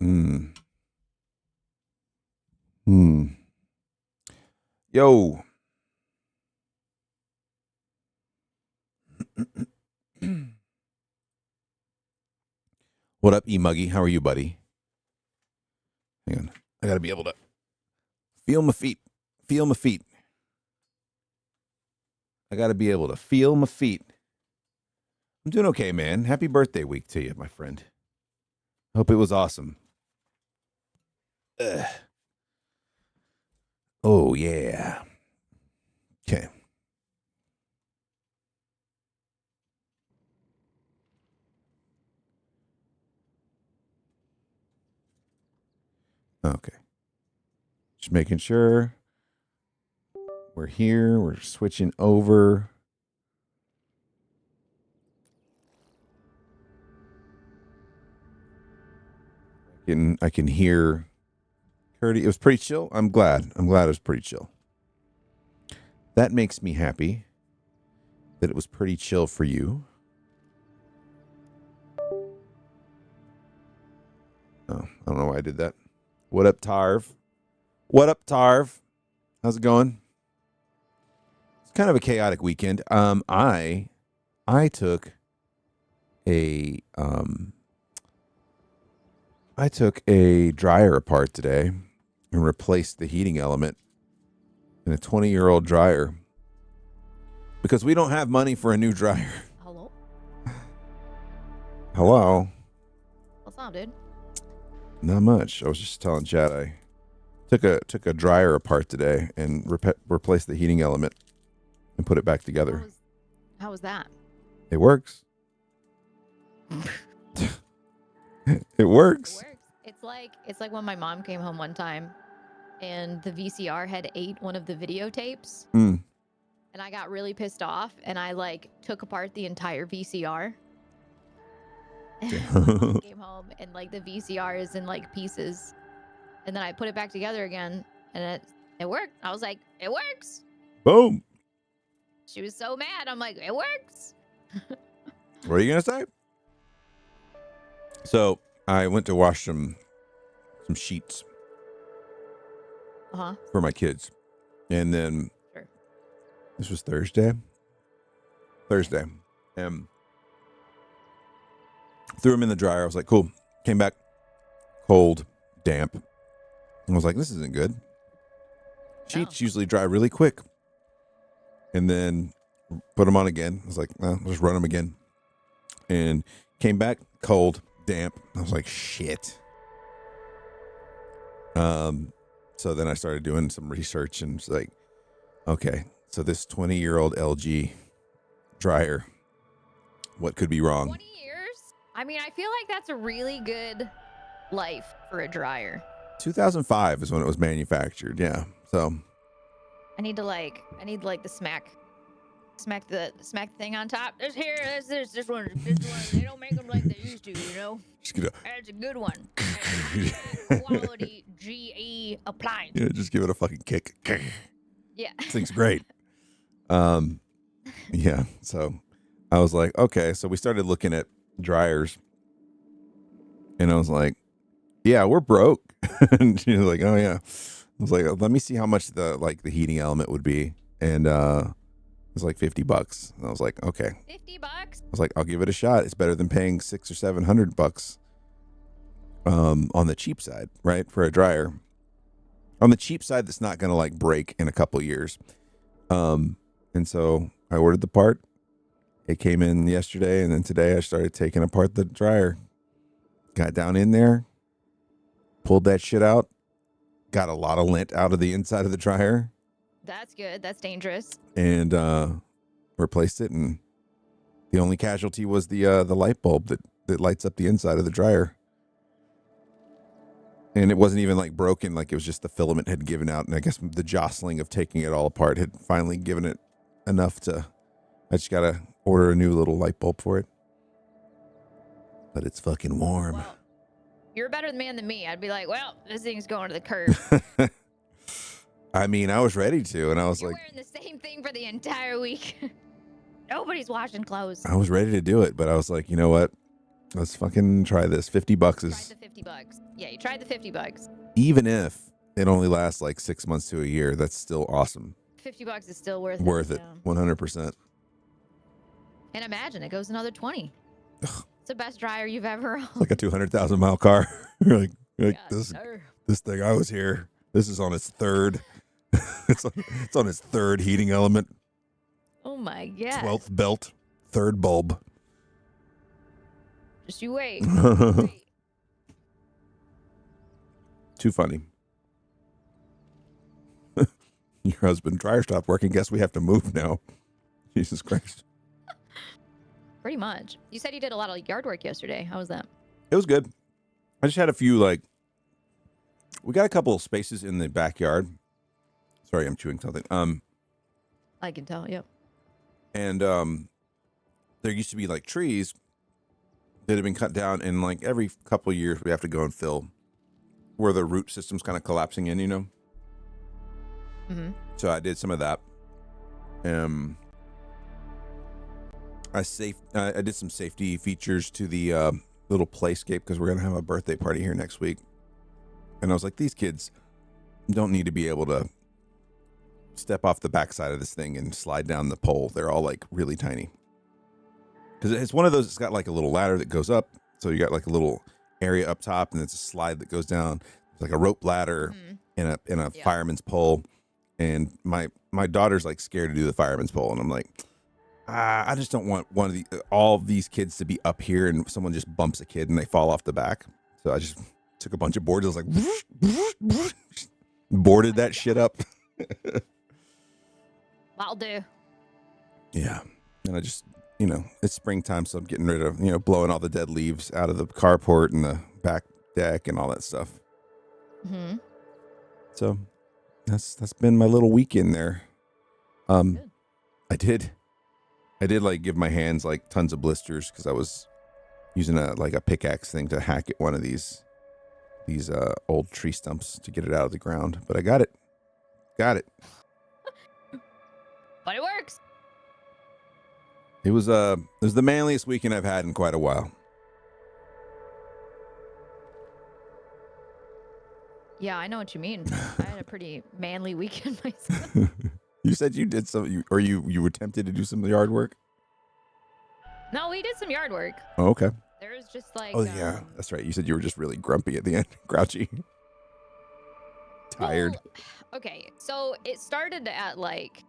Mm. Hmm. Yo. What up, E Muggy? How are you, buddy? Hang on. I gotta be able to feel my feet. Feel my feet. I gotta be able to feel my feet. I'm doing okay, man. Happy birthday week to you, my friend. Hope it was awesome. Ugh. Oh yeah. Okay. Okay. Just making sure we're here. We're switching over. I can hear Curdy. It was pretty chill. I'm glad. I'm glad it was pretty chill. That makes me happy that it was pretty chill for you. Oh, I don't know why I did that. What up, Tarv? What up, Tarv? How's it going? It's kind of a chaotic weekend. I took a I took a dryer apart today and replaced the heating element in a 20-year-old dryer because we don't have money for a new dryer. Hello? Hello. What's up, dude? Not much. I was just telling Chad I took a dryer apart today and replaced the heating element and put it back together. How was that? It works. It works. It's like when my mom came home one time and the VCR had ate one of the videotapes. Mm. And I got really pissed off and I took apart the entire VCR. And came home and the VCR is in pieces. And then I put it back together again and it worked. I was like, it works. Boom. She was so mad. I'm like, it works. What are you gonna say? So I went to wash some sheets for my kids, and then this was Thursday, and threw them in the dryer. I was like, cool. Came back cold, damp. I was like, this isn't good. Sheets usually dry really quick, and then put them on again. I was like, I'll just run them again, and came back cold, damp. I was like, shit. So then I started doing some research and it's like, okay, so this 20-year-old LG dryer, what could be wrong? 20 years? I mean, I feel like that's a really good life for a dryer. 2005 is when it was manufactured. Yeah. So I need the smack the thing on top. This one. They don't make them like they used to, you know. That's a good one. Quality GE appliance. Yeah, just give it a fucking kick. Yeah. This thing's great. Yeah. So I was like, okay. So we started looking at dryers, and I was like, yeah, we're broke. And she was like, oh yeah. I was like, let me see how much the heating element would be, and it was like $50. And I was like, okay. $50? I was like, I'll give it a shot. It's better than paying $600 or $700 on the cheap side, right? For a dryer. On the cheap side, that's not going to break in a couple years. And so I ordered the part. It came in yesterday, and then today I started taking apart the dryer. Got down in there, pulled that shit out, got a lot of lint out of the inside of the dryer. That's good. That's dangerous. And replaced it, and the only casualty was the light bulb that lights up the inside of the dryer. And it wasn't even broken, it was just the filament had given out, and I guess the jostling of taking it all apart had finally given it enough to. I just gotta order a new little light bulb for it. But it's fucking warm. Well, you're a better man than me. I'd be like, well, this thing's going to the curb. I mean, I was ready to, and I was You're wearing the same thing for the entire week. Nobody's washing clothes. I was ready to do it, but I was like, you know what? Let's fucking try this. $50 Tried is the $50. Yeah, you tried the $50. even if it only lasts like 6 months to a year. That's still awesome. $50 is still worth Worth it. it. Yeah. 100%. And imagine it goes another 20. It's the best dryer you've ever owned. It's like a 200,000 mile car. You're like Yeah, this sir. this thing. I was here. This is on its third. it's on its third heating element. Oh my god. 12th belt. Third bulb. Just you wait. Wait. Too funny. Your husband dryer stopped working. Guess we have to move now. Jesus Christ. Pretty much. You said you did a lot of yard work yesterday. How was that? It was good. I just had a few, like, we got a couple of spaces in the backyard. Sorry, I'm chewing something. I can tell. Yep. And there used to be like trees that had been cut down, and like every couple of years we have to go and fill where the root system's kind of collapsing in, you know. Mm-hmm. So I did some of that. I did some safety features to the little playscape because we're gonna have a birthday party here next week, and I was like, these kids don't need to be able to step off the backside of this thing and slide down the pole. They're all like really tiny. Because it's one of those, it's got like a little ladder that goes up. So you got like a little area up top, and it's a slide that goes down. It's like a rope ladder and a Yeah. fireman's pole. And my daughter's like scared to do the fireman's pole. And I'm like, I just don't want all of these kids to be up here and someone just bumps a kid and they fall off the back. So I just took a bunch of boards. I was like, boarded that shit up. That'll do. Yeah. And I just, it's springtime, so I'm getting rid of, blowing all the dead leaves out of the carport and the back deck and all that stuff. Mm-hmm. So that's been my little weekend there. Good. I did like give my hands like tons of blisters because I was using a pickaxe thing to hack at one of these old tree stumps to get it out of the ground. But I got it. But it works. It was the manliest weekend I've had in quite a while. Yeah, I know what you mean. I had a pretty manly weekend myself. You said you did you were tempted to do some yard work? No, we did some yard work. Oh, okay. There was just like Oh yeah, that's right. You said you were just really grumpy at the end, grouchy, tired. Well, okay, so it started at like,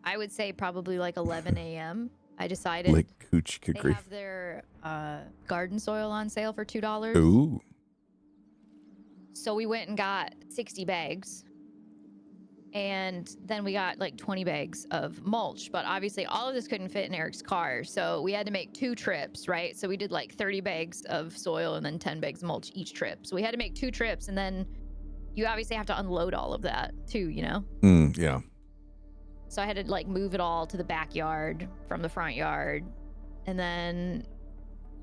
I would say probably like 11 a.m. I decided Like cooch could they grief. have their garden soil on sale for $2. Ooh. So we went and got 60 bags. And then we got like 20 bags of mulch. But obviously all of this couldn't fit in Eric's car. So we had to make 2 trips, right? So we did like 30 bags of soil and then 10 bags of mulch each trip. So we had to make 2 trips. And then you obviously have to unload all of that too, Yeah. So I had to like move it all to the backyard from the front yard. And then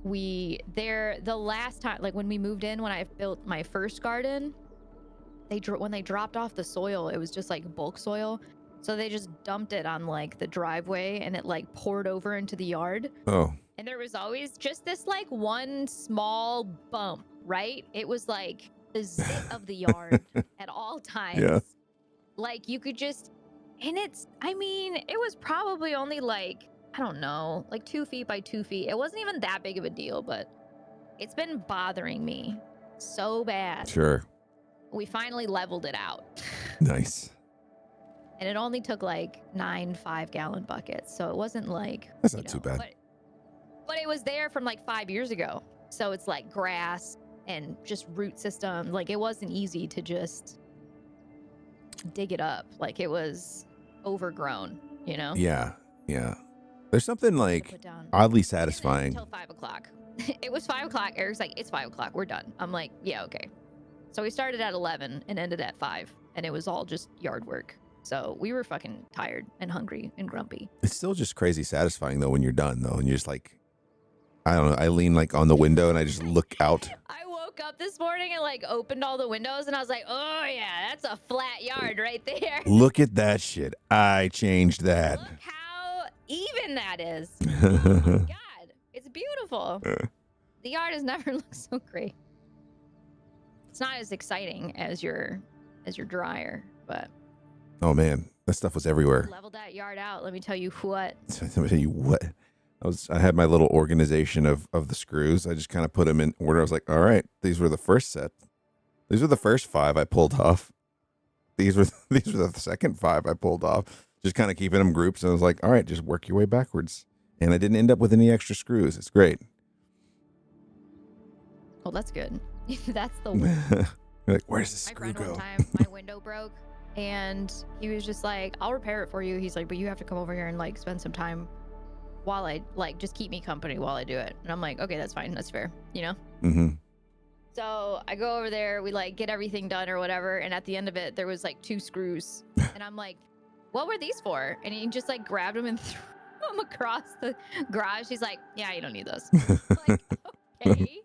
the last time, like when we moved in, when I built my first garden, when they dropped off the soil, it was just like bulk soil. So they just dumped it on like the driveway and it like poured over into the yard. Oh. And there was always just this like one small bump, right? It was like the zit of the yard at all times. Yeah. Like you could just, and it was probably only like, I don't know, like 2 feet by 2 feet. It wasn't even that big of a deal, but it's been bothering me so bad. Sure. We finally leveled it out. Nice. And it only took like 9 5-gallon buckets. So it wasn't like, That's not too bad. But it was there from like 5 years ago. So it's like grass and just root system. Like it wasn't easy to just dig it up. Like it was overgrown, Yeah. Yeah. There's something like Put down. oddly satisfying. Until 5 o'clock. It was 5 o'clock. Eric's like, it's 5 o'clock. We're done. I'm like, yeah, okay. So we started at 11 and ended at 5. And it was all just yard work. So we were fucking tired and hungry and grumpy. It's still just crazy satisfying though when you're done though, and you're just like, I don't know. I lean like on the window and I just look out. I woke up this morning and like opened all the windows and I was like, oh yeah, that's a flat yard right there. Look at that shit. I changed that. Look how even that is. Oh my God. It's beautiful. beautiful. The yard has never looked so great. It's not as exciting as your dryer, but Oh man, that stuff was everywhere. leveled that yard out. Let me tell you what. Let me tell you what. I had my little organization of the screws. I just kind of put them in order. I was like, all right, these were the first set. These were the first 5 I pulled off. These were the second 5 I pulled off. Just kind of keeping them groups. And I was like, all right, just work your way backwards. And I didn't end up with any extra screws. It's great. Well, that's good. That's the one. You're like, where's the My screw friend one go? time, my window broke, and he was just like, "I'll repair it for you." He's like, "But you have to come over here and like spend some time while I like just keep me company while I do it." And I'm like, "Okay, that's fine. That's fair." You know. Mm-hmm. So I go over there, we like get everything done or whatever, and at the end of it, there was like 2 screws, and I'm like, "What were these for?" And he just like grabbed them and threw them across the garage. He's like, "Yeah, you don't need those." Like, okay,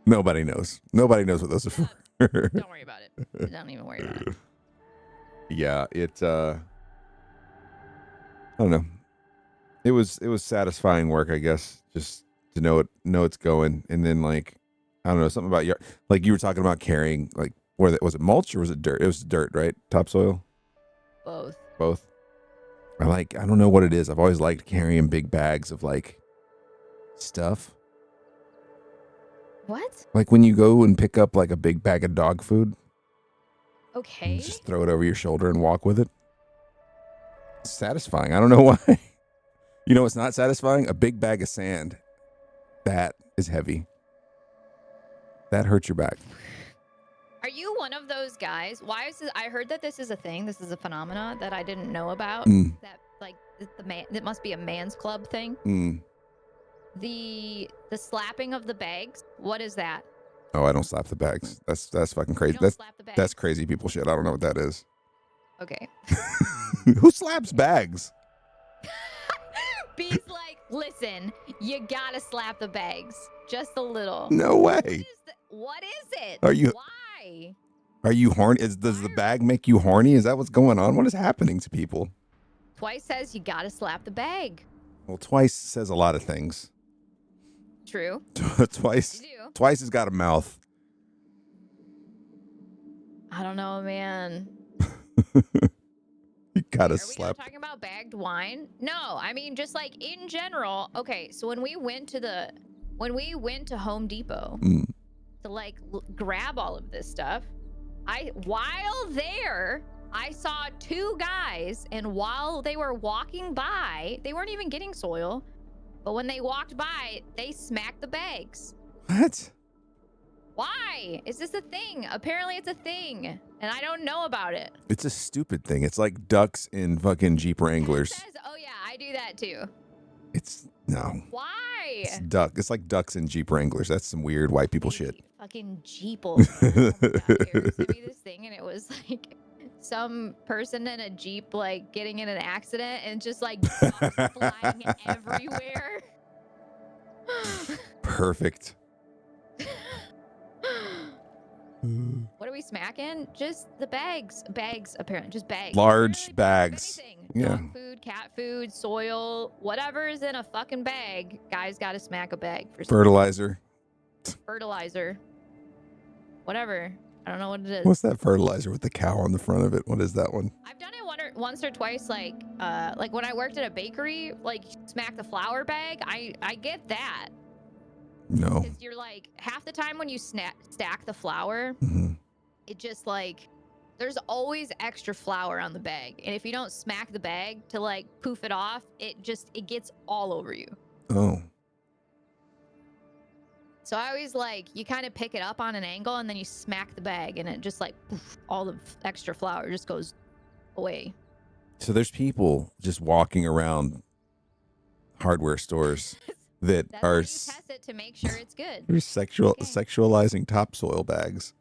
Nobody knows. Nobody knows what those are for. don't worry about it. Don't even worry about it. Yeah, I don't know. It was satisfying work, I guess, just to know it's going, and then like I don't know, something about like you were talking about carrying, like, was it mulch or was it dirt? It was dirt, right? Topsoil. Both. I don't know what it is. I've always liked carrying big bags of like stuff. What? Like when you go and pick up like a big bag of dog food. Okay. And just throw it over your shoulder and walk with it. It's satisfying. I don't know why. You know what's not satisfying? A big bag of sand. That is heavy. That hurts your back. Are you one of those guys? Why is this? I heard that this is a thing. This is a phenomena that I didn't know about. That like it must be a man's club thing. The slapping of the bags. What is that? Oh, I don't slap the bags. That's fucking crazy. You don't slap the bags? That's crazy people shit. I don't know what that is. Okay. Who slaps bags? B's like, listen, you gotta slap the bags just a little. No way. What is it? Are you? Why? Are you horny? Does the bag make you horny? Is that what's going on? What is happening to people? Twice says you gotta slap the bag. Well, twice says a lot of things. True. Twice. You do. Twice has got a mouth. I don't know, man. You gotta Are we slap. not talking about bagged wine? No, I mean just like in general. Okay, so when we went to Home Depot to like grab all of this stuff, while there I saw 2 guys, and while they were walking by, they weren't even getting soil, but when they walked by, they smacked the bags. What? Why? Is this a thing? Apparently it's a thing, and I don't know about it. It's a stupid thing. It's like ducks in fucking Jeep Wranglers. Says, oh yeah, I do that too. No. Why? It's like ducks in Jeep Wranglers. That's some weird white people shit. Fucking Jeeple. Sent me this thing, and it was like some person in a Jeep like getting in an accident and just like ducks flying everywhere. Perfect. What are we smacking? Just the bags. Bags, apparently. Just bags. Large bags. Anything. Yeah. Dog food, cat food, soil, whatever is in a fucking bag, guys got to smack a bag for Fertilizer. Fertilizer. Whatever. I don't know what it is. What's that fertilizer with the cow on the front of it? What is that one? I've done it once or twice, like when I worked at a bakery, like smack the flour bag. I get that. No. Because you're like, half the time when you stack the flour, it just like, there's always extra flour on the bag. And if you don't smack the bag to like poof it off, it gets all over you. Oh. So I always like, you kind of pick it up on an angle and then you smack the bag and it just like, poof, all the extra flour just goes away. So there's people just walking around hardware stores that That's are how you test it to make sure it's good. They're sexualizing topsoil bags.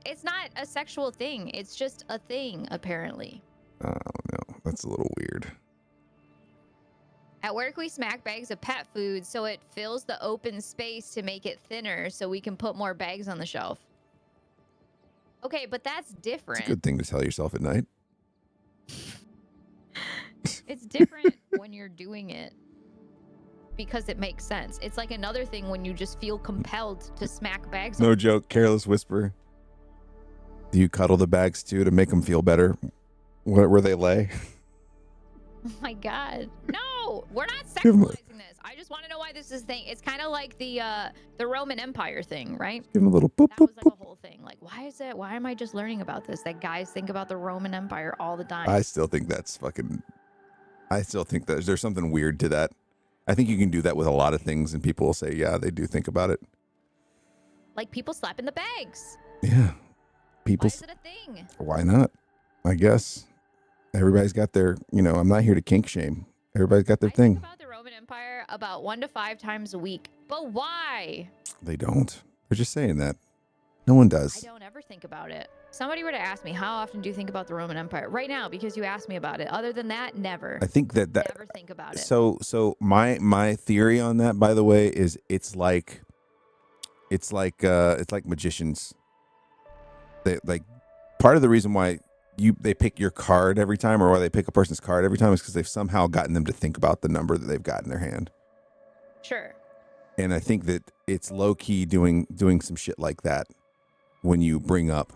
It's not a sexual thing. It's just a thing, apparently. Oh no, that's a little weird. At work, we smack bags of pet food so it fills the open space to make it thinner so we can put more bags on the shelf. Okay, but that's different. It's a good thing to tell yourself at night. It's different when you're doing it. because it makes sense. It's like another thing when you just feel compelled to smack bags. No joke. Careless whisper. Do you cuddle the bags too to make them feel better where they lay? Oh my god. No, we're not Give 'em a- sexualizing this. I just want to know why this is a thing. It's kind of like the Roman Empire thing, right? Give them a little boop, That boop, was like boop. a whole thing. Like, why is it? Why am I just learning about this? That guys think about the Roman Empire all the time. I still think that's fucking. I still think that there's something weird to that. I think you can do that with a lot of things, and people will say, yeah, they do think about it. Like people slapping the bags. Yeah. Why People. is it a thing? Why not? I guess everybody's got their. I'm not here to kink shame. Everybody's got their I think thing. about the Roman Empire about 1 to 5 times a week. But why? They don't. They're just saying that. No one I does. don't ever think about it. Somebody were to ask me, how often do you think about the Roman Empire? Right now, because you asked me about it. Other than that, never. I think that Never think about it. So my theory on that, by the way, is it's like magicians. They like part of the reason why they pick your card every time, or why they pick a person's card every time, is because they've somehow gotten them to think about the number that they've got in their hand. Sure. And I think that it's low key doing some shit like that when you bring up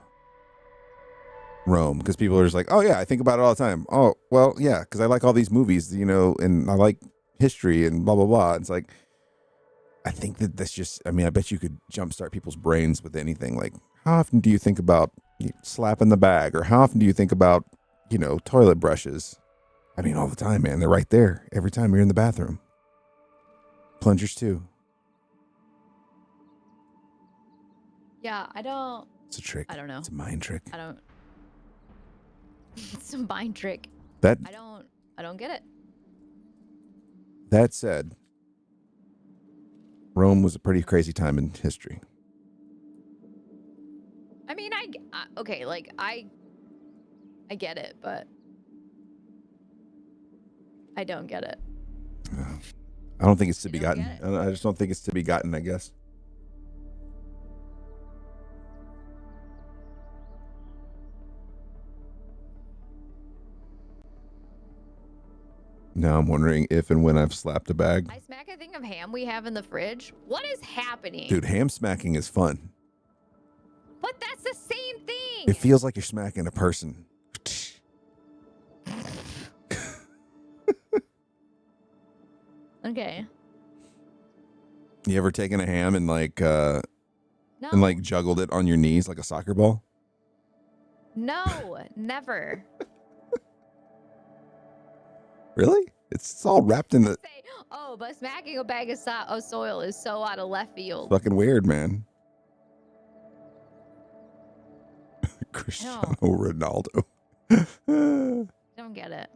Rome, because people are just like, oh yeah, I think about it all the time. Oh well, yeah, because I like all these movies, and I like history and blah blah blah. It's like, I think that's just. I mean, I bet you could jumpstart people's brains with anything. Like, how often do you think about slapping the bag, or how often do you think about toilet brushes? I mean, all the time, man. They're right there every time you're in the bathroom. Plungers too. Yeah, I don't. It's a trick. I don't know. It's a mind trick. I don't. It's a mind trick. That I don't get it. That said, Rome was a pretty crazy time in history. I mean, okay, like I get it, but I don't get it. I don't think it's to You be don't gotten. get I just don't think it's to be gotten, I guess. Now I'm wondering if and when I've slapped a bag. I smack a thing of ham we have in the fridge. What is happening? Dude, ham smacking is fun. But that's the same thing. It feels like you're smacking a person. Okay. You ever taken a ham and No. juggled it on your knees like a soccer ball? No, never. Really? It's all wrapped in the Say, oh, but smacking a bag of soil is so out of left field. fucking weird, man. Cristiano Ronaldo. Don't get it.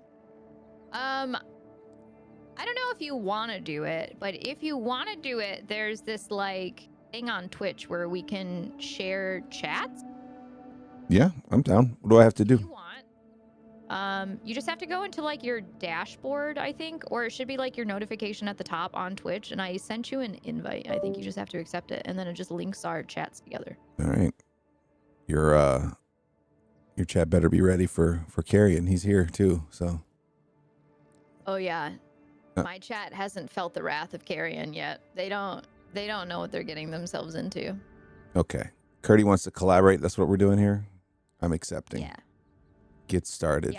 I don't know if you want to do it, but if you want to do it, there's this like thing on Twitch where we can share chats. Yeah, I'm down. What do I have to If you do? want. You just have to go into like your dashboard, I think, or it should be like your notification at the top on Twitch. And I sent you an invite. I think you just have to accept it, and then it just links our chats together. All right. Your chat better be ready for Carrion. He's here too, so. Oh yeah. My chat hasn't felt the wrath of Carrion yet. They don't know what they're getting themselves into. Okay. Curdy wants to collaborate. That's what we're doing here. I'm accepting. Yeah. Get started.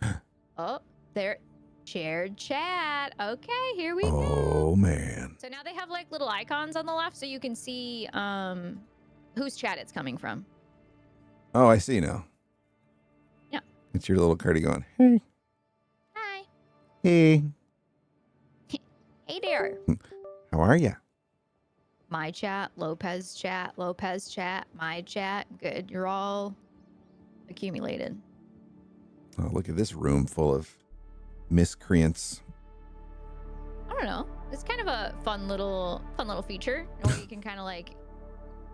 Yeah. Oh, there. Shared chat. Okay, here we go. Oh man. So now they have like little icons on the left so you can see whose chat it's coming from. Oh, I see now. Yeah. It's your little Curdy going, hey. Hi. Hey. Hey there. How are ya? My chat, Lopez chat, my chat. Good. You're all accumulated. Oh, look at this room full of miscreants. I don't know. It's kind of a fun little feature where you can kind of like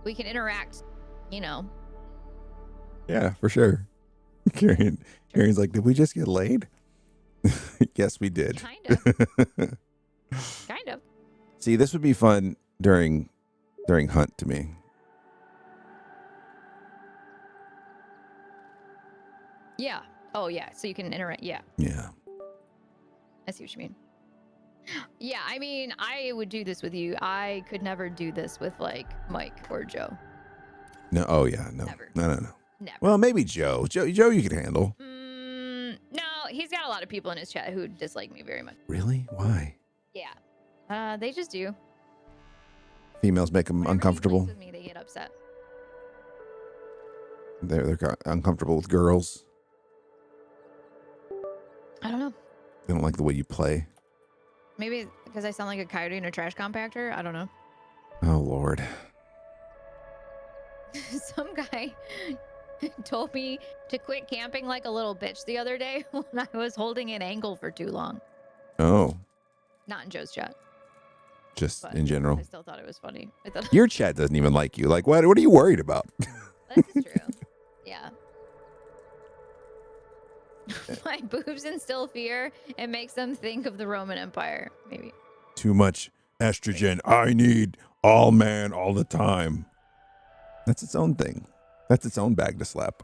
we can interact, Yeah, for sure. Carrion's like, did we just get laid? Yes, we did. Kind of. Kind of. See, this would be fun during hunt to me. Yeah. Oh yeah. So you can interact. Yeah. Yeah. I see what you mean. Yeah, I mean, I would do this with you. I could never do this with like Mike or Joe. No. Oh yeah. No. Never. No. Never. Well, maybe Joe. Joe, you can handle. No, he's got a lot of people in his chat who dislike me very much. Really? Why? Yeah. They just do. Females make them Whenever he uncomfortable. plays with me, they get upset. They're uncomfortable with girls. I don't know. They don't like the way you play. Maybe because I sound like a coyote in a trash compactor. I don't know. Oh Lord. Some guy told me to quit camping like a little bitch the other day when I was holding an angle for too long. Oh. Not in Joe's chat. Just But in general. I still thought it was funny. I thought Your chat doesn't even like you. Like, what are you worried about? this is true. Yeah. My boobs instill fear and makes them think of the Roman Empire. Maybe. Too much estrogen. I need all man all the time. That's its own thing. That's its own bag to slap.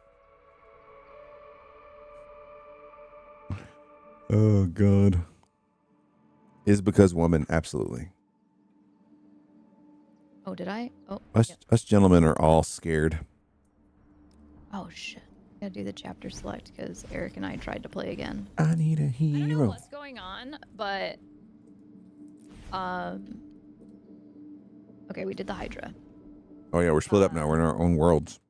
Oh God. Is because woman, absolutely. Oh, did I? Oh, Us gentlemen are all scared. oh shit. Gotta do the chapter select because Eric and I tried to play again. I need a I don't know hero. what's going on, but okay, we did the Hydra. Oh yeah, we're split up now. We're in our own worlds.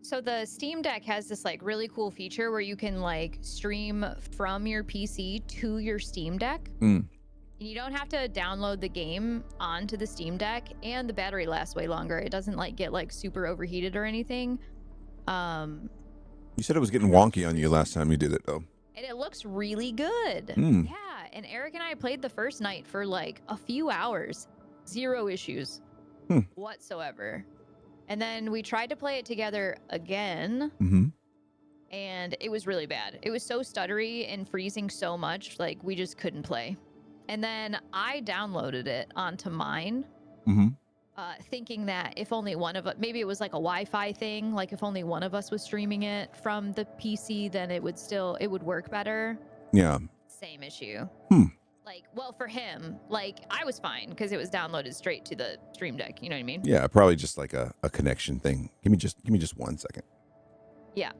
So the Steam Deck has this like really cool feature where you can like stream from your PC to your Steam Deck. Mm. You don't have to download the game onto the Steam Deck, and the battery lasts way longer. It doesn't like get like super overheated or anything. You said it was getting wonky on you last time you did it though. And it looks really good. Mm. Yeah, and Eric and I played the first night for like a few hours. 0 issues whatsoever. And then we tried to play it together again, Mm-hmm. and it was really bad. It was so stuttery and freezing so much, like we just couldn't play. And then I downloaded it onto mine, Mm-hmm. thinking that if only one of us, maybe it was like a Wi-Fi thing, like if only one of us was streaming it from the PC, then it would work better. Yeah. Same issue. Hmm. Like, well, for him, like I was fine because it was downloaded straight to the Stream Deck. You know what I mean? Yeah, probably just like a connection thing. Give me just 1 second. Yeah.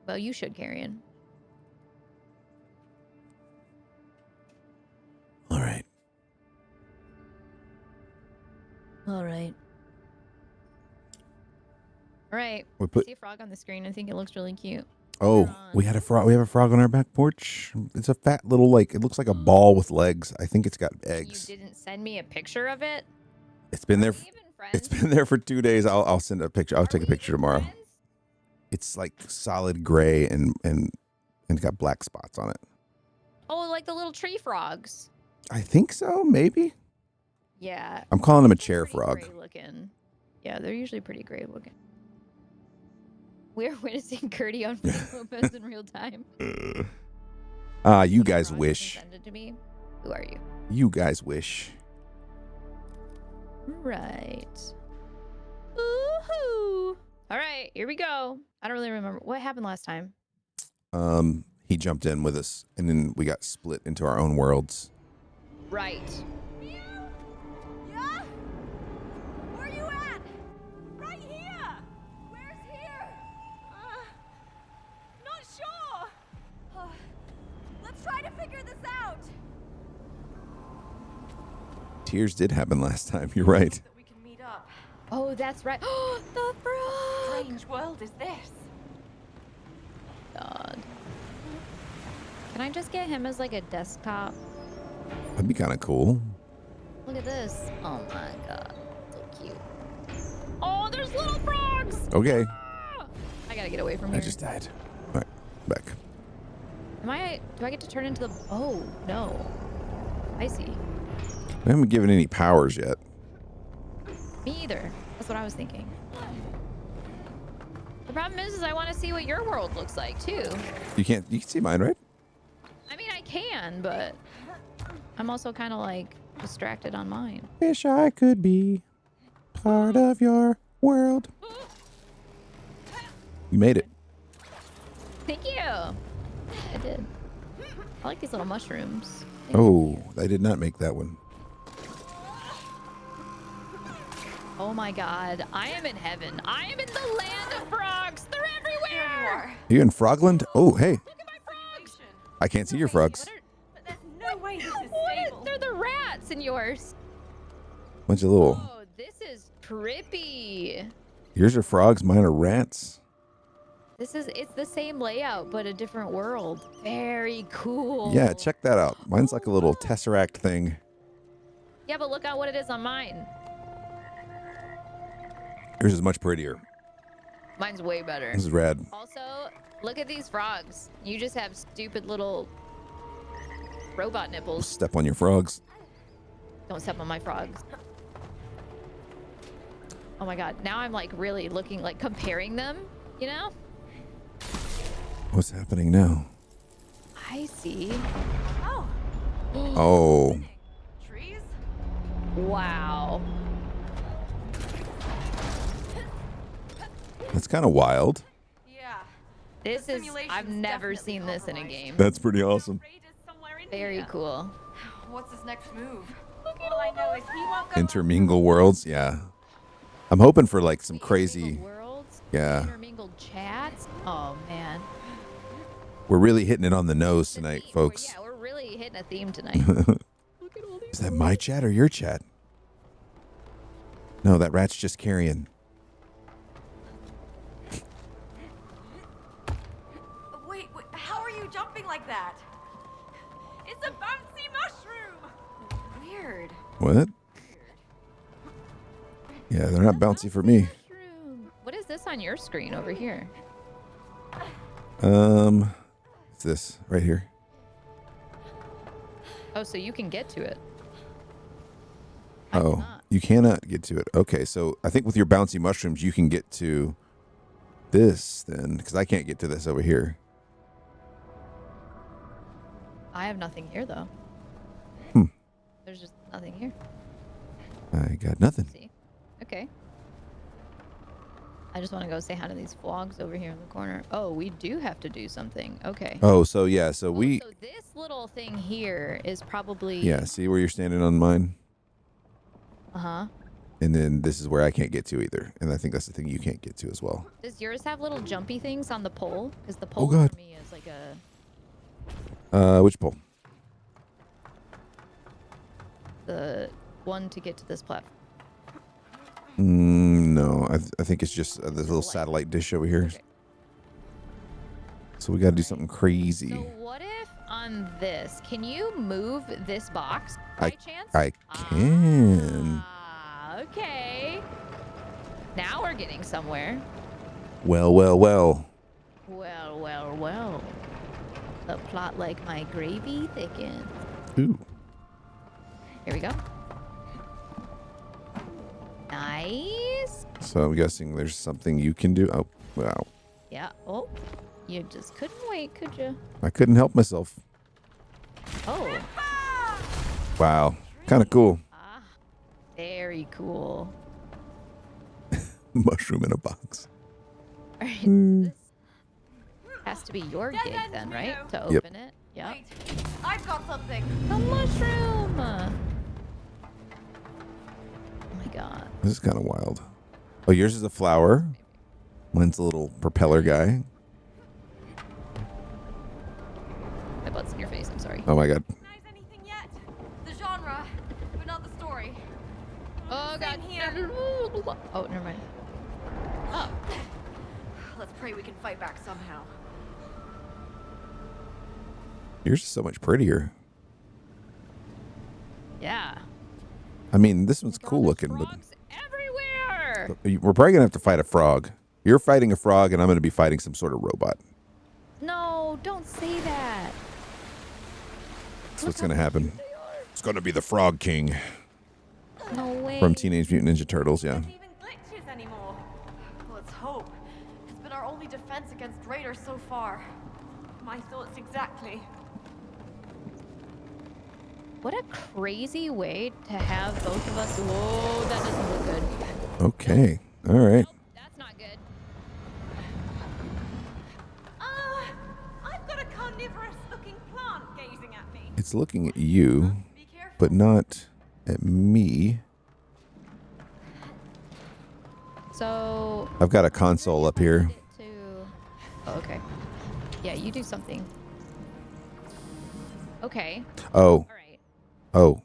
Well, you should, Carrion. All right. All right. All right. We I put see a frog on the screen. I think it looks really cute. Oh, we had a frog. We have a frog on our back porch. It's a fat little it looks like a ball with legs. I think it's got eggs. You didn't send me a picture of it? It's been there. Are we even friends? It's been there for 2 days. I'll send a picture. I'll take a picture tomorrow. Friends? It's like solid gray and got black spots on it. Oh, like the little tree frogs. I think so, maybe. Yeah. I'm calling him a They're chair pretty frog. gray looking. Yeah, they're usually pretty gray looking. We're witnessing Curdy on Lopez in real time. You The guys frog wish. hasn't sent it to me. Who are you? You guys wish. Right. Woohoo! All right, here we go. I don't really remember what happened last time. He jumped in with us, and then we got split into our own worlds. Right. Yeah? Where you at? Right here. Where's here? Not sure. Let's try to figure this out. Tears did happen last time. You're right. That we can meet up. Oh, that's right. Oh, the frog. Strange world is this? God. Can I just get him as like a desktop? That'd be kind of cool. Look at this. Oh my god. So cute. Oh, there's little frogs. Okay. Ah! I gotta get away from I here. just died. All right, back. Do I get to turn into the... Oh, no. I see. I haven't given any powers yet. Me either. That's what I was thinking. The problem is I want to see what your world looks like too. You can see mine, right? I mean, I can, but I'm also kind of like distracted on mine. Wish I could be part of your world. You made it. Thank you. I did. I like these little mushrooms. Oh, I did not make that one. Oh my god, I am in heaven. I am in the land of frogs. They're everywhere. You in Frogland? Oh, hey. Look at my frogs. I can't see your frogs. There's no way this is What? stable. They're the rats in yours. Bunch of little. Oh, this is trippy. Yours are frogs, mine are rats. It's the same layout, but a different world. Very cool. Yeah, check that out. Mine's like a little tesseract thing. Yeah, but look at what it is on mine. Yours is much prettier. Mine's way better. This is rad. Also, look at these frogs. You just have stupid little robot nipples. Step on your frogs. Don't step on my frogs. Oh my god. Now I'm like really looking, like comparing them, you know? What's happening now? I see. Oh, Oh, trees? Wow. that's kind of wild. Yeah. This The is, simulation's I've never definitely seen this in a compromised. game. That's pretty awesome. Raid is somewhere in Very here. cool. What's his next move? All I know is he won't go. Intermingle worlds, yeah. I'm hoping for like some crazy. Intermingled worlds, Yeah. intermingled chats. Oh man. We're really hitting it on the nose tonight, folks. Yeah, we're really hitting a theme tonight. Is that my chat or your chat? No, that rat's just carrion. Wait, how are you jumping like that? It's a bouncy mushroom. Weird. What? Yeah, they're not bouncy for me. Mushroom. What is this on your screen over here? It's this right here. Oh, so you can get to it. Oh, you cannot get to it. Okay, so I think with your bouncy mushrooms, you can get to this then, because I can't get to this over here. I have nothing here though. Hmm. There's just nothing here. I got nothing. See? Okay. I just want to go say hi to these flogs over here in the corner. Oh, we do have to do something. Okay. Oh, so yeah, so Oh, we, so this little thing here is probably. yeah, see where you're standing on mine? Uh-huh. And then this is where I can't get to either. And I think that's the thing you can't get to as well. Does yours have little jumpy things on the pole? Because the pole God. for me is like a Which pole? the one to get to this platform. No, I think it's just this little satellite dish over here. Okay. So we got to do something crazy. So what if on this, can you move this box by chance? I can. Ah, okay. Now we're getting somewhere. Well, well, well. Well, well, well. The plot like my gravy thickens. Ooh. Here we go. Nice. So I'm guessing there's something you can do. Oh, wow. Yeah. Oh, you just couldn't wait, could you? I couldn't help myself. Oh. Wow. Kind of cool. Ah. Very cool. Mushroom in a box. All right. So this has to be your Dead gig end then, window. right? To Yep. open it. Yep. Wait, I've got something. A mushroom. Oh my god. This is kind of wild. Oh, yours is a flower. Mine's a little propeller guy. My butt's in your face. I'm sorry. Oh my god. Recognize anything yet? The genre, but not the story. Oh god. Same here. Oh, never mind. Oh. Let's pray we can fight back somehow. Yours is so much prettier. Yeah. I mean, this one's Look at all cool the looking, frogs everywhere. but we're probably gonna have to fight a frog. You're fighting a frog, and I'm gonna be fighting some sort of robot. No, don't say that. That's what's gonna happen. It's gonna be the Frog King No way. from Teenage Mutant Ninja Turtles. Yeah. There's even glitches anymore. Let's hope. It's been our only defense against raiders so far. My thoughts exactly. What a crazy way to have both of us. Whoa, that doesn't look good. Okay. All right. Nope, that's not good. I've got a carnivorous-looking plant gazing at me. It's looking at you, Be careful. but not at me. So. I've got a console up here. Oh, okay. Yeah, you do something. Okay. Oh. All right. Oh.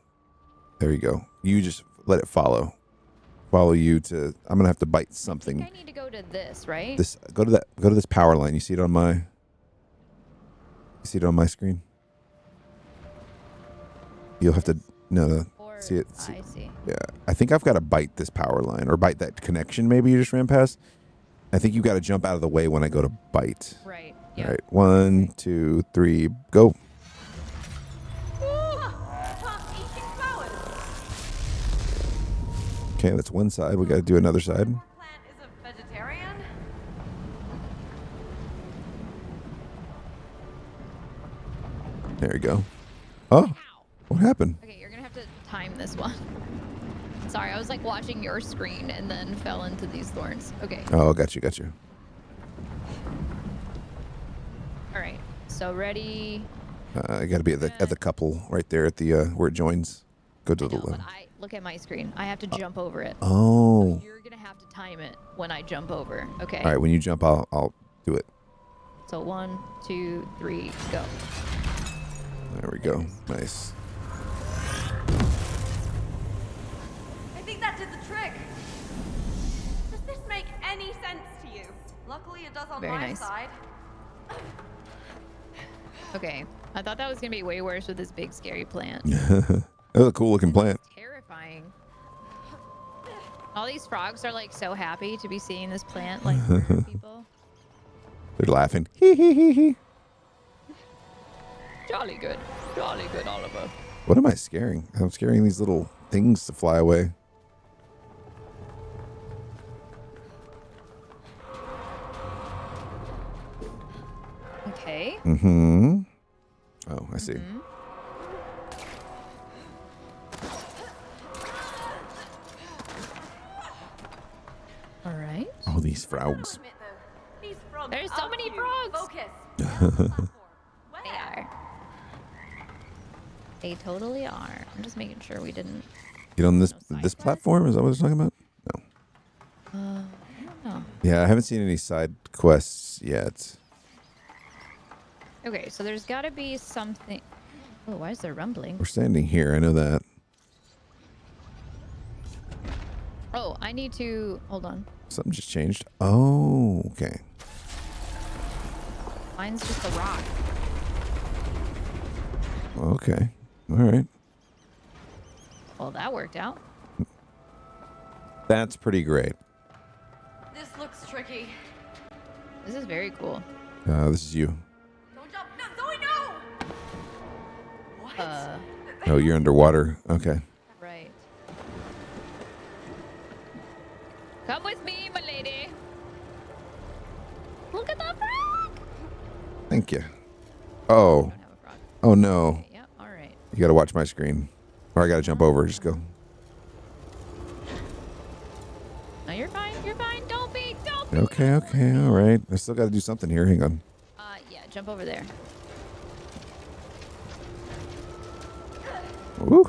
There you go. You just let it follow. Follow you to. I'm gonna have to bite I something. think I need to go to this, right? This. Go to this power line. You see it on my. You see it on my screen. You'll have to. No. Or, See it. I see. Yeah, I think I've got to bite this power line or bite that connection. Maybe you just ran past. I think you got to jump out of the way when I go to bite. Right. All Yeah. right, 1, 2, 3, go. Plants eating flowers. Okay, that's one side. We got to do another side. Our plant is a vegetarian. There we go. Oh, Ow. what happened? Okay, you're gonna have to time this one. Sorry, I was like watching your screen and then fell into these thorns. Okay. Oh, got you. All right. So ready. I got to be at the couple right there at the where it joins. Go to I the know, but left. I look at my screen. I have to jump over it. Oh. You're gonna have to time it when I jump over. Okay. All right, when you jump, I'll do it. So 1, 2, 3, go. There we go. Nice. I think that did the trick. Does this make any sense to you? Luckily, it does on Very my nice. side. Okay. I thought that was gonna be way worse with this big scary plant. That was a cool looking plant. It's terrifying. All these frogs are like so happy to be seeing this plant like murder people. They're laughing. Hee hee hee hee. Jolly good, Oliver. What am I scaring? I'm scaring these little things to fly away. Okay. Mm-hmm. Oh, I see. All right. Oh, these frogs. Admit, though, these frogs There's so are many cute. frogs. Focus. Where's the platform? They Where? are. They totally are. I'm just making sure we didn't. Get on this No side this quest? platform? Is that what it's talking about? No. I don't know. Yeah, I haven't seen any side quests yet. Okay, so there's got to be something. Oh, why is there rumbling? We're standing here. I know that. Oh, I need to. Hold on. Something just changed. Oh, okay. Mine's just a rock. Okay. All right. Well, that worked out. That's pretty great. This looks tricky. This is very cool. This is you. Don't jump. No, Zoe, no! What? Oh, you're underwater. Okay. Right. Come with me, my lady. Look at that frog. Thank you. I Oh. don't have a frog. Oh, no. Okay, yeah, all right. You got to watch my screen. Or I got to jump over. Just go. No, you're fine. You're fine. Don't be. Okay. All right. I still got to do something here. Hang on. Yeah, jump over there. Woo.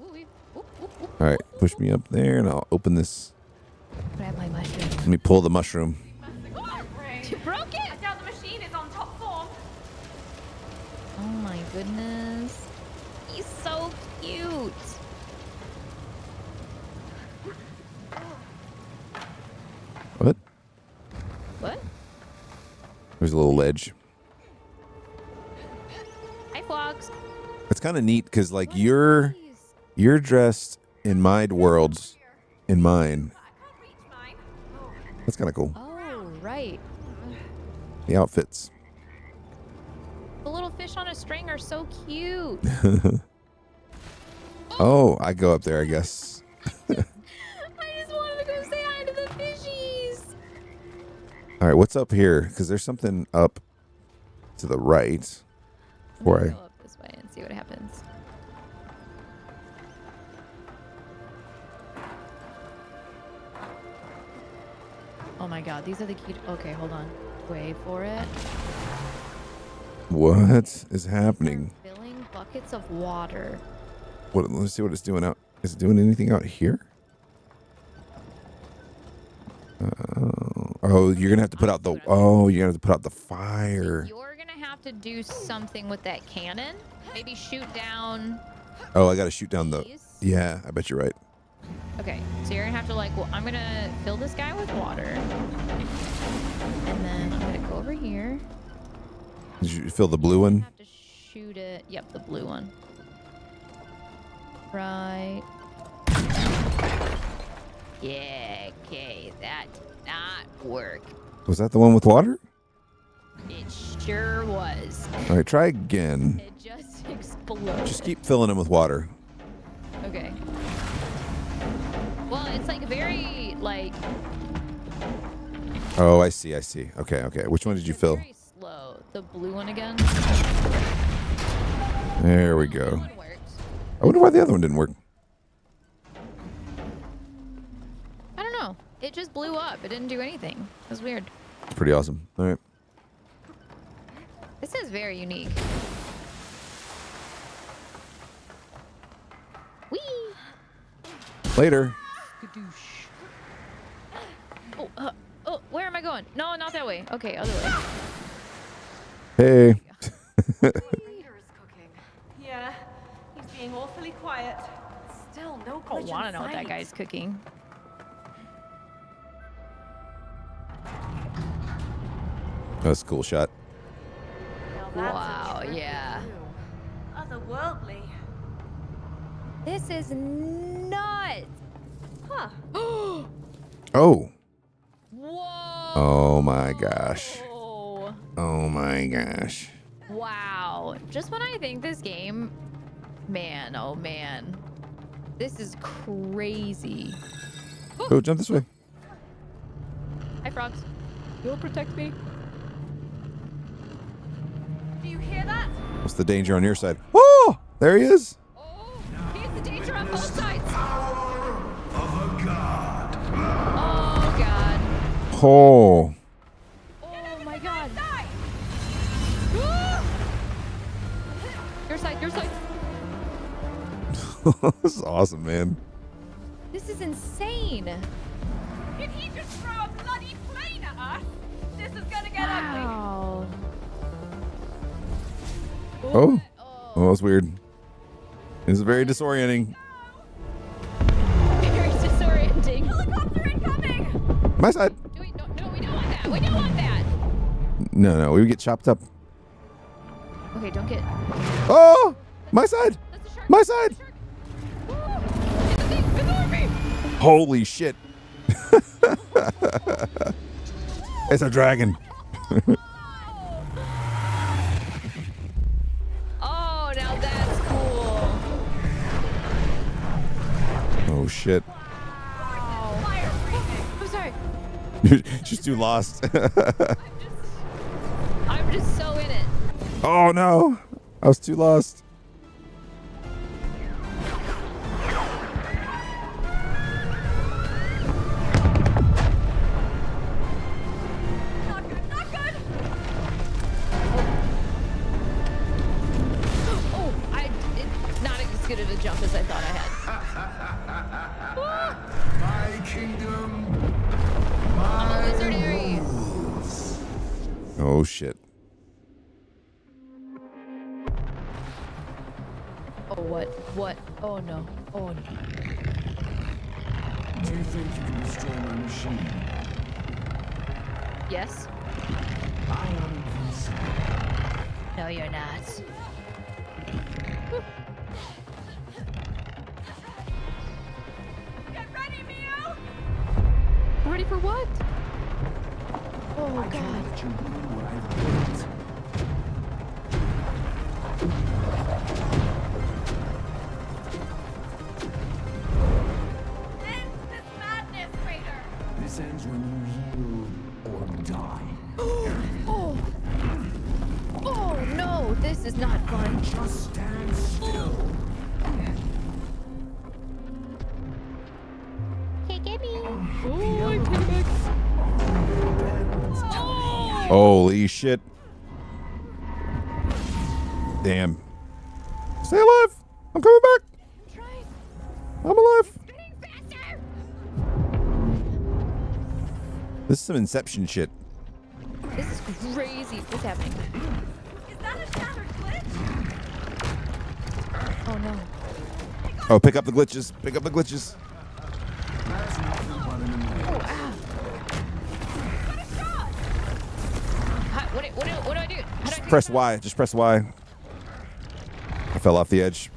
Ooh, wee. Ooh, ooh, ooh. All right. Push me up there and I'll open this. Grab my mushroom. Let me pull the mushroom. My brain. You broke I it. doubt the machine is on top form. Oh my goodness. He's so cute. What? What? There's a little ledge. Hi, frogs. It's kind of neat because like What are you're these? dressed in my worlds, in mine. I can't reach mine. Oh. That's kind of cool. Oh, right. The outfits. The little fish on a string are so cute. Oh, I go up there, I guess. I just wanted to go say hi to the fishies. All right, what's up here? Because there's something up to the right. I'm gonna Before go up this way and see what happens. Oh my god, these are the key. Okay, hold on. Wait for it. What is happening? Filling buckets of water. What? Let's see what it's doing out. Is it doing anything out here? Oh, you're gonna have to put out the. Oh, you're gonna have to put out the fire. You're gonna have to do something with that cannon. Maybe shoot down. Oh, I gotta shoot down the. these. Yeah, I bet you're right. Okay, so you're gonna have to like. Well, I'm gonna fill this guy with water, and then I'm gonna go over here. Did you fill the blue I one? have to shoot it. Yep, the blue one. Right. Yeah. Okay, that did not work. Was that the one with water? It sure was. All right, try again. It just exploded. Just keep filling them with water. Okay. Well, it's like very like. Oh, I see. I see. Okay. Okay. Which one did you fill? Very slow. The blue one again. There we Blue go. one worked. I wonder why the other one didn't work. I don't know. It just blew up. It didn't do anything. It was weird. It's pretty awesome. All right. This is very unique. Whee! Later. Skadoosh. Oh, where am I going? No, not that way. Okay, other way. Hey. Raider is cooking. Yeah, he's being awfully quiet. Still no I glitch don't want to in know what that sight. guy's cooking. That's a cool shot. Now that's a Wow, trippy yeah. view. Otherworldly. This is nuts. Huh. Oh. Whoa. Oh my gosh. Oh my gosh. Wow. Just when I think this game, man, oh man. This is crazy. Oh, jump this way. Hi, frogs. You'll protect me. Do you hear that? What's the danger on your side? Oh, there he is. Oh, he's the danger on both sides. Of a god. Oh, God. Oh. Oh, my God. Your side, your side. This is awesome, man. This is insane. Did he just throw a bloody plane at us? This is gonna get ugly. Wow. Oh. Oh, that's weird. It's very disorienting. Very disorienting. Helicopter incoming! My side. No, we don't want that. We don't want that. No, we would get chopped up. Okay, don't get. Oh, my side. That's a shark. My side. Shark. It's a thing. It's over me. Holy shit. It's a dragon. Oh, now that's cool. Oh shit. I'm sorry. She's too lost. I'm just so in it. Oh no. I was too lost. Not good, not good! Oh, it's not as good of a jump as I thought I had. My kingdom. I'm a lizard area. Oh shit. Oh, what? What? Oh, no. Oh, no. Do you think you can destroy my machine? Yes? I am invincible. No, you're not. Get ready, Mio! Ready for what? Oh, I can't God. let you ruin what I've built. This ends when you heal or die. Oh. Oh no, this is not fun. Just stand still. Hey, get me. Holy shit. Damn. Stay alive. I'm coming back. I'm trying. I'm alive. Getting faster. This is some Inception shit. This is crazy. What's happening? Is that a shattered glitch? Oh no. Oh, pick up the glitches. Pick up the glitches. That's nothing but an illusion. Oh, ah. What do I do? How do I Just do press that? Y. Just press Y. I fell off the edge.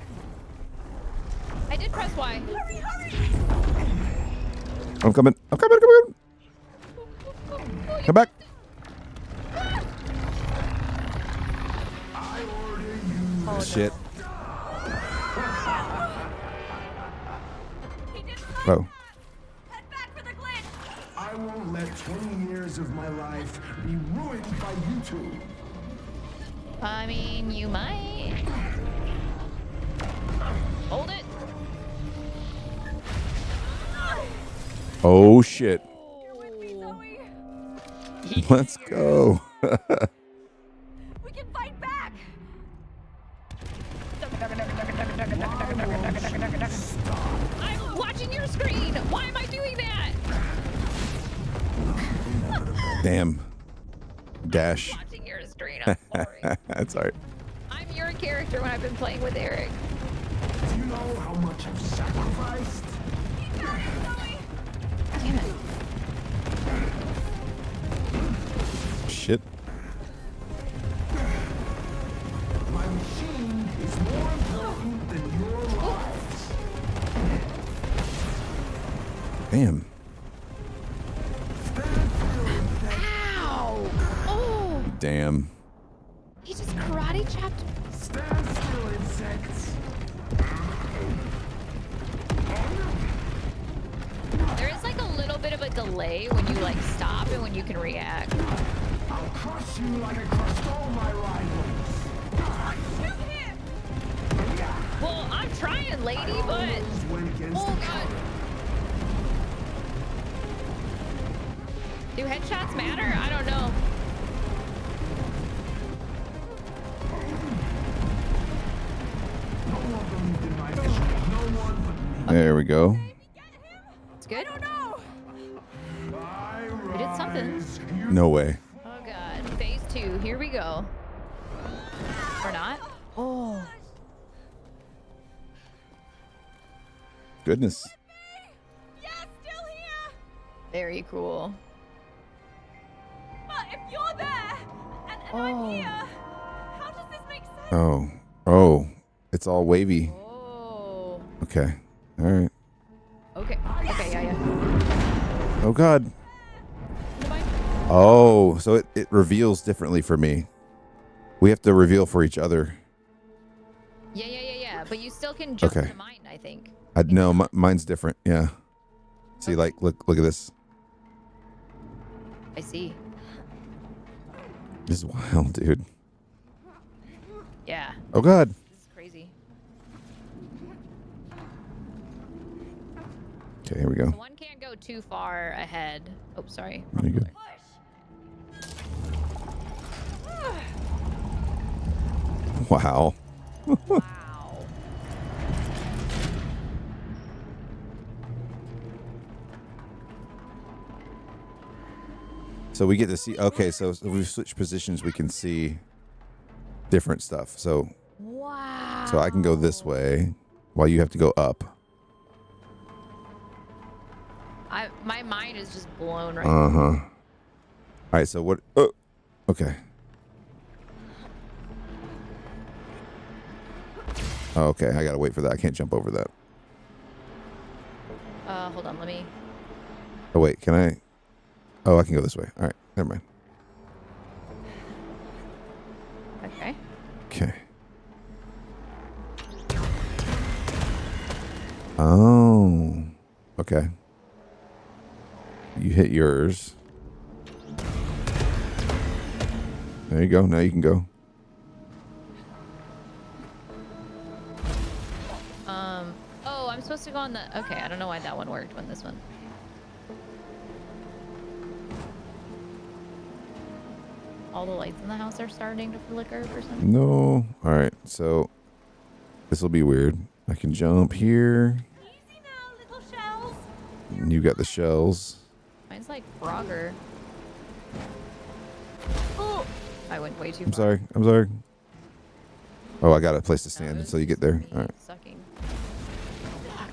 I did press Y. Hurry, hurry! I'm coming. I'm coming. I'm coming. Come back. I order you. Oh, Shit. He didn't like Oh. that. Head back for the glitch. I won't let 20 years of my life be ruined by you two. I mean, you might. Hold it. Oh shit. With me, Zoe. Let's go. We can fight back. I'm watching your screen. Why am I doing that? Damn. Dash. Watching your screen. I'm sorry. That's alright. I'm your character when I've been playing with Eric. Do you know how much I've sacrificed? Damn it. Shit. My machine is more important than your lives. Damn. Ow! Oh! Damn. He just karate chopped. Stand still, insects. There is like a little bit of a delay when you like stop and when you can react. I'll crush you like I crushed all my rivals. Shoot him! Well, I'm trying, lady, but Always went against oh the god. current. Do headshots matter? I don't know. No one believed in my mission. No one but me. There we go. It's good. No! We did something. Rise, you No way. Oh god. Phase 2. Here we go. Or not? Oh. Goodness. Yeah, still here! Very cool. But if you're there, and I'm Oh. here, how does this make sense? Oh. Oh. It's all wavy. Oh. Okay. All right. Okay. Okay, yeah. Oh god. Goodbye. Oh, so it reveals differently for me. We have to reveal for each other. Yeah. But you still can jump Okay. to mine, I think. No, mine's different. Yeah. See, like, look at this. I see. This is wild, dude. Yeah. Oh god. This is crazy. Okay, here we go. So one can't go too far ahead. Oh, sorry. There you go. Wow. Wow. So we get to see. Okay, so if we switch positions, we can see different stuff. So Wow. I can go this way while you have to go up. My mind is just blown right Uh huh. All right. So what? Oh, okay. Oh, okay. I gotta wait for that. I can't jump over that. Hold on, let me. Oh wait, can I? Oh, I can go this way. All right. Never mind. Okay. Okay. Oh. Okay. You hit yours. There you go. Now you can go. Oh, I'm supposed to go on the. Okay, I don't know why that one worked when this one. All the lights in the house are starting to flicker or something. No. All right. So this will be weird. I can jump here. Easy now, little shells. And you got the shells. Mine's like Frogger. Oh, I went way too I'm far. sorry. I'm sorry. Oh, I got a place to No, stand it until you was get there. me All right. Sucking. Fuck.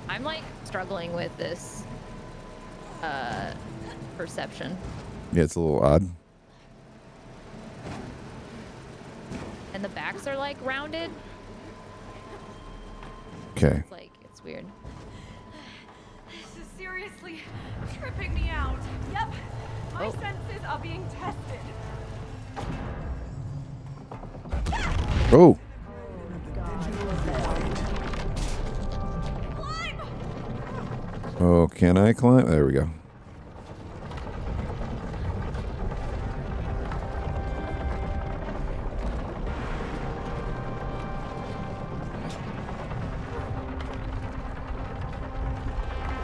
I'm like struggling with this perception. Yeah, it's a little odd. And the backs are like rounded. Okay. It's like it's weird. This is seriously tripping me out. Yep, my Oh. senses are being tested. Oh. Climb! Oh, can I climb? There we go.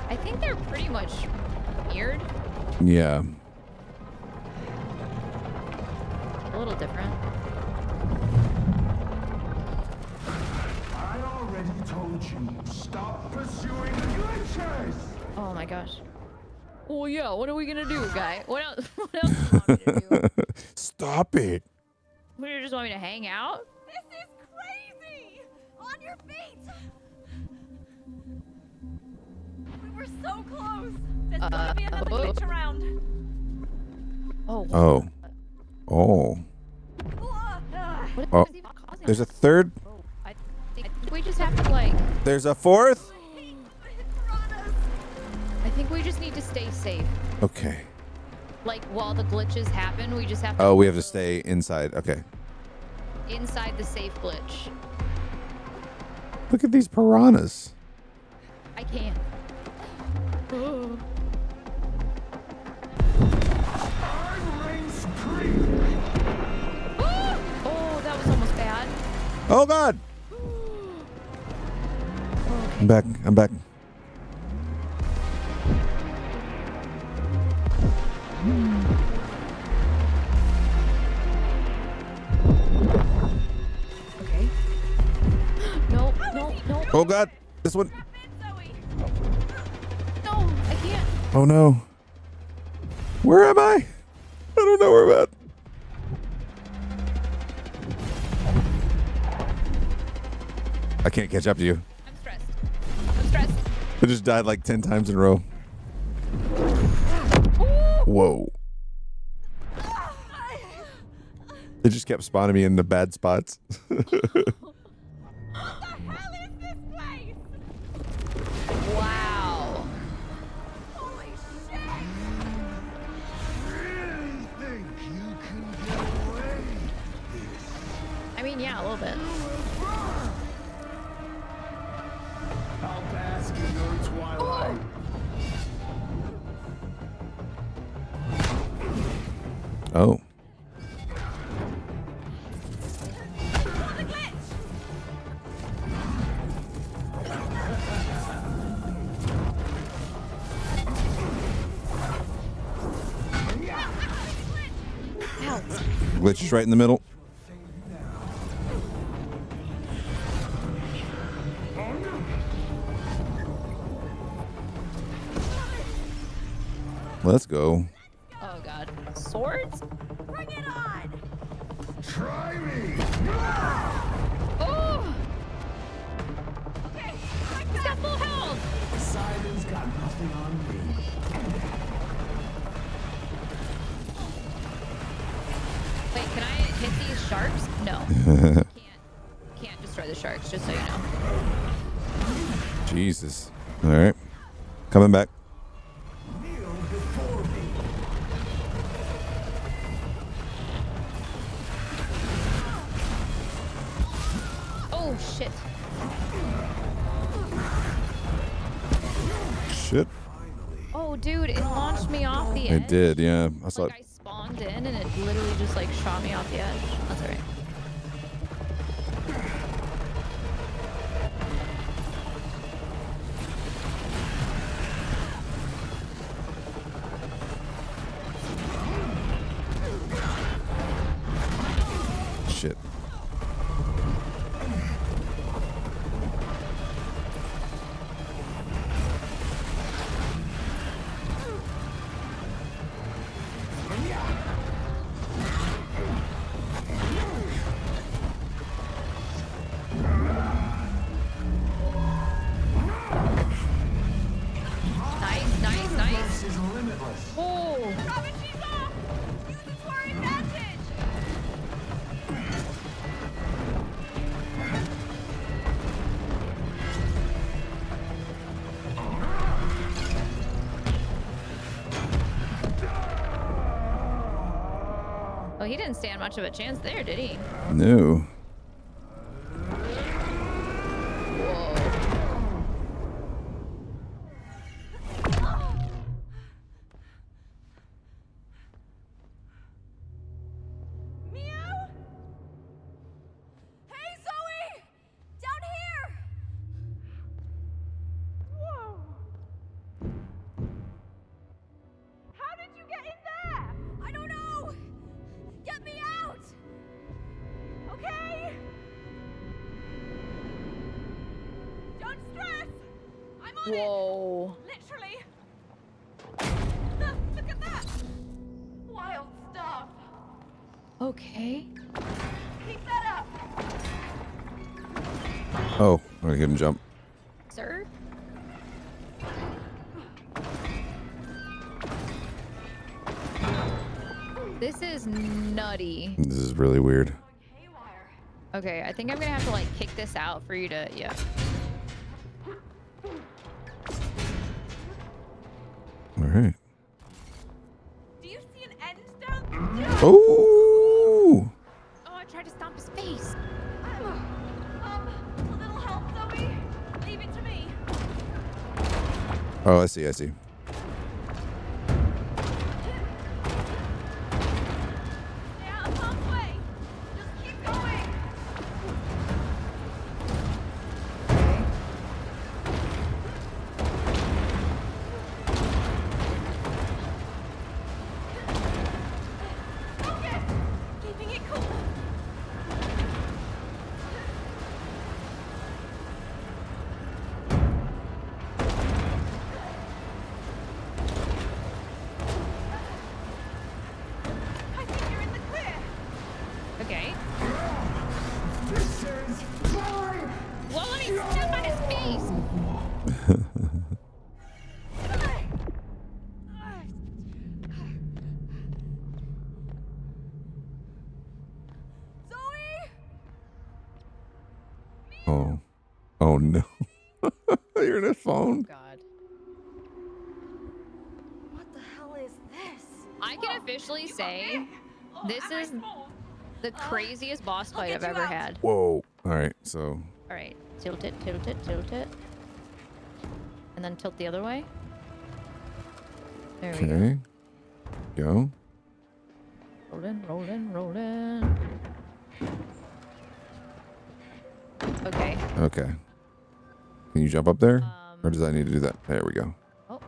I think they're pretty much weird. Yeah. A little different. I already told you, stop pursuing the glitches! Oh my gosh. Well, yeah. What are we gonna do, guy? What else? What else do you want me to do? Stop it. What, you just want me to hang out? This is crazy! On your feet! We were so close! There's gotta be another glitch around. Oh. Oh. Oh. What Oh. is even causing There's a this? third. Oh, I think we just have to like. There's a fourth. Piranhas! I think we just need to stay safe. Okay. Like while the glitches happen, we just have to. Oh, we have to stay inside. Okay. Inside the safe glitch. Look at these piranhas. I can't. I reign supreme! Oh, that was almost bad. Oh God. I'm back. I'm back. Okay. No, no, no, Oh God. This one. Zoe! no! I can't. Oh no. Where am I? I don't know where I'm at. I can't catch up to you. I'm stressed. I'm stressed. I just died like 10 times in a row. Whoa. It just kept spawning me in the bad spots. What the hell is this place? Wow. Holy shit! Really think you can get away? I mean, yeah, a little bit. I'll bask in your twilight. Oh. The glitch! Ow. Glitch is right in the middle. Let's go. Oh god. Swords? Bring it on! Try me! Oh! Okay, He's got full health! Poseidon's got nothing on me. Wait, can I hit these sharks? No. Can't destroy the sharks, just so you know. Jesus. All right. Coming back. Kneel before me. Oh shit. Shit. Finally, Oh, dude, it launched me off the edge. It did, yeah. I saw Like it. I spawned in and it literally just like shot me off the edge. That's alright. Shit. Nice, nice, nice. This is limitless. Oh, Robin, she's off! Use it to our advantage! well, he didn't stand much of a chance there, did he? No. Whoa. Meow? Hey, Zoe! Down here! Whoa! How did you get in there? I don't know! Get me out! Okay? Don't stress! I'm on it! Whoa. Literally! Look at that! Wild stuff. Okay. Keep that up. Oh, I'm gonna give him jump. Sir? This is nutty. This is really weird. Haywire. Okay, I think I'm gonna have to like kick this out for you to, yeah. All right. Do you see an end down? Oh. Oh, I tried to stomp his face. A little help, Zoe? Leave it to me. Oh, I see. I see. Stay out of harm's way. Just keep going. Focus! Keeping it cool. I think you're in the clear. Okay. This is my Well, let me step on his face. Zoe! Oh. Oh no. You're in his phone. God. What the hell is this? I can officially say this Am I is small? the craziest boss fight I've get you ever out. had. Whoa. All right. So All right, tilt it, tilt it, tilt it. And then tilt the other way. There we go. okay. Go. Rolling, rolling, rolling. Okay. Okay. Can you jump up there, or does I need to do that? There we go. Oh.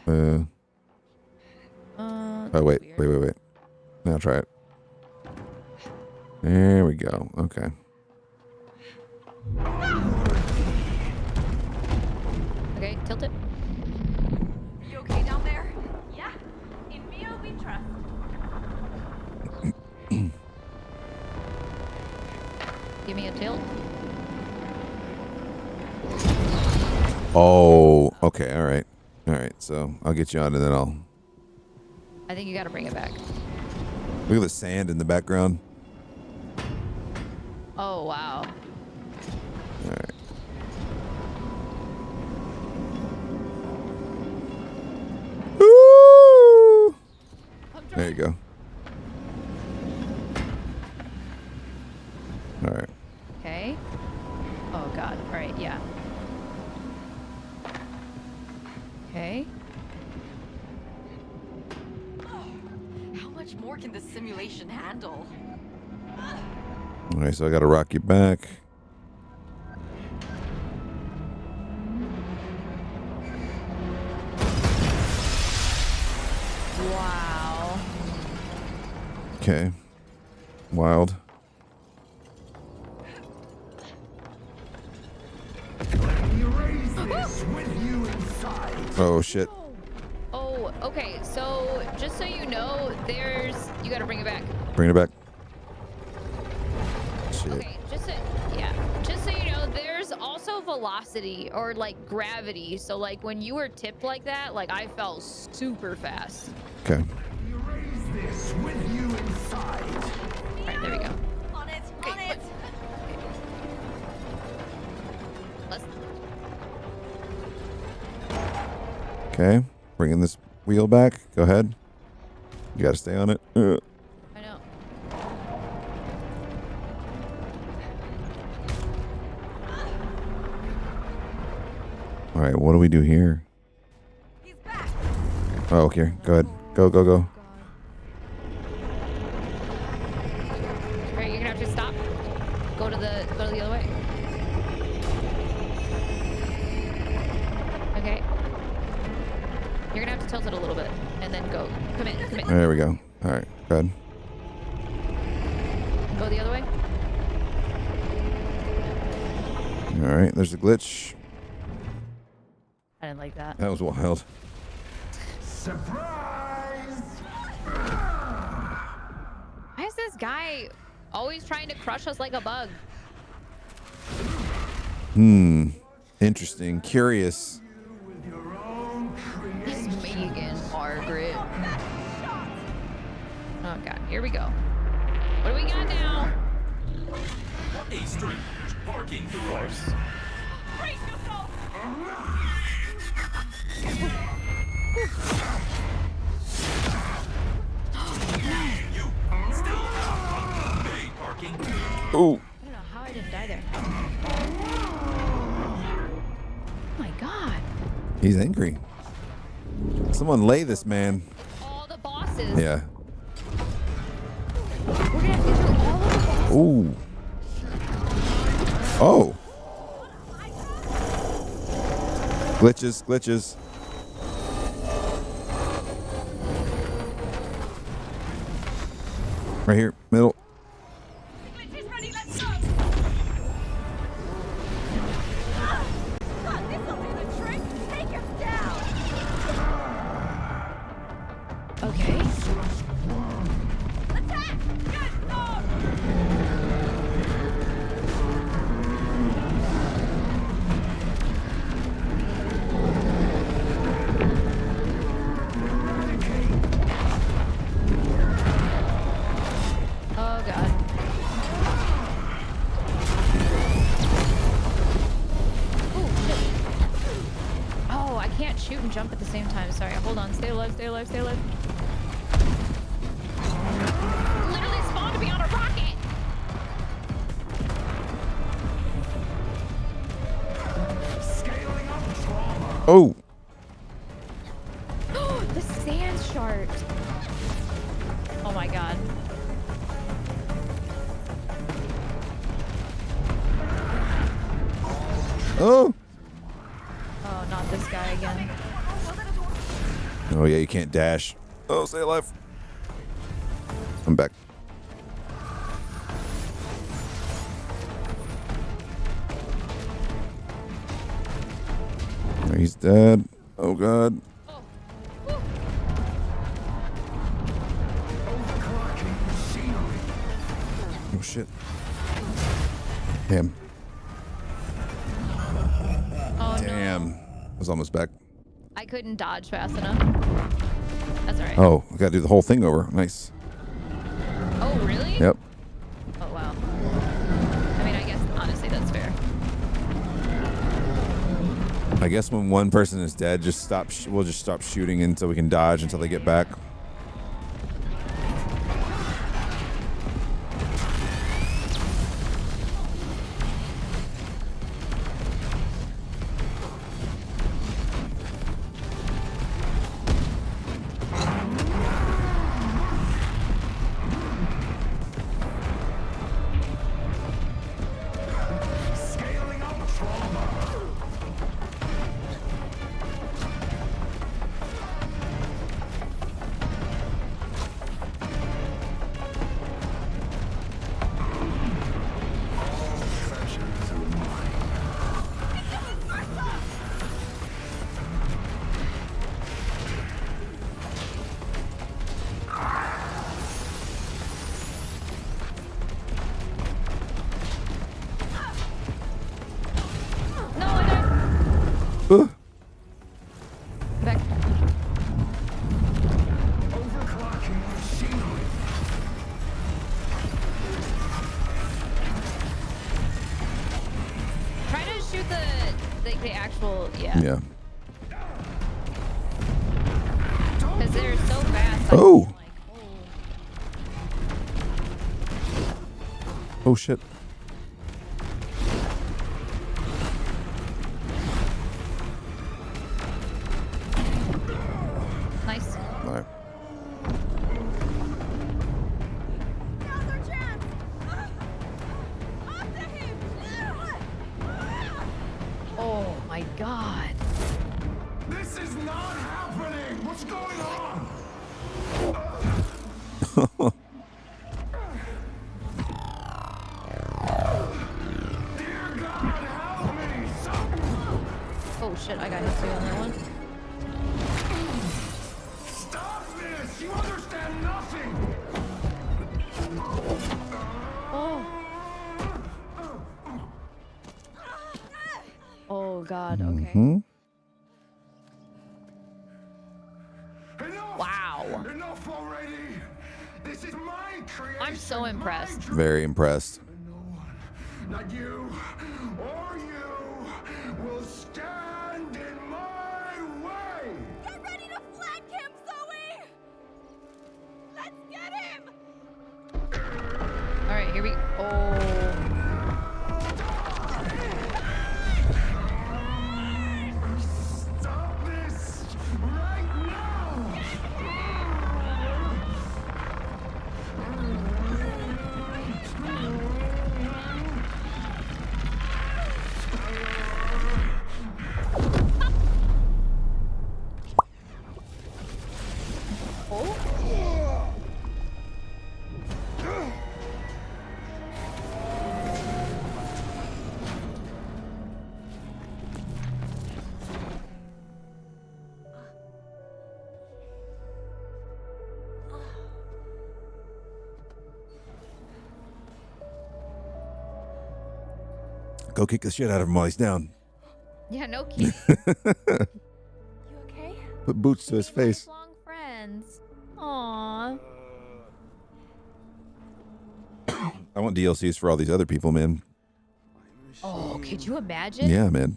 Oh. Oh that's wait, weird. wait. Now try it. There we go. Okay. Okay, tilt it. You okay down there? Yeah. In Mio we trust. Give me a tilt. Oh. Okay. All right. All right. So I'll get you on, and then I'll I think you gotta bring it back. look at the sand in the background. Oh, wow. All right. Woo! There you go. All right. Okay. God. All right, yeah. Okay. How much more can this simulation handle? All right, so I got to rock you back. Wow. Okay. Wild. Erase this with you inside. Oh, shit. Oh, okay. So just so you know, you gotta bring it back. Bring it back. Shit. Okay, just so you know, there's also velocity or like gravity. So like when you were tipped like that, like I fell super fast. Okay. Erase this with you inside. All right, there we go. On it, Okay, on it. Let's. Okay. Bringing this wheel back. Go ahead. You got to stay on it. I know. All right. What do we do here? He's back. Oh, okay. Go ahead. Go, go, go. All right, you're gonna have to stop. Go to the other way. Okay. You're gonna have to tilt it a little bit and then go. Come in. There we go. All right. Go ahead. Go the other way. All right. There's a glitch. I didn't like that. That was wild. Surprise! Why is this guy always trying to crush us like a bug? Interesting. Curious. With your own It's creation. me again, Margaret. Oh god, here we go. What do we got now? A strange parking garage. Brace yourself! You still paid parking. Oh, I don't know how I didn't die there. Oh my god. he's angry. Someone lay this man. All the bosses. Yeah. We're gonna have to do all of the bosses. Ooh. Oh. Glitches, glitches. Right here, middle. Glitch is ready, let's go! God, this'll do the trick. Take him down. Okay. Attack! Get on! Oh god. Oh shit. Oh, I can't shoot and jump at the same time. Sorry. Hold on. Stay alive, stay alive, stay alive. Literally spawned me on a rocket. Scaling up trauma. Oh. The sand shark. Oh my god. Oh. Oh, not this guy again. Oh yeah, you can't dash. Oh, stay alive. I'm back. He's dead. Oh god. Oh. Overclocking machinery. Oh shit. Damn. Oh Damn. no. I was almost back. I couldn't dodge fast enough. That's alright. Oh, I gotta do the whole thing over. Nice. Oh, really? Yep. Oh, wow. I mean, I guess, honestly, that's fair. I guess when one person is dead, just stop. We'll just stop shooting until we can dodge until they get back. Back. Overclocking machinery. Try to shoot the actual, yeah. Yeah. Because they're so fast. Oh. Like, Oh shit. nice. All right. Now's our chance! After him! Oh my god. This is not happening. What's going on? Dear God, help me! Oh shit, I got hit too on that one. Stop this! You understand nothing! Oh. Oh god, okay. Mhm. Enough! Wow. Enough already! This is my creation! I'm so impressed. my dream. Very impressed. No one, not you or you, will stand in my way! Get ready to flank him, Zoe! Let's get him! Alright, here we oh. Stop this right now! Go kick the shit out of him while he's down. Yeah, no kidding. You okay? Put boots to his face. Lifelong friends. Aww. I want DLCs for all these other people, man. Oh, could you imagine? Yeah, man.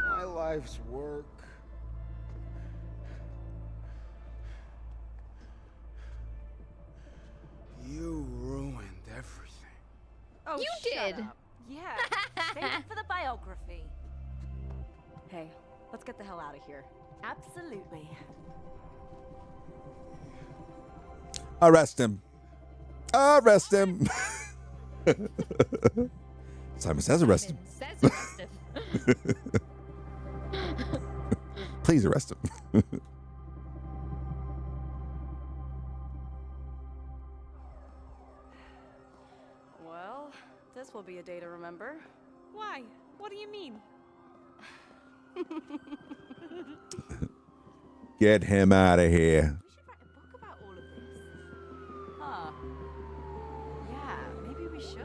My life's work. You ruined everything. Oh, You shut did. up. Yeah. Save it for the biography. Hey, let's get the hell out of here. Absolutely. Arrest him. Arrest him. Simon says arrest him. Says arrest him. Please arrest him. Well, this will be a day to remember. Why? What do you mean? Get him out of here. We should write a book about all of this. Huh. Yeah, maybe we should.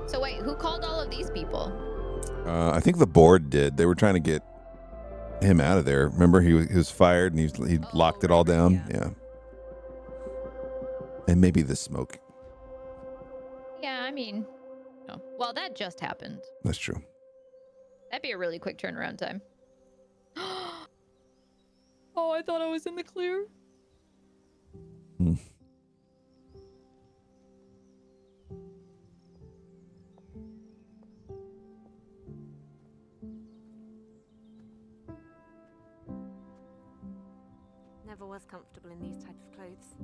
So wait, who called all of these people? I think the board did. They were trying to get him out of there. Remember, he was fired and he locked it all right, down. yeah. Yeah. And maybe the smoke. Yeah, I mean, no. Well, that just happened. That's true. That'd be a really quick turnaround time. Oh, I thought I was in the clear. Hmm. Never was comfortable in these type of clothes.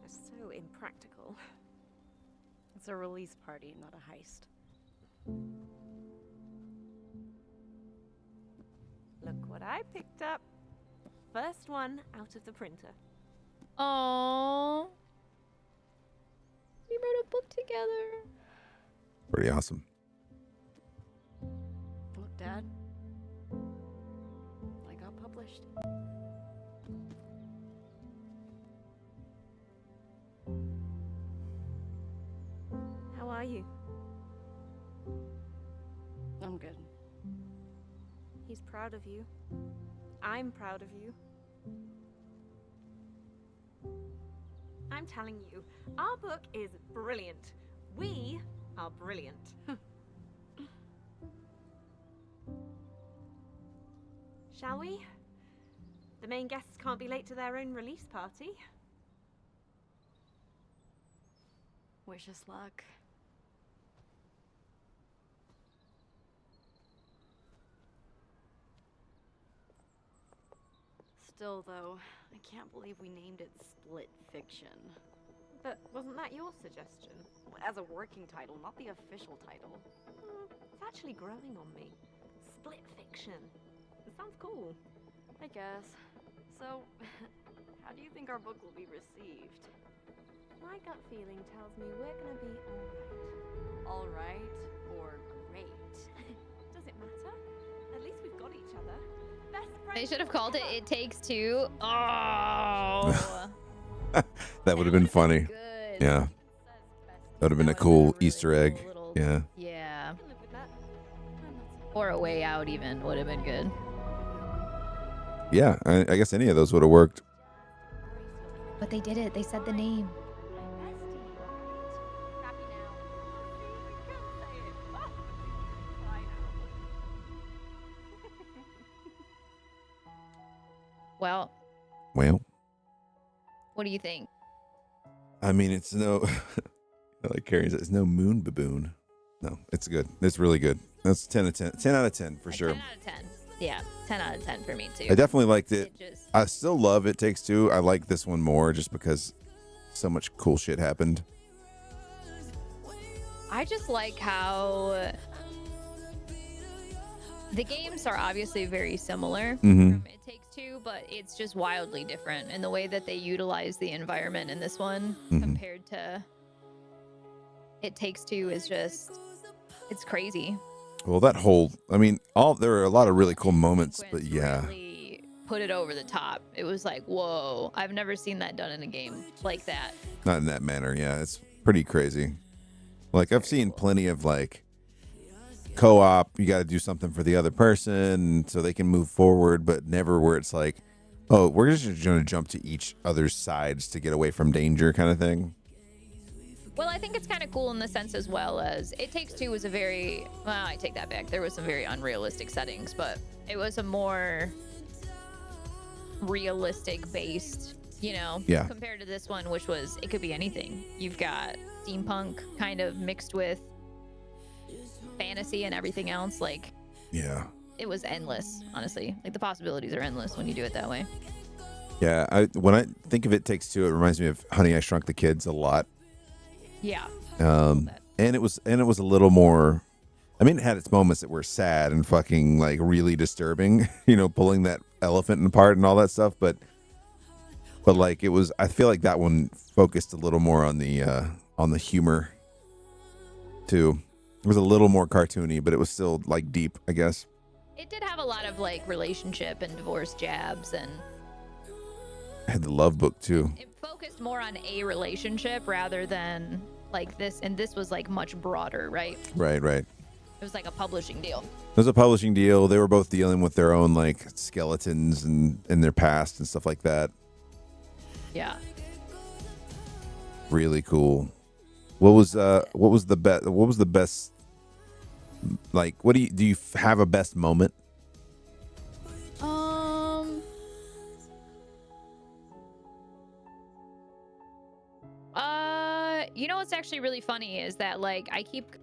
They're so impractical. It's a release party, not a heist. Look what I picked up. First one out of the printer. Aww. We wrote a book together. Pretty awesome. Look, Dad. I got published. proud of you. I'm proud of you. I'm telling you, our book is brilliant. We are brilliant. Shall we? The main guests can't be late to their own release party. Wish us luck. Still, though, I can't believe we named it Split Fiction. But wasn't that your suggestion? As a working title, not the official title. It's actually growing on me. Split fiction. It sounds cool. I guess. So, how do you think our book will be received? My gut feeling tells me we're gonna be alright. Alright or great? Does it matter? At least we've got each other. Best friends. They should have called it It Takes Two. Oh. That would have been funny. Good. Yeah. That would have been a cool Easter egg. Yeah. Yeah. I can live with that. Or A Way Out even would have been good. Yeah. I guess any of those would have worked. But they did it. They said the name. Well, Well, what do you think? I mean, it's no, like Carrie said, it's no moon baboon. No, it's good. It's really good. That's 10 out of 10. 10 out of 10 for sure. 10 out of 10. Yeah, 10 out of 10 for me too. I definitely liked it. It just, I still love It Takes Two. I like this one more just because so much cool shit happened. I just like how the games are obviously very similar from It Takes Two, but it's just wildly different in the way that they utilize the environment in this one compared to It Takes Two is just, it's crazy. Well, that whole, I mean, there are a lot of really cool moments, but Sequence yeah. really put it over the top. It was like, whoa, I've never seen that done in a game like that. Not in that manner. Yeah, it's pretty crazy. Like, I've seen plenty of, like, co-op, you got to do something for the other person so they can move forward, but never where it's like, oh, we're just going to jump to each other's sides to get away from danger kind of thing. Well, I think it's kind of cool in the sense as well as It Takes Two was a very, well, I take that back. There was some very unrealistic settings, but it was a more realistic based, you know, Yeah. compared to this one, which was, it could be anything. You've got steampunk kind of mixed with fantasy and everything else. Like, Yeah. it was endless, honestly. Like, the possibilities are endless when you do it that way. Yeah, when I think of It Takes Two, it reminds me of Honey, I Shrunk the Kids a lot. Yeah. And it was a little more, I mean, it had its moments that were sad and fucking like really disturbing, you know, pulling that elephant apart and all that stuff, but like it was, I feel like that one focused a little more on the humor too. It was a little more cartoony, but it was still like deep, I guess. It did have a lot of like relationship and divorce jabs, and It had the love book too. it focused more on a relationship rather than like this, and this was like much broader, right? Right. It was like a publishing deal. It was a publishing deal. They were both dealing with their own like skeletons and in their past and stuff like that. Yeah. Really cool. What was the best like, what do you have a best moment? You know what's actually really funny is that like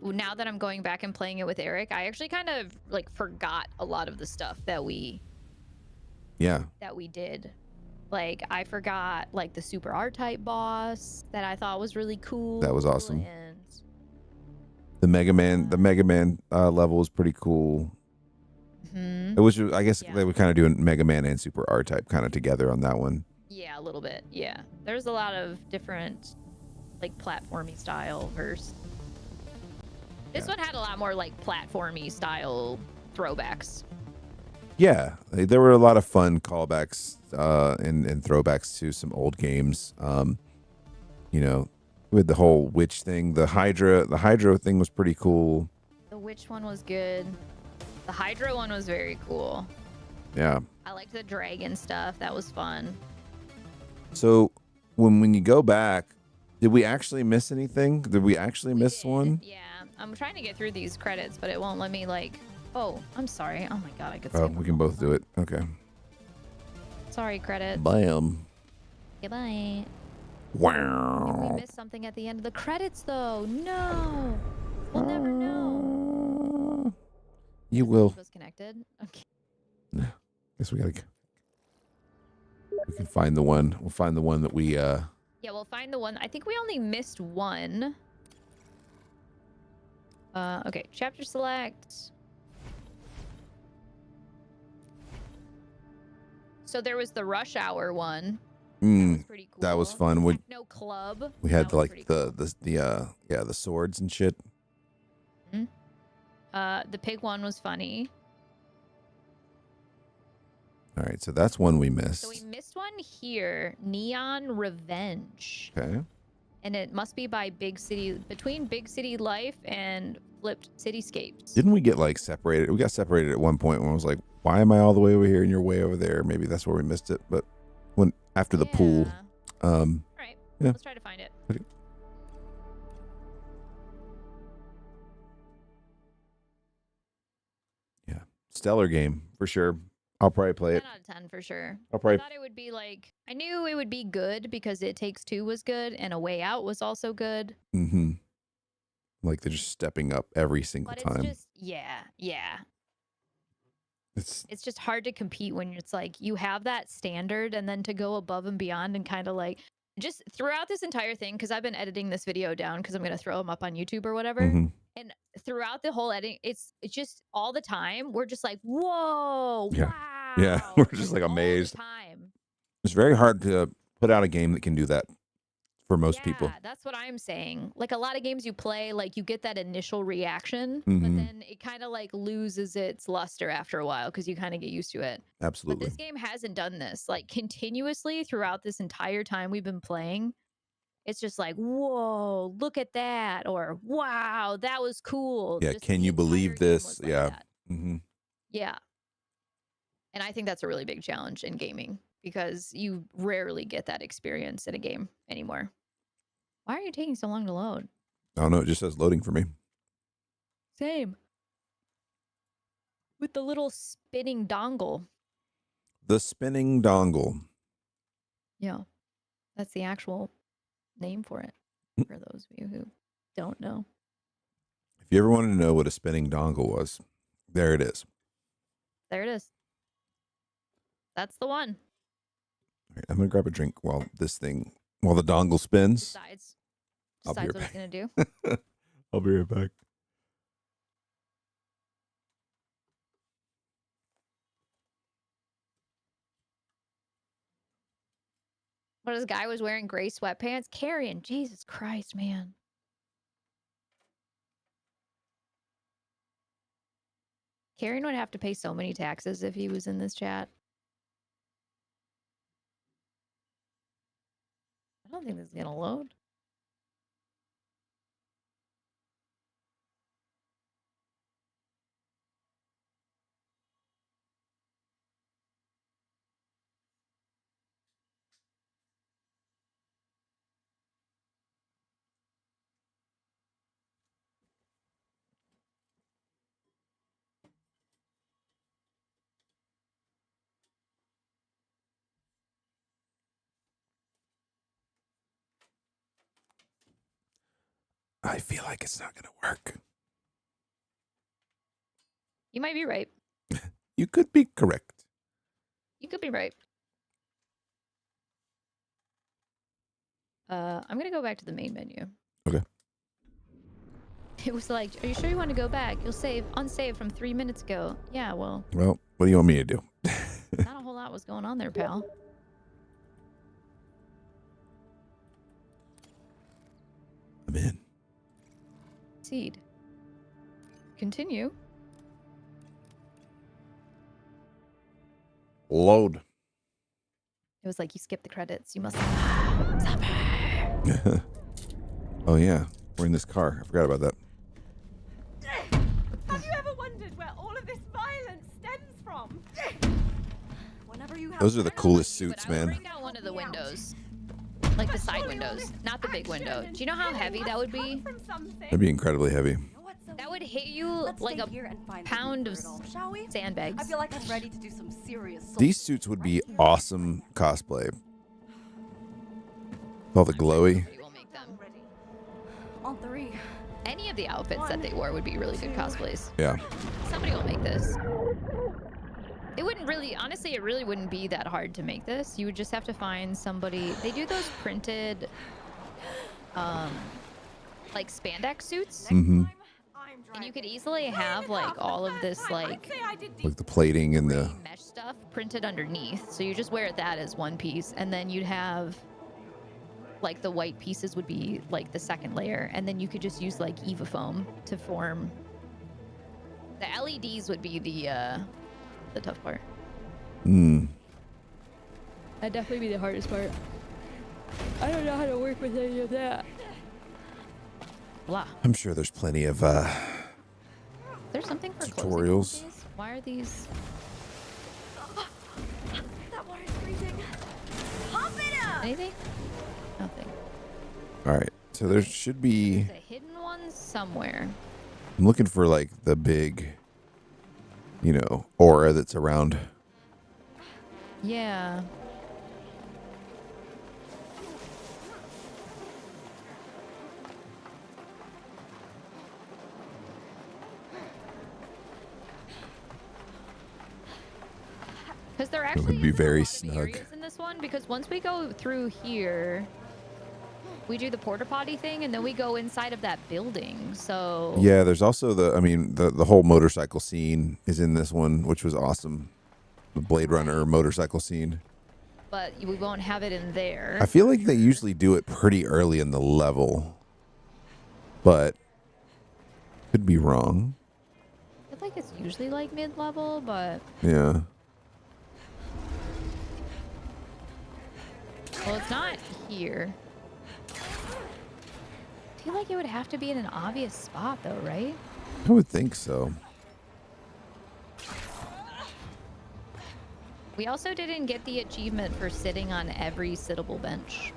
now that I'm going back and playing it with Eric, I actually kind of like forgot a lot of the stuff that we did. Like, I forgot like the super R-Type boss that I thought was really cool. That was awesome. And The Mega Man level was pretty cool. It was, I guess they were kind of doing Mega Man and Super R-Type kind of together on that one. yeah, a little bit. Yeah. There's a lot of different like platformy style verse. This one had a lot more like platformy style throwbacks. Yeah, there were a lot of fun callbacks and throwbacks to some old games. You know, with the whole witch thing, the Hydra thing was pretty cool. The witch one was good. The Hydra one was very cool. Yeah. I liked the dragon stuff. That was fun. So when you go back, did we actually miss anything? Did we actually miss did. one? Yeah. I'm trying to get through these credits, but it won't let me like. Oh, I'm sorry. Oh my god, I could. Oh, skip we them can all. both do it. Okay. Sorry, credits. Bam. Goodbye. We Wow. missed something at the end of the credits, though. No. We'll never know. You Is will. Was connected. Okay. Guess we gotta. We can find the one. We'll find the one that we. Yeah, we'll find the one. I think we only missed one. Okay. Chapter select. So there was the rush hour one. That was pretty cool. That was fun. We Techno Club. we had That was like pretty the swords and shit. cool. The pig one was funny. All right, so that's one we missed. So we missed one here. Neon Revenge. Okay. And it must be by between Big City Life and Flipped Cityscapes. Didn't we get like separated? We got separated at one point when I was like, "Why am I all the way over here and you're way over there?" Maybe that's where we missed it. But when after the pool, All right. yeah. Let's try to find it. Okay. Yeah, stellar game for sure. I'll probably play 10 it. out of 10 for sure. I'll I probably thought it would be like, I knew it would be good because It Takes Two was good and A Way Out was also good. like they're just stepping up every single But time. it's just, yeah. It's It's just hard to compete when it's like you have that standard and then to go above and beyond and kind of like just throughout this entire thing, because I've been editing this video down because I'm going to throw them up on YouTube or whatever. mhm. And throughout the whole editing, it's just all the time. We're just like, whoa, Yeah. wow. Yeah, we're just like all the amazed. time. It's very hard to put out a game that can do that for most people. Yeah, that's what I'm saying. Like a lot of games you play, like you get that initial reaction, but Mhm. then it kind of like loses its luster after a while because you kind of get used to it. But Absolutely. this game hasn't done this like continuously throughout this entire time we've been playing. It's just like, whoa, look at that, or wow, that was cool. Yeah, Just can the you entire believe game this? was like Yeah. that. hmm Yeah. And I think that's a really big challenge in gaming because you rarely get that experience in a game anymore. Why are you taking so long to load? I don't know. It just says loading for me. Same. With the little spinning dongle. The spinning dongle. Yeah. That's the actual name for it, for those of you who don't know. If you ever wanted to know what a spinning dongle was, there it is. There it is. That's the one. All right, I'm gonna grab a drink while the dongle spins. Decides I'll be what right it's going to do. I'll be right back. But this guy was wearing gray sweatpants. Carrion, Jesus Christ, man. Carrion would have to pay so many taxes if he was in this chat. I don't think this is going to load. I feel like it's not gonna work. You might be right. You could be correct. You could be right. I'm going to go back to the main menu. Okay. It was like, are you sure you want to go back? You'll save unsave from 3 minutes ago. Yeah, well, Well, what do you want me to do? not a whole lot was going on there, pal. I'm in. Seed. Continue. Load. It was like you skipped the credits. You must suffer. Oh yeah, we're in this car. I forgot about that. Have you ever wondered where all of this violence stems from? Those are the coolest But suits, I would man. break out one of the windows, like the side windows, not the big window. Do you know how heavy that would be? From something. That'd be incredibly heavy. You know what, Zoe? That would hit you Let's like stay a here and find pound of Turtle, shall we? I sandbags. feel like I'm ready to do some serious soul These suits would be awesome cosplay. All the glowy. We will make them. Ready. on 3. Any of the outfits that they wore would be really good cosplays. Yeah. Somebody will make this. It wouldn't really, honestly, it really wouldn't be that hard to make this. You would just have to find somebody. They do those printed, like spandex suits, Mm-hmm. and you could easily have like all of this like Say I did Like the plating and the. mesh stuff printed underneath. So you just wear that as one piece, and then you'd have like the white pieces would be like the second layer, and then you could just use like Eva foam to form. The LEDs would be the tough part. Mm. That'd definitely be the hardest part. I don't know how to work with any of that. Blah. I'm sure there's plenty of. There's something for closing all Tutorials. these? Why are these? That water's freezing. Pump it up! Anything? Nothing. All right. So there should be. There's a hidden one somewhere. I'm looking for like the big, aura that's around. Yeah. Because there actually would be isn't a very lot of snug. areas in this one. Because once we go through here, we do the porta potty thing, and then we go inside of that building. So Yeah, there's also the whole motorcycle scene is in this one, which was awesome. The Blade Runner motorcycle scene. but we won't have it in there. I feel like they usually do it pretty early in the level, but could be wrong. I feel like it's usually like mid-level, but Yeah. well, it's not here. I feel like it would have to be in an obvious spot, though, right? I would think so. We also didn't get the achievement for sitting on every sittable bench.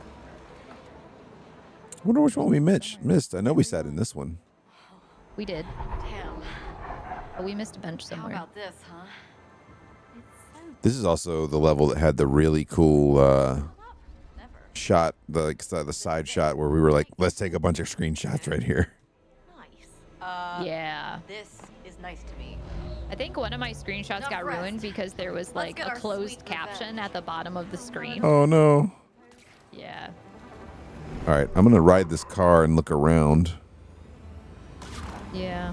I wonder which one we missed. I know we sat in this one. We did, Damn. but we missed a bench How somewhere. about this, huh? This is also the level that had the really cool Never. shot, the side shot where we were like, let's take a bunch of screenshots right here. Nice. Yeah. This is nice to me. I think one of my screenshots Enough got rest. ruined because there was Let's like get a our closed sweet caption revenge. at the bottom of the screen. Oh no. Yeah. All right, I'm gonna ride this car and look around. Yeah.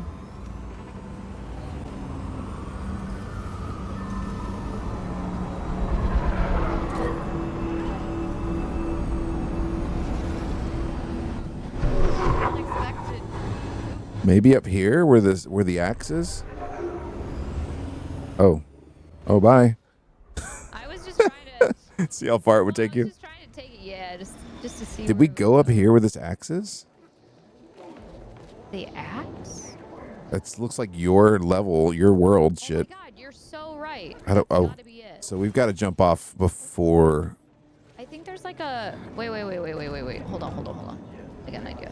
Unexpected. Maybe up here where the axe is. Oh, bye. I was just trying to. See how far it would Well, take I you. was just trying to take it. Yeah, just to see. Did we where go up here where this axe is? The axe? That looks like your level, your world Oh shit. my god, you're so right. I don't. That's Oh, gotta be it. so we've got to jump off before. I think there's like a. Wait. Hold on. I got an idea.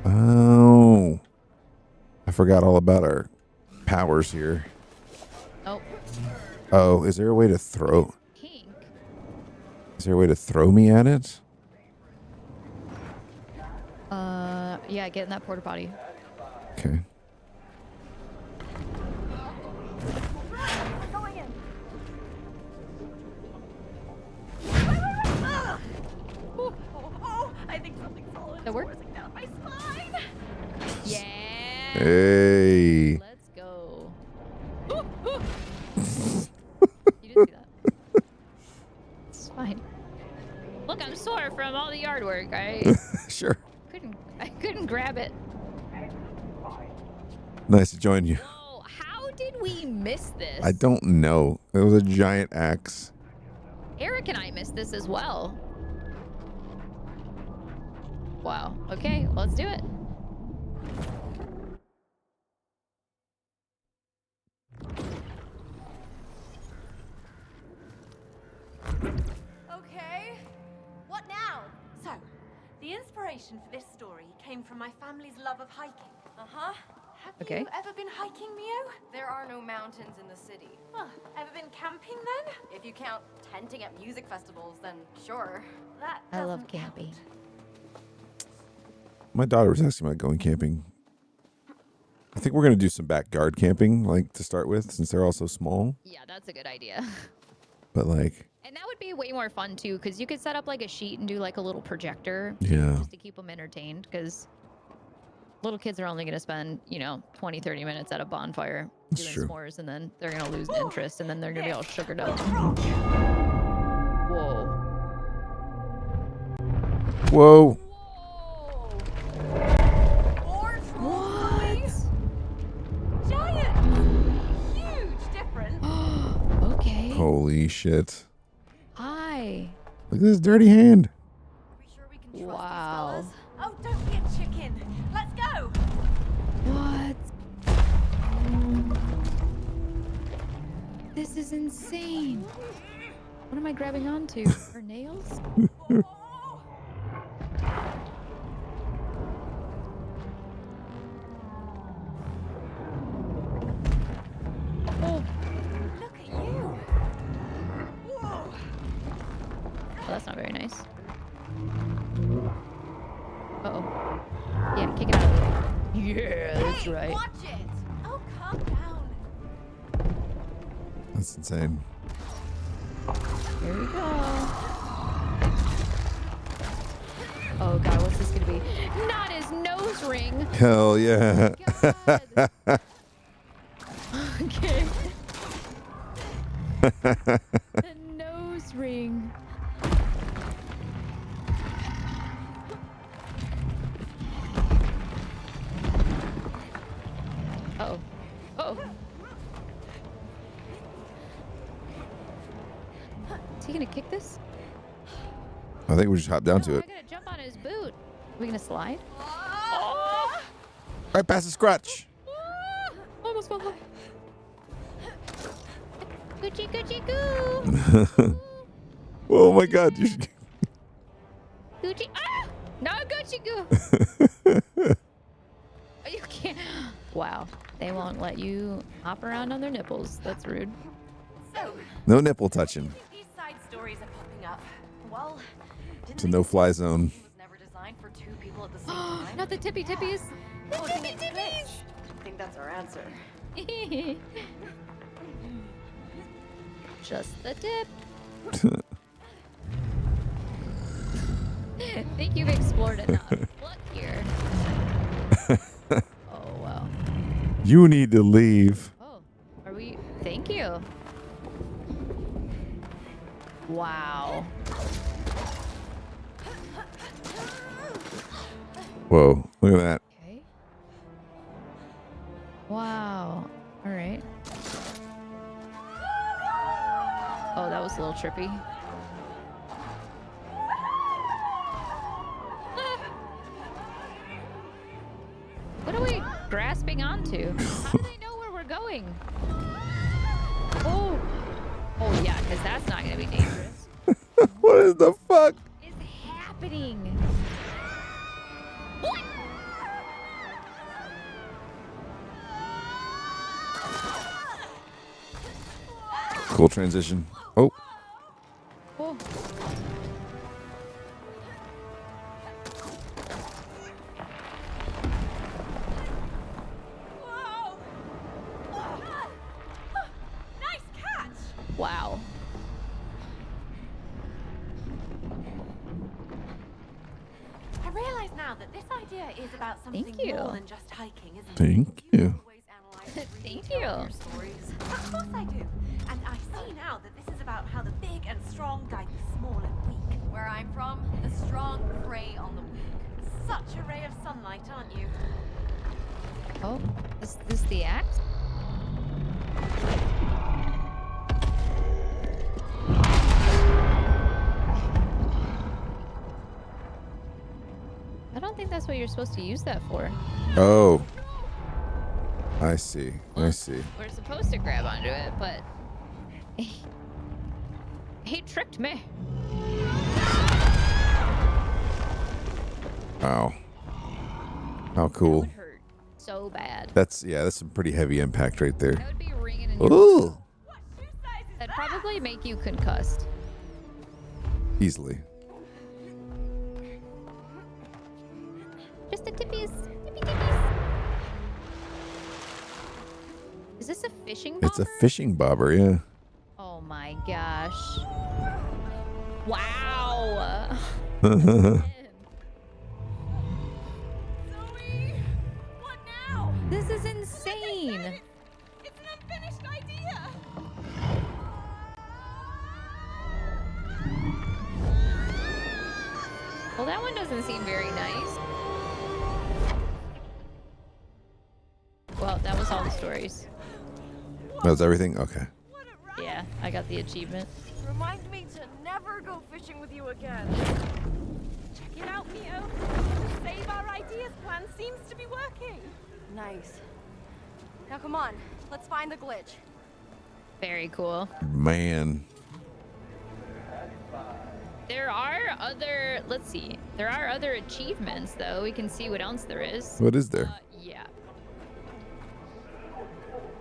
Oh, I forgot all about our powers here. Oh, Oh, is there a way to throw? pink. Is there a way to throw me at it? Yeah, get in that porta potty. Okay. Oh, I think something solid That is work? coursing down my spine. Yeah. Hey. Let's go. You didn't see that. It's fine. Look, I'm sore from all the yard work. Sure. I couldn't grab it. Nice to join you. Whoa, how did we miss this? I don't know. It was a giant axe. Eric and I missed this as well. Wow. Okay, let's do it. Okay. What now? So, the inspiration for this story came from my family's love of hiking. Uh-huh. Have Okay. you ever been hiking, Mio? There are no mountains in the city. Huh. Ever been camping then? If you count tenting at music festivals, then sure. That I love doesn't count. camping. My daughter was asking about going camping. I think we're gonna do some backyard camping, like to start with, since they're all so small. Yeah, that's a good idea. But like, And that would be way more fun too, because you could set up like a sheet and do like a little projector yeah, just to keep them entertained. Because little kids are only going to spend, 20, 30 minutes at a bonfire That's doing true. s'mores, and then they're going to lose interest, and then they're going to be all sugared up. Whoa. whoa, Or What? Giant! Huge difference. Okay. holy shit! Hi. Look at this dirty hand. Are we sure we can trust Wow. these fellas? Oh, don't be a chicken. Let's go. What? This is insane. What am I grabbing onto? Her nails? Oh, Look at you. well, that's not very nice. Uh-oh. Yeah, kick it out of the way. Yeah, that's Hey, right. watch it. Oh, calm down. That's insane. Here we go. Oh god, what's this gonna be? Not his nose ring. Hell yeah! God. Okay. The nose ring. Uh-oh. Uh-oh. Is he gonna kick this? I think we just hop down to No, it. I gotta jump on his boot. Are we gonna slide? Right past the scratch. Almost fell off. Gucci, Gucci, goo. Oh my god! You should... Gucci. Ah! No, Gucci, goo. You can't. Wow. They won't let you hop around on their nipples. That's rude. So, No nipple touching. these side stories are popping up. Well, It's a no-fly zone. it was never designed for two people at the same time. Not the tippy tippies. The Oh, tippy it's tippies. I think that's our answer. Just the tip. I think you've explored enough. Look here. Oh, wow. You need to leave. Oh, are we? Thank you. Wow. Whoa! Look at that. Okay. Wow. All right. Oh, that was a little trippy. What are we grasping onto? How do they know where we're going? Oh. Oh, yeah, because that's not going to be dangerous. What is the fuck? What is happening? What? Cool transition. Oh, Oh. Whoa! Nice catch! Wow. I realize now that this idea is about something Thank you. more than just hiking, isn't it? thank you. Always analyze every Thank detail of you. your stories. Of course I do. And I see now that this is about how the big and strong guide the small and weak. Where I'm from, the strong prey on the weak. Such a ray of sunlight, aren't you? Oh, is this the axe? I don't think that's what you're supposed to use that for. Oh, I see. I see. We're supposed to grab onto it, but He tricked me. Wow. How That cool. would hurt so bad. That's some pretty heavy impact right there. That would be ringing in your Ooh. That'd probably make you concussed. Easily. Just the tippies. Tippy tippies. Is this a fishing bobber? It's a fishing bobber, yeah. Oh my gosh. Wow. Zoe! What now? This is insane. It's an unfinished idea! Well, that one doesn't seem very nice. Well, that was all the stories. That was everything? Okay. Yeah, I got the achievement. Remind me to never go fishing with you again. Check it out, Mio. The Save Our Ideas plan seems to be working. Nice. Now come on, let's find the glitch. Very cool. Man. There are other, let's see. There are other achievements, though. We can see what else there is. What is there? Yeah.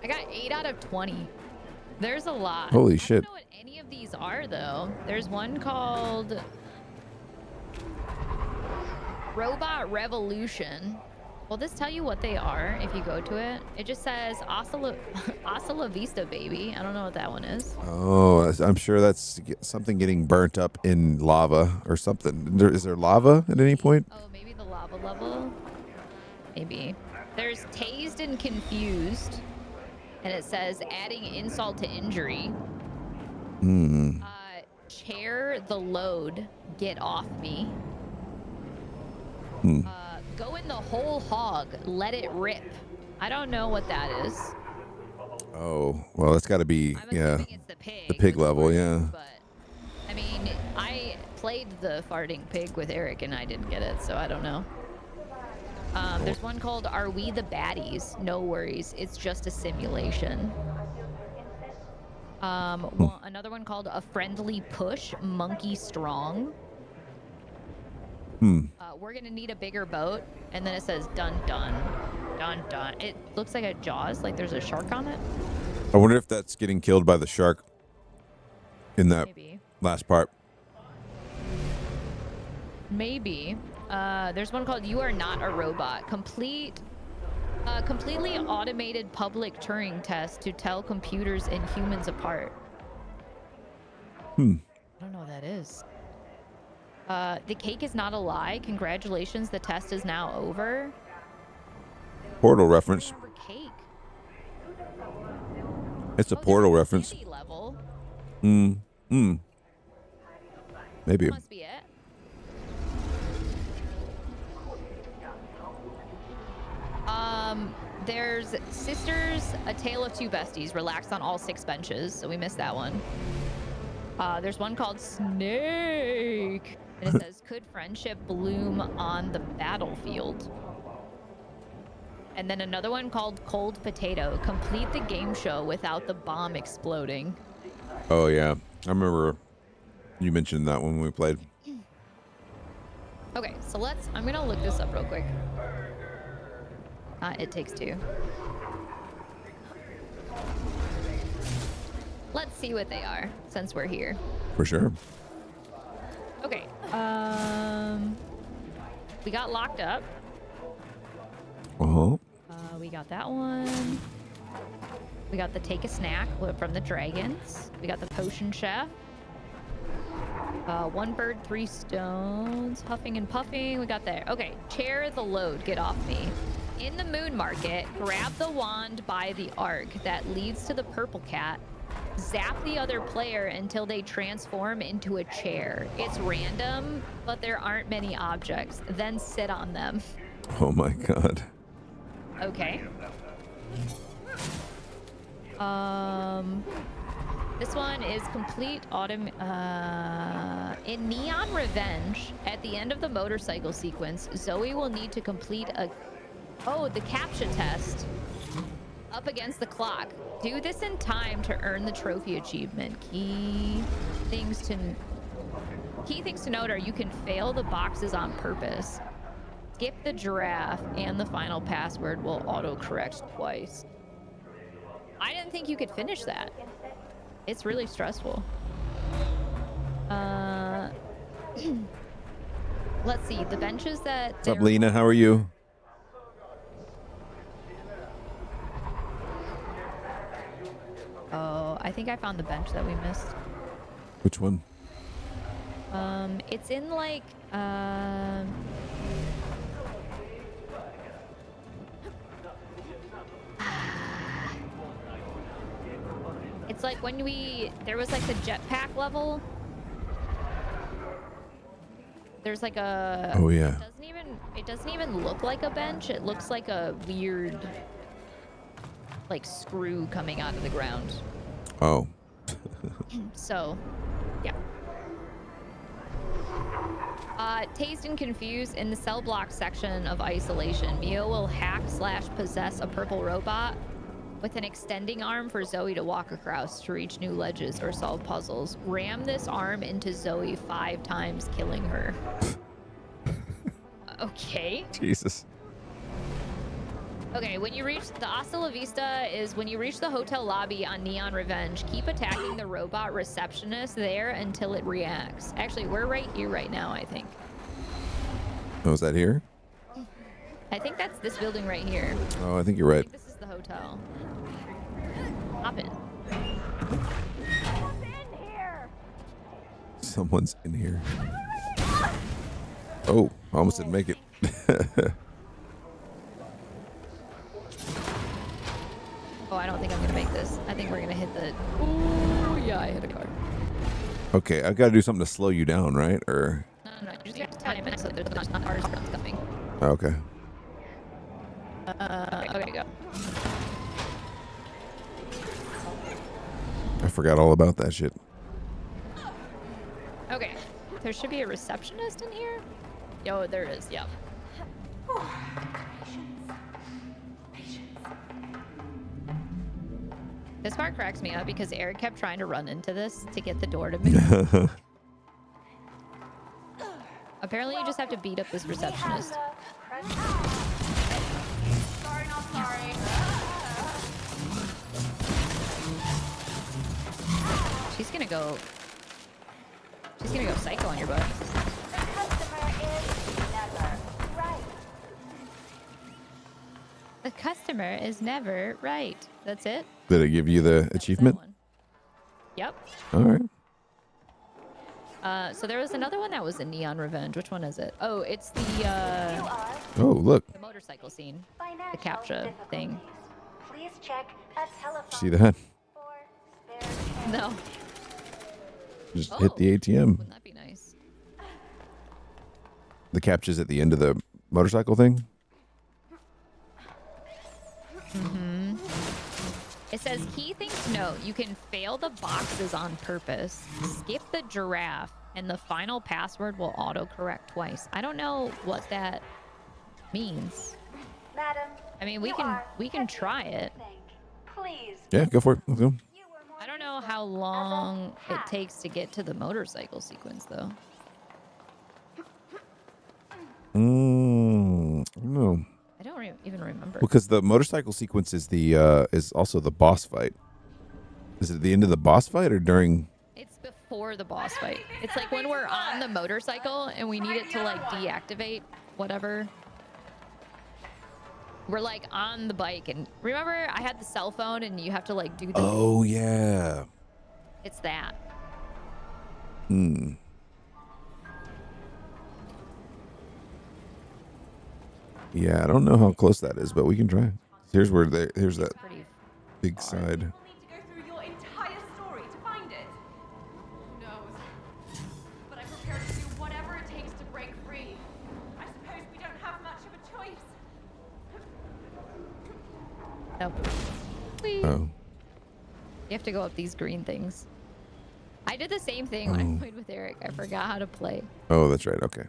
I got 8 out of 20. There's a lot. Holy I shit. don't know what any of these are, though. There's one called Robot Revolution. Will this tell you what they are if you go to it? It just says Hasta la Vista, baby. I don't know what that one is. Oh, I'm sure that's something getting burnt up in lava or something. Is there lava at any point? Oh, maybe the lava level? Maybe. There's Tased and Confused. And it says adding insult to injury. Hmm. Chair the load. Get off me. Hmm. Go in the whole hog. Let it rip. I don't know what that is. Oh, well, that's got to be, I'm yeah. assuming it's the pig. The pig with level, words, yeah. But, I mean, I played the farting pig with Eric and I didn't get it, so I don't know. There's one called Are We the Baddies? No worries. It's just a simulation. Another one called A Friendly Push, Monkey Strong. We're gonna need a bigger boat, and then it says dun dun dun dun. It looks like a Jaws, like there's a shark on it. I wonder if that's getting killed by the shark in that Maybe. last part. Maybe. There's one called You Are Not a Robot. Completely automated public Turing test to tell computers and humans apart. I don't know what that is. The cake is not a lie. Congratulations, the test is now over. Portal reference. Remember cake. It's a Oh, portal there's reference. Kitty level. Maybe. Must be it. There's Sisters, A Tale of Two Besties. Relaxed on all 6 benches, so we missed that one. There's one called Snake. And it says, could friendship bloom on the battlefield? And then another one called Cold Potato. Complete the game show without the bomb exploding. Oh, yeah. I remember you mentioned that when we played. Okay, so I'm going to look this up real quick. It Takes Two. Let's see what they are, since we're here. For sure. Okay. We got Locked Up. Uh-huh. We got that one. We got the Take a Snack from the Dragons. We got the Potion Chef. One Bird, Three Stones. Huffing and Puffing. We got there. Okay. Chair the Load. Get off me. In the Moon Market, grab the wand by the arc that leads to the Purple Cat. Zap the other player until they transform into a chair. It's random, but there aren't many objects. Then sit on them. Oh, my God. Okay. This one is complete in Neon Revenge, at the end of the motorcycle sequence, Zoe will need to complete the CAPTCHA test up against the clock. Do this in time to earn the trophy achievement. Key things to note are you can fail the boxes on purpose. Skip the giraffe, and the final password will autocorrect twice. I didn't think you could finish that. It's really stressful. Let's see, the benches that... What's up, Lena? How are you? Oh, I think I found the bench that we missed. Which one? It's in like, it's like when there was like the jetpack level. There's like a... Oh, yeah. It doesn't even look like a bench. It looks like a weird, like, screw coming out of the ground. Oh. So, yeah. Tased and confused in the cell block section of isolation. Mio will hack/possess a purple robot with an extending arm for Zoe to walk across to reach new ledges or solve puzzles. Ram this arm into Zoe 5 times, killing her. Okay. Jesus. Okay, when you reach the Hasta La Vista is when you reach the hotel lobby on Neon Revenge, keep attacking the robot receptionist there until it reacts. Actually, we're right here right now, I think. Oh, is that here? I think that's this building right here. Oh, I think you're I right. think this is the hotel. Hop in. Someone's in here. Oh, I almost didn't make it. Oh, I don't think I'm gonna make this. I think we're gonna hit the... Ooh, yeah, I hit a car. Okay, I've got to do something to slow you down, right? Or... No, you just have to time it so there's not cars coming. Okay. Okay, go. I forgot all about that shit. Okay, there should be a receptionist in here. Yo, there is, yep. This part cracks me up because Eric kept trying to run into this to get the door to move. Apparently you just have to beat up this receptionist. Sorry, not sorry. She's gonna go psycho on your butt. The customer is never right. That's it? Did it give you the That achievement? one. Yep. All right. So there was another one that was in Neon Revenge. Which one is it? Oh, it's the Oh, look. motorcycle scene. The CAPTCHA thing. Please check a telephone See that? for spare No. Just hit the ATM. Wouldn't that be nice? The captcha's at the end of the motorcycle thing? Mm-hmm. It says key things to note. You can fail the boxes on purpose. Skip the giraffe, and the final password will autocorrect twice. I don't know what that means. Madam, I mean, we can try it. please. Yeah, go for it. Let's go. I don't know how long it takes to get to the motorcycle sequence, though. I don't know. I don't even remember. Because the motorcycle sequence is is also the boss fight. Is it the end of the boss fight or during? It's before the boss fight. It's like when we're on the motorcycle and we need it to like deactivate whatever. We're like on the bike, and remember I had the cell phone and you have to like do the... Oh, yeah. It's that. Yeah, I don't know how close that is, but we can try. Here's where here's that Pretty big side. We'll need to go through your entire story to find it. Who knows? But I'm prepared to do whatever it takes to break free. I suppose we don't have much of a choice. Nope. Whee. Oh. You have to go up these green things. I did the same thing when I played with Eric. I forgot how to play. Oh, that's right. Okay.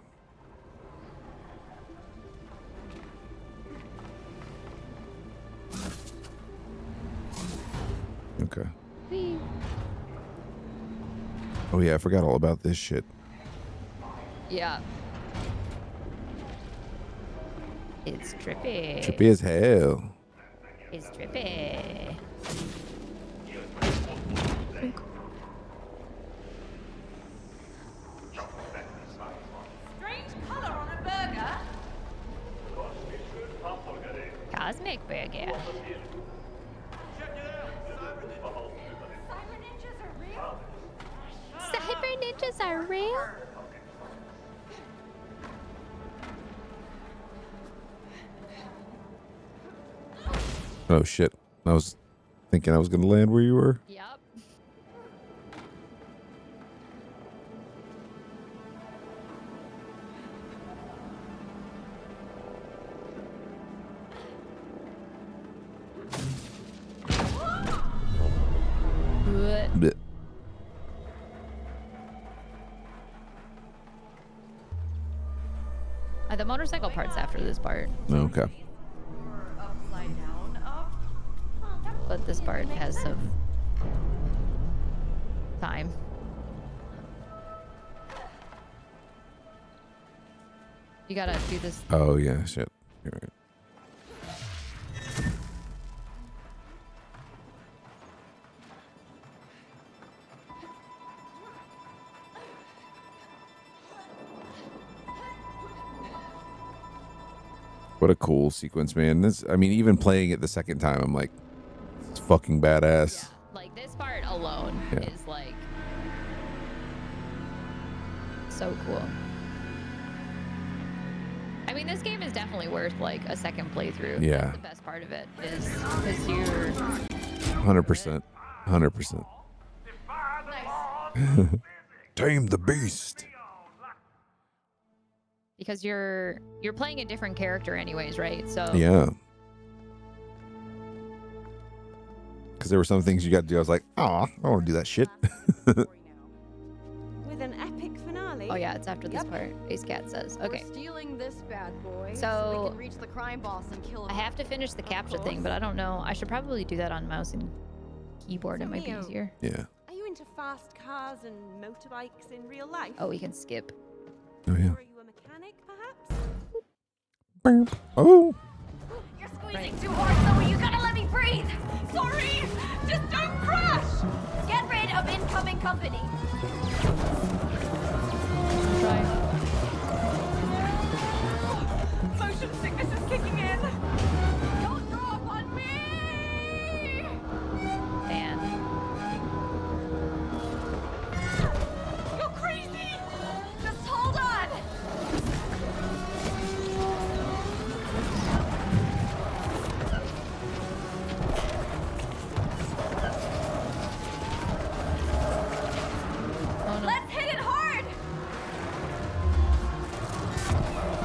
Okay. Whee. Oh yeah, I forgot all about this shit. Yeah. It's trippy. Trippy as hell. It's trippy. Strange color on a burger. Cosmic burger. Cyber ninjas are real. Cyber ninjas are real? Oh shit. I was thinking I was gonna land where you were. Yep. Blech. Blech. The motorcycle part's after this part, Okay. Upside down, up. but this part has some time. You gotta do this. Oh yeah, shit. You're right. What a cool sequence, man. This, I mean, even playing it the second time, I'm like, it's fucking badass. Yeah, like this part alone Yeah. is like so cool. I mean, this game is definitely worth like a second playthrough. Yeah. That's the best part of it is because you're 100%. 100%. Tame the beast. because you're playing a different character anyways, right? So Yeah. Because there were some things you got to do. I was like, oh, I don't want to do that shit. With an epic finale. Oh yeah, it's after this part. Ace Cat says. Okay. We're stealing this bad boy So- we can reach the crime boss and kill him. I have to finish the captcha thing, but I don't know. I should probably do that on mouse and keyboard. It might be Leo. easier. Yeah. Are you into fast cars and motorbikes in real life? Oh, we can skip. Oh, yeah. Or are you a mechanic, perhaps? Oh. You're squeezing too hard, Zoe. You gotta let me breathe. Sorry. Just don't crash. Get rid of incoming company. Try. Motion sickness is kicking in. Don't drop on me. And You're crazy. Just hold on. oh no. Let's hit it hard.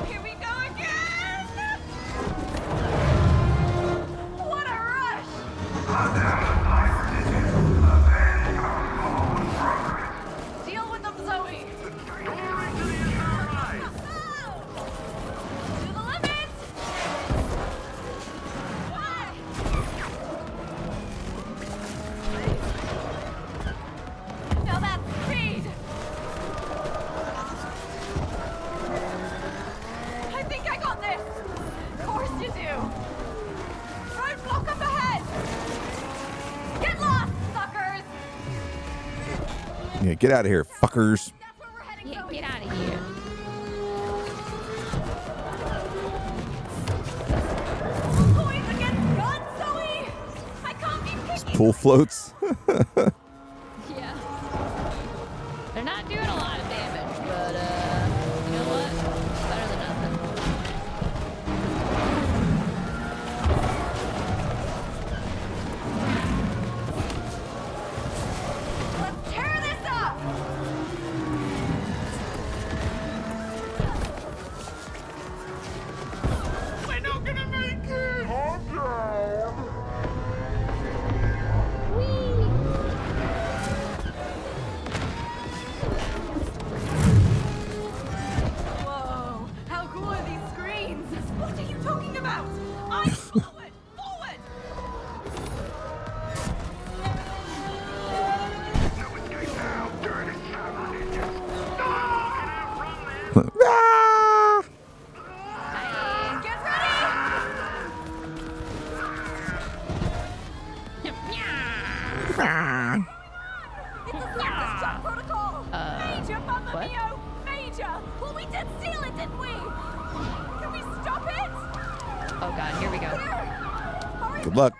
Here we go again. What a rush. Deal with them, Zoe. To the limit. Now that's speed. I think I got this. Of course you do. Roadblock up ahead. Get lost, suckers. Yeah, get out of here, fuckers. That's where we're heading, Get, Zoe. get out of here. Toys against guns, Zoe. I can't be picky. Pool floats. Yeah. They're not doing a lot of damage, but you know what? It's better than nothing. Let's tear this up. We're not gonna make it! Calm down! Whoa. How What? Yo, Major! Well, we did steal it, didn't we? Can we stop it? Oh god, here we go. Hurry, Good luck.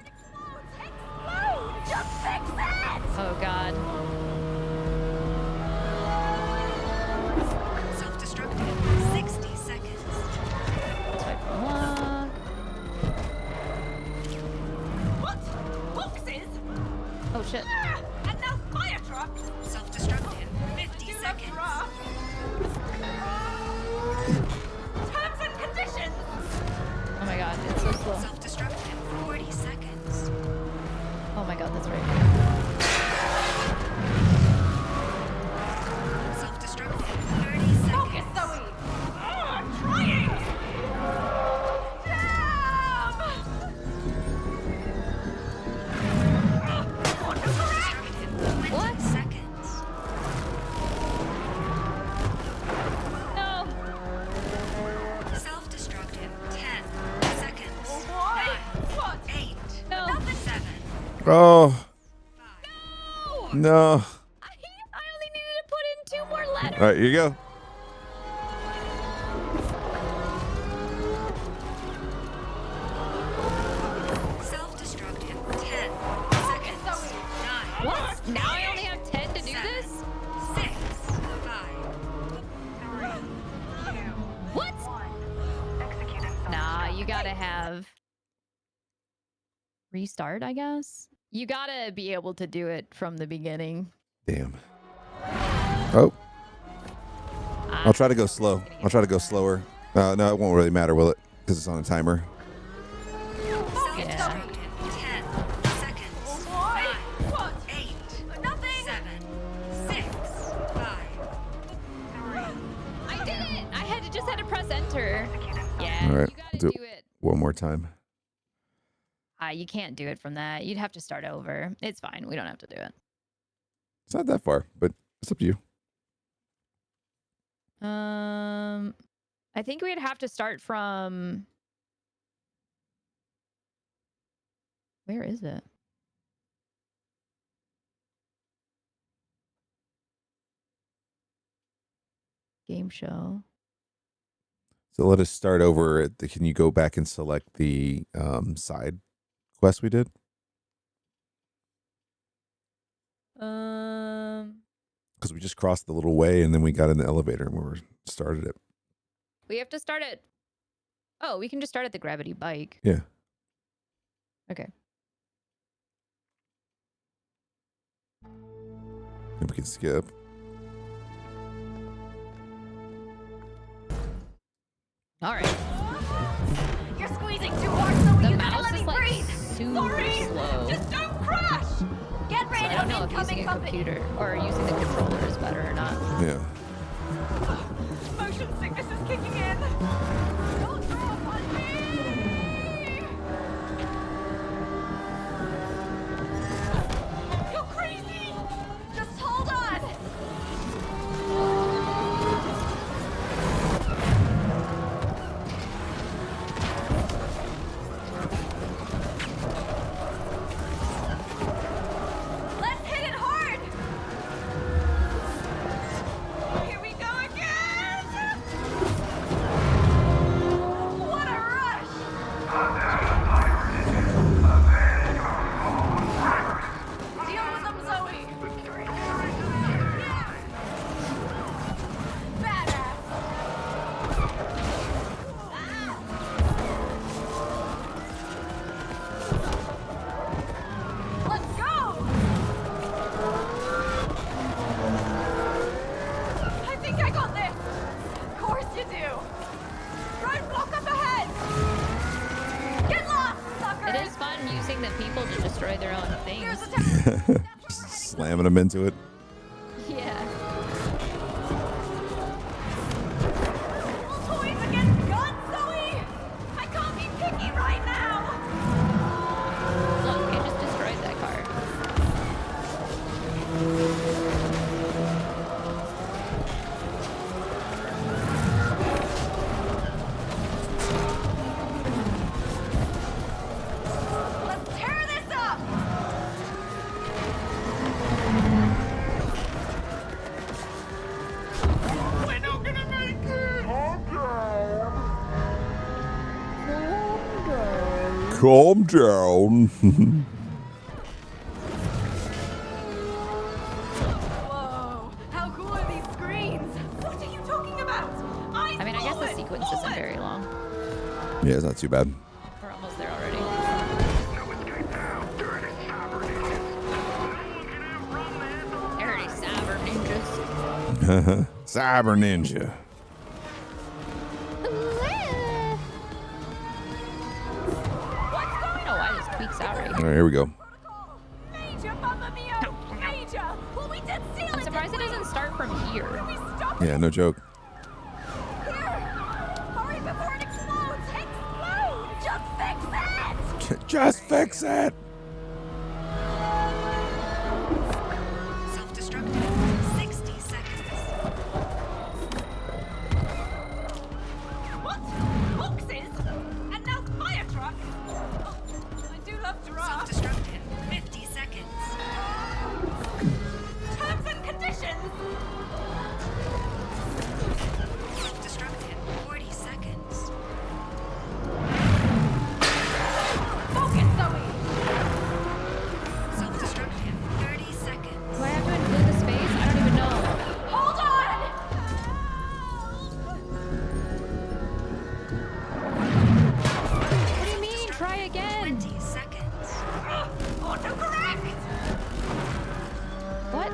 explode! Just fix it! Oh god. Self-destructive. 60 seconds. Swipe unlock. What? Boxes? Oh shit. Ah, and now fire truck! Self-destructive. 50 Do love seconds. draft. Terms and conditions! Oh my god, it's so slow. Self-destructive. 40 seconds. Oh my god, that's right. Self-destructive. 30 Focus, seconds. Zoe! Oh, I'm trying! Damn! Self-destructive. 20 What? seconds. No. Self-destructive. 10 seconds. Why? 9, What? 8, No. 7, Oh 5. no! I only needed to put in 2 more letters. All right, here you go. Self-destructive. 10 seconds. 9. What? Now I only have 10 to do this? 6, 5, 3, 2, What? Nah, you gotta have restart, I guess. You gotta be able to do it from the beginning. Damn. Oh, I'll try to go slow. I'll try to go slower. No, it won't really matter, will it? Because it's on a timer. self-destructive. 10 seconds. Why? 9, What? 8, Nothing! 7, 6, 5, 3. I did it! I just had to press enter. Yeah, All right, you gotta do do it. one more time. You can't do it from that. You'd have to start over. It's fine. We don't have to do it. It's not that far, but it's up to you. I think we'd have to start from. Where is it? Game show. So let us start over. Can you go back and select the side quest we did? Because we just crossed the little way and then we got in the elevator and we started it. We have to start at. Oh, we can just start at the gravity bike. Yeah. Okay. And we can skip. All right. You're squeezing too hard, Zoe. The You gotta mouse let is me like breathe. super Sorry. slow. Just don't crash. Get So ready I don't know if incoming using a company. computer or using the controller is better or not. Yeah. Motion sickness is kicking in. Don't drop on me. You're crazy. Just hold on. Let's hit it hard. Here we go again. What a rush. Deal with them, Zoe. Yeah. Badass. Let's go! I think I got this! Of course you do! Roadblock up ahead! Get lost, suckers! It is fun using the people to destroy their own things. Here's a town. Just slamming them into it. Yeah. Toys against guns, Zoe! I can't be picky right now! Look, it just destroyed that car. Let's tear this up! Calm down. Whoa! How cool are these screens? What are you talking about? I mean, I guess the sequence isn't very long. Yeah, it's not too bad. We're almost there already. Dirty cyber ninjas. Cyber Ninja. I don't know why this tweaks out right All here. right, here we go. Major, Mamma Mia! Major! Well, we did seal I'm it, surprised it didn't doesn't start from here. we? We stopped Yeah, no joke. here! Hurry before it explodes! Explode! Just fix it! Just fix it. Self-destructive. 60 seconds. What? Boxes? And now fire truck? Oh, I do love giraffes. Self-destructive. 50 seconds. Terms and conditions! Self-destructive. 40 seconds. Focus, Zoe! Self-destructive. 30 seconds. Do I have to include the space? I don't even know. Hold on! What do you mean? Try again. 20 seconds. Autocorrect! What?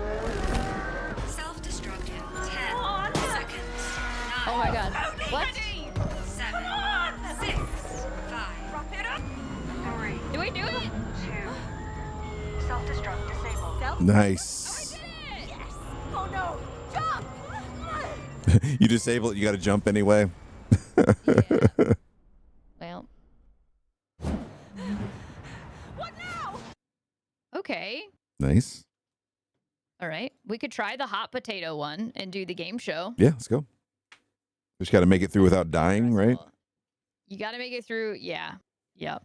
Self-destructive. 10 on. seconds. 9. Oh my god. What? 7. 6. 5. Wrap it up! 3. Do we do it? 2. Self-destruct disabled. Nice. Yes! Oh no! Jump! You disable it. You got to jump anyway. Yeah. Well. What now? Okay. Nice. All right. We could try the hot potato one and do the game show. Yeah, let's go. Just got to make it through without dying, right? You got to make it through. Yeah. Yep.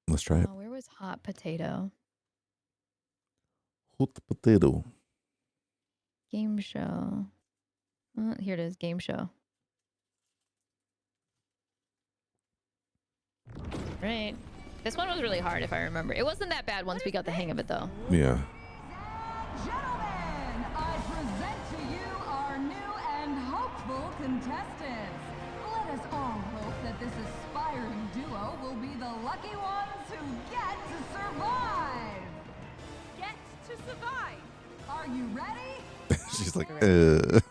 Let's try it. Oh, where was hot potato? Hot potato. Game show. Here it is. Game show. Right. This one was really hard if I remember. It wasn't that bad once we got the hang of it though. Yeah. Gentlemen, I present to you our new and hopeful contestants. Let us all hope that this aspiring duo will be the lucky ones who get to survive. Get to survive. Are you ready? She's like, Woo-hoo!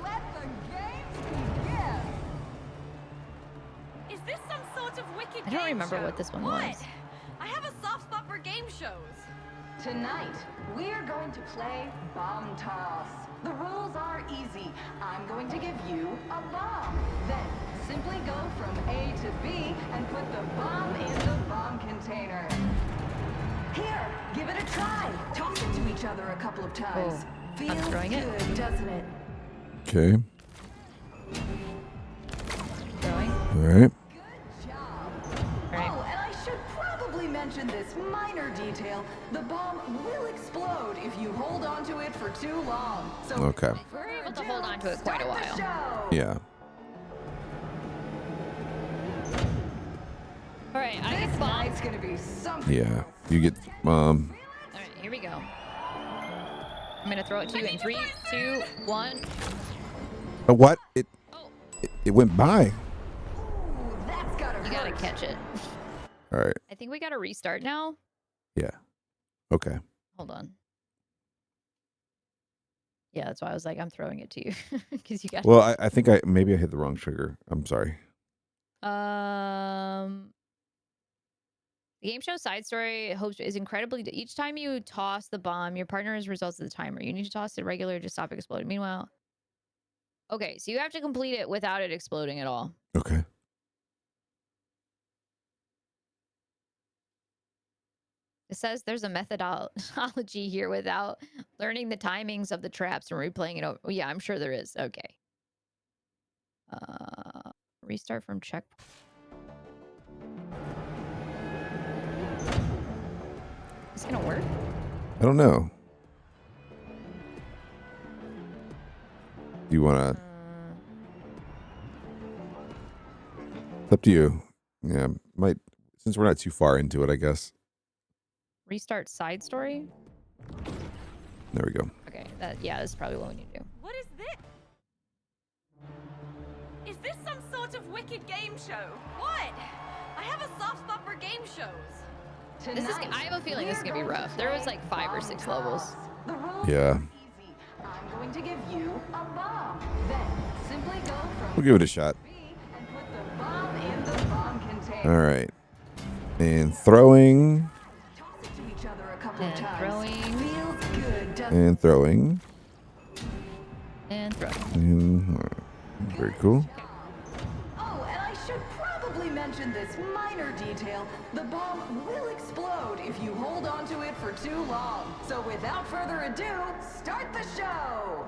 Let the games begin. Is this some sort of wicked I don't game remember show? what this one What? was. I have a soft spot for game shows. Tonight, we're going to play Bomb Toss. The rules are easy. I'm going to give you a bomb. Then, simply go from A to B and put the bomb in the bomb container. Here, give it a try. Toss it to each other a couple of times. Oh, Feels I'm throwing it. good, doesn't it? okay. Throwing. All right. Good job. Right. Oh, and I should probably mention this minor detail. The bomb will explode if you hold on to it for too long. So Okay. We're able to hold on to it quite a start the while. show. Yeah. All right. I This get bomb. night's gonna be something. Yeah. You get All right. Here we go. I'm gonna throw it to you in 3, 2, 1. what? It, Oh, it went by. Ooh, that's gotta you gotta hurt. catch it. All right. I think we gotta restart now. Yeah. Okay. Hold on. Yeah, that's why I was like, I'm throwing it to you because you got. Well, I think maybe I hit the wrong trigger. I'm sorry. The game show side story hopes is incredibly. Each time you toss the bomb, your partner is results of the timer. You need to toss it regular to stop it exploding. Meanwhile, okay, so you have to complete it without it exploding at all. Okay. It says there's a methodology here without learning the timings of the traps and replaying it over. Oh, yeah, I'm sure there is. Okay. Restart from check. Is this gonna work? I don't know. Do you want to? It's up to you. Yeah, might since we're not too far into it, I guess. Restart side story. There we go. Okay, that's probably what we need to do. What is this? Is this some sort of wicked game show? What? I have a soft spot for game shows. I have a feeling this is gonna be rough. There was like 5 or 6 levels. The rules Yeah. are easy. I'm going to give you a bomb. Then simply go from We'll give it a shot. B and put the bomb in the bomb container. All right. And throwing Toss it to each other a couple of And times. throwing. Feels good, doesn't and throwing. And throw. And, very cool. Oh, and I should probably mention this minor detail. The bomb will explode if you hold on to it for too long. So without further ado, start the show!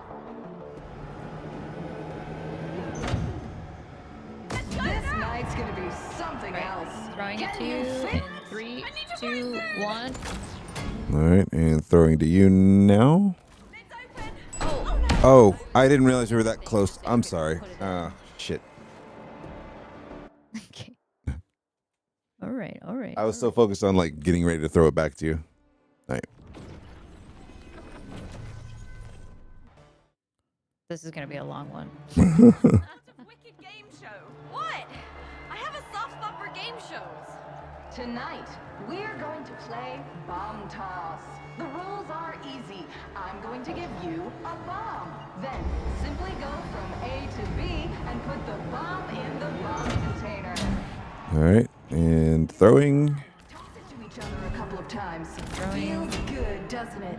This night's gonna be something else. Throwing it Can to you feel in 3, 2, 1. All right, and throwing to you now. Oh, I didn't realize we were that close. I'm sorry. Shit. Okay. All right. I was so focused on like getting ready to throw it back to you. All right. This is gonna be a long one. Wicked game show. What? I have a soft spot for game shows. Tonight, we're going to play Bomb Toss. The rules are easy. I'm going to give you a bomb. Then, simply go from A to B and put the bomb in the bomb container. All right, and throwing. Toss it to each other a couple of times. Throwing. Feels good, doesn't it?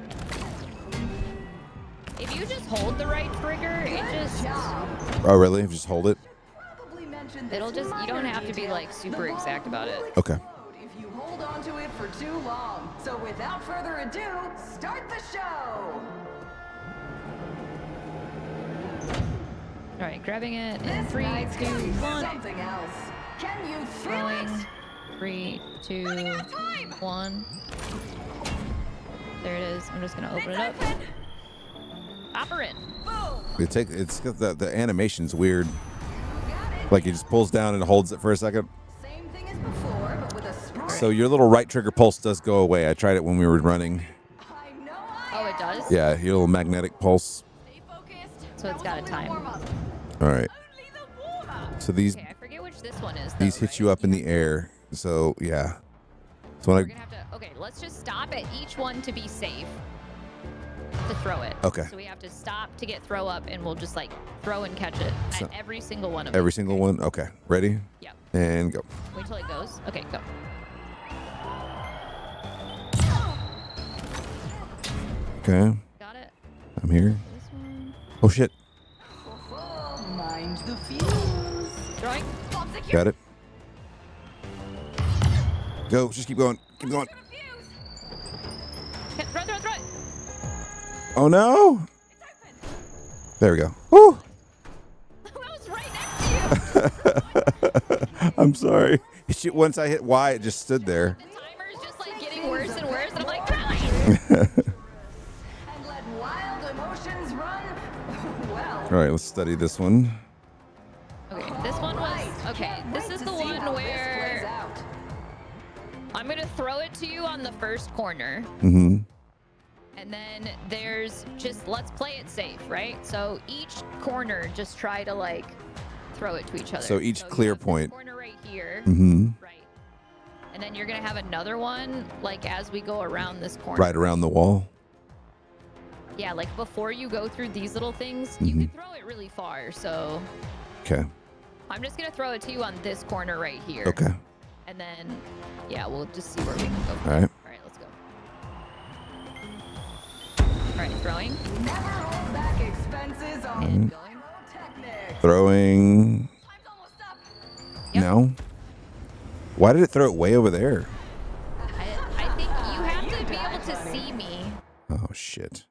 If you just hold the right trigger, it just Job. Oh, really? Just hold it. Probably mention this you don't minor have to be detail. like super The bomb exact about it. will Okay. explode if you hold on to it for too long. So without further ado, start the show. All right, grabbing it in This 3, 2, night's gonna be 1. something else. Can you feel Throwing. it? 3, 2, 1. There it is. I'm just gonna open it up. Operate. It's got the animation's weird. Like he just pulls down and holds it for a second. Same thing as before, but with a spring. So your little right trigger pulse does go away. I tried it when we were running. I know Oh, it does? Yeah, your little magnetic pulse. So it's got a time. All right. So these Okay, I forget which this one is. these hit you up in the air. So yeah. So when We're gonna have to. Okay, let's just stop at each one to be safe. To throw it. Okay. So we have to stop to get throw up, and we'll just like throw and catch it So- at every single one of them. every single one. Okay, ready? Yep. And go. Wait till it goes. Okay, go. Okay, Got it. I'm here. This one. Oh shit, Oh, mind the fuse. Throwing. got it. Go, just keep going. Keep going. Okay, throw it. Oh no! There we go. Woo! That was right next to you. I'm sorry. Once I hit Y, it just stood there. The timer is just like getting worse and worse, and I'm like, really? And let wild emotions run. Well. All right, let's study this one. Okay, this one was okay. This is the one where I'm gonna throw it to you on the first corner. Mm-hmm. And then there's just, let's play it safe, right? So each corner, just try to like throw it to each other. So each you clear have this point. corner right here, Mm-hmm. right? And then you're gonna have another one like as we go around this corner. Right around the wall. Yeah, like before you go through these little things, you can throw it really far. So Okay. I'm just gonna throw it to you on this corner right here. Okay. And then, yeah, we'll just see where we can go. From All right. there. All right, let's go. All right, throwing. Never hold back expenses on And going. Pyrotechnics. Throwing. Time's almost up. Yep. No. Why did it throw it way over there? I think you have to be able to see me. Oh shit.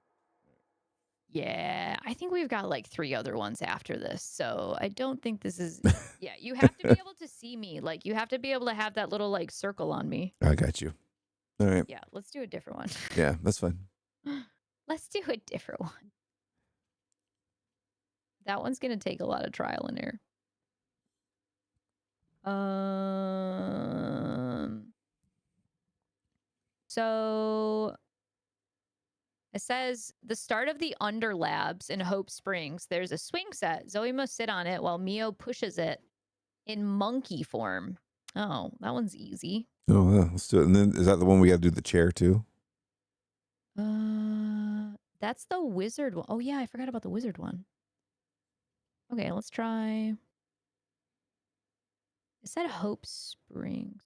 Yeah, I think we've got like 3 other ones after this. So I don't think this is. Yeah, you have to be able to see me. Like, you have to be able to have that little like circle on me. I got you. All right. Yeah, let's do a different one. Yeah, that's fine. Let's do a different one. That one's going to take a lot of trial and error. So it says the start of the Under Labs in Hope Springs. There's a swing set. Zoe must sit on it while Mio pushes it in monkey form. Oh, that one's easy. Oh, yeah, let's do it. And then is that the one we got to do the chair too? That's the wizard one. Oh yeah, I forgot about the wizard one. Okay, let's try. It said Hope Springs.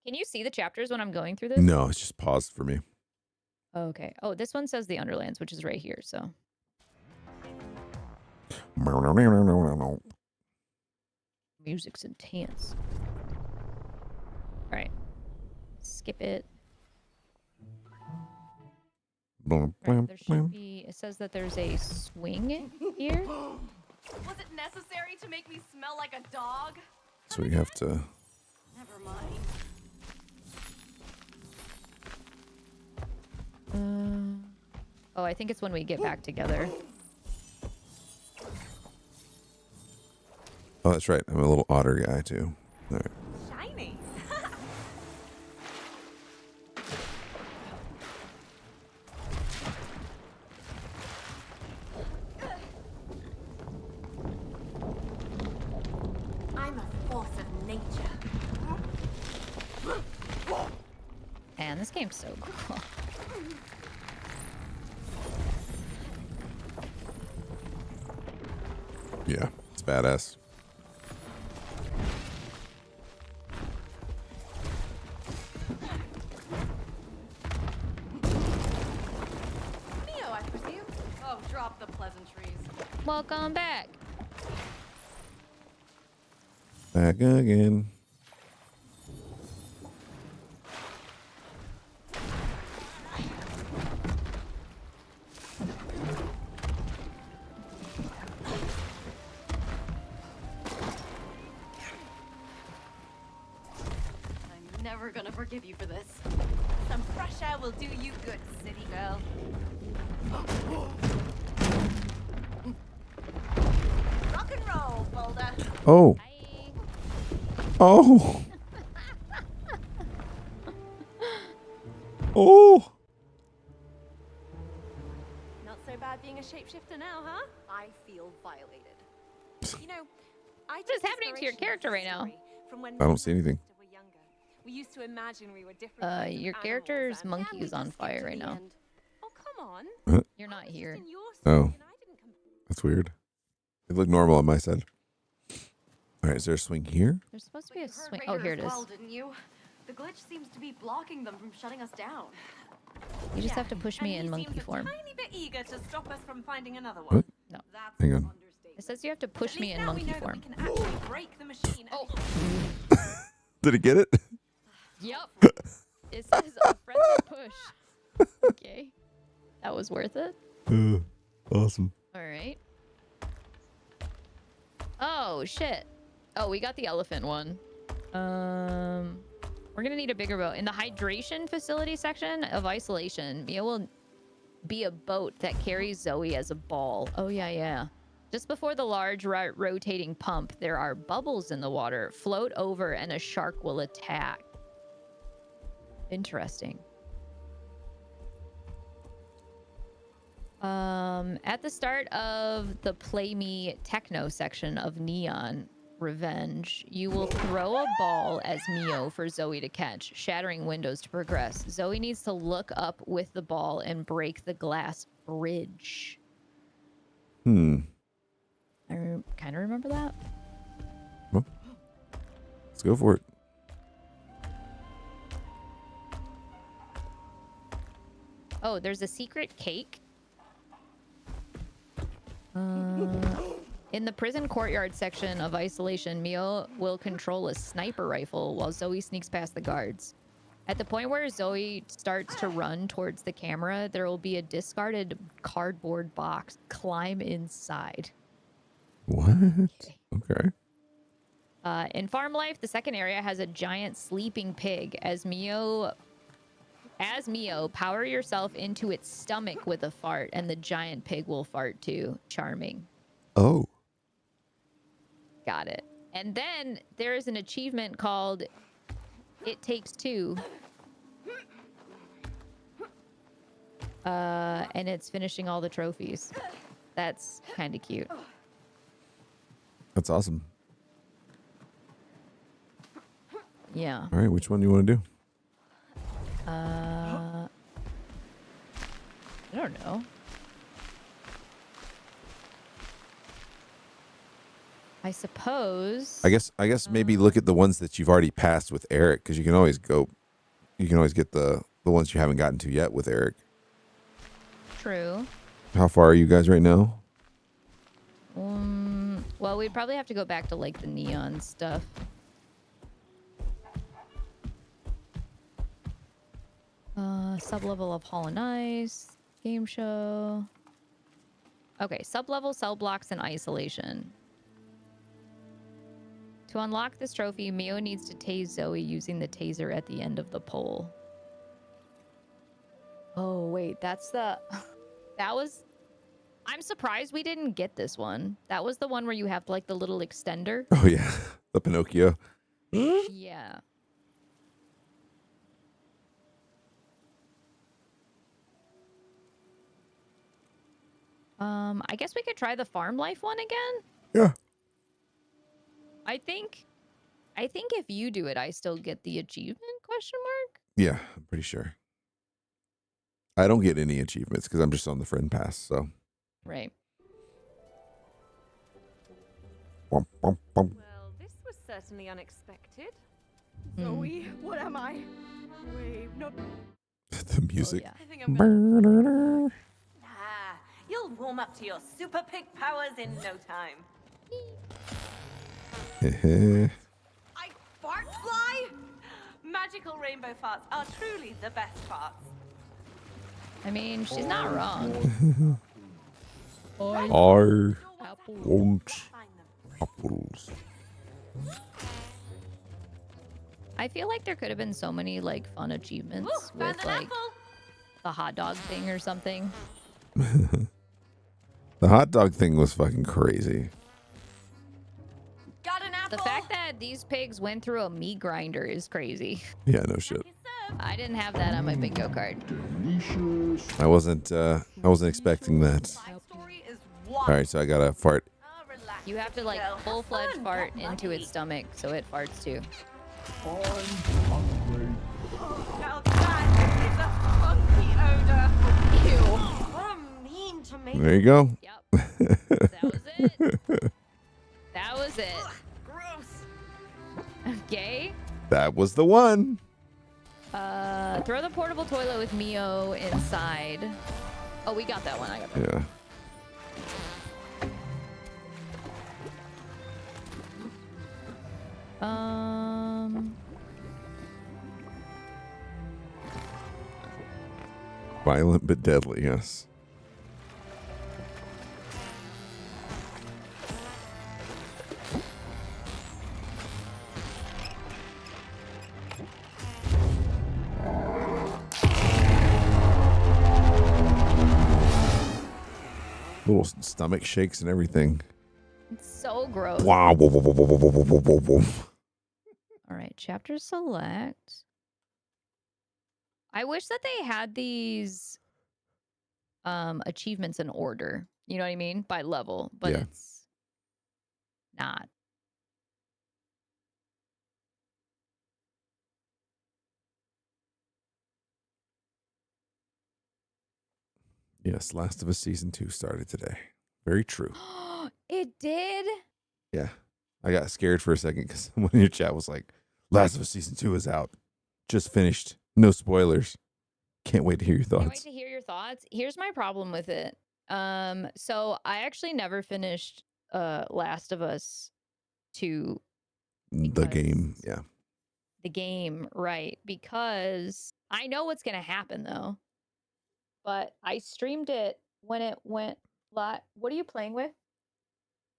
Can you see the chapters when I'm going through this? No, it's just paused for me. Okay. Oh, this one says the Underlands, which is right here. So music's intense. All right. Skip it. Right, there should be. It says that there's a swing here. Was it necessary to make me smell like a dog? So we have to. Never mind. Oh, I think it's when we get back together. Oh, that's right. I'm a little otter guy too. All right. Shiny. I'm a force of nature. Man, this game's so cool. Yeah, it's badass. Neo, I presume? Oh, drop the pleasantries. Welcome back. Back again. I'm never gonna forgive you for this. Some fresh air will do you good, city girl. Rock and roll, Boulder. Oh. Oh. Oh. Not so bad being a shapeshifter now, huh? I feel violated. You know, I What is happening to your character right now? From when I don't see anything. we were younger. We used to imagine we were different. kinds of Your animals character's and- monkey is on fire right now. Oh, come on. You're not here. In your Oh. story, and I didn't come. That's weird. It looked normal on my side. All right, is there a swing here? There's supposed to be a You heard swing. Raider Oh, here it as is. well, didn't you? The glitch seems to be blocking them from shutting us down. You just Yeah, have to push me and in he monkey seems a form. tiny bit eager to stop us from finding another What? one. No. That's Hang an on. understatement. It says you have to push At me least in now we monkey know form. that we can actually break the machine. Oh. Did it get it? Yep. It says a friendly push. Okay. That was worth it. Awesome. All right. Oh, shit. Oh, we got the elephant one. We're gonna need a bigger boat. In the hydration facility section of isolation, Mia will be a boat that carries Zoe as a ball. Oh, yeah, yeah. Just before the large rotating pump, there are bubbles in the water. Float over and a shark will attack. Interesting. At the start of the Play Me Techno section of Neon Revenge, you will throw a ball as Mio for Zoe to catch, shattering windows to progress. Zoe needs to look up with the ball and break the glass bridge. Hmm. I kind of remember that. Well, let's go for it. Oh, there's a secret cake. In the prison courtyard section of isolation, Mio will control a sniper rifle while Zoe sneaks past the guards. At the point where Zoe starts to run towards the camera, there will be a discarded cardboard box. Climb inside. What? Okay. In Farm Life, the second area has a giant sleeping pig. As Mio, power yourself into its stomach with a fart, and the giant pig will fart too. Charming. Oh. Got it. And then there is an achievement called It Takes Two. And it's finishing all the trophies. That's kind of cute. That's awesome. Yeah. All right, which one do you want to do? I don't know. I suppose. I guess maybe look at the ones that you've already passed with Eric, because you can always get the ones you haven't gotten to yet with Eric. True. How far are you guys right now? Well, we'd probably have to go back to like the neon stuff. Sub-level of Hollow Knights, game show. Okay, sub-level, cell blocks, and isolation. To unlock this trophy, Mio needs to tase Zoe using the taser at the end of the pole. Oh, wait, that's the... That was... I'm surprised we didn't get this one. That was the one where you have like the little extender. Oh yeah, the Pinocchio. Yeah. I guess we could try the farm life one again. Yeah. I think if you do it, I still get the achievement, question mark? Yeah, I'm pretty sure. I don't get any achievements because I'm just on the friend pass, so. Right. Bum, bum, bum. Well, this was certainly unexpected. Zoe, what am I? Wait, no. The music. Oh, yeah. I think I'm gonna... Ah, you'll warm up to your super pig powers in no time. I fart fly? Magical rainbow farts are truly the best farts. I mean, she's not wrong. I Apple. want Find them. apples. I feel like there could have been so many like fun achievements Ooh, found with an like apple. the hot dog thing or something. The hot dog thing was fucking crazy. Got an apple. The fact that these pigs went through a meat grinder is crazy. Yeah, no shit. I didn't have that on my bingo card. I wasn't expecting that. My story is All right, so I got to fart. Oh, relax, You have to like girl. Have full-fledged fun, fart get into lucky. its stomach so it farts too. Now that is a funky odor. Ew. What a mean tomato. There you go. Yep. That was it. That was it. Ugh, gross. Okay. That was the one. Throw the portable toilet with Mio inside. Oh, we got that one. I got that. Yeah. Violent but deadly, yes. Little stomach shakes and everything. It's so gross. Wow. Whoa, whoa, whoa, whoa, whoa, whoa, whoa, whoa, whoa. All right, chapter select. I wish that they had these achievements in order. You know what I mean? By level, but Yeah. it's not. Yes, Last of Us Season 2 started today. Very true. It did? Yeah. I got scared for a second because someone in your chat was like, Last of Us Season 2 is out. Just finished. No spoilers. Can't wait to hear your Can't wait thoughts. to hear your thoughts. Here's my problem with it. So I actually never finished Last of Us 2. The game. because- Yeah. The game, right? Because I know what's gonna happen though. But I streamed it when it went live. What are you playing with?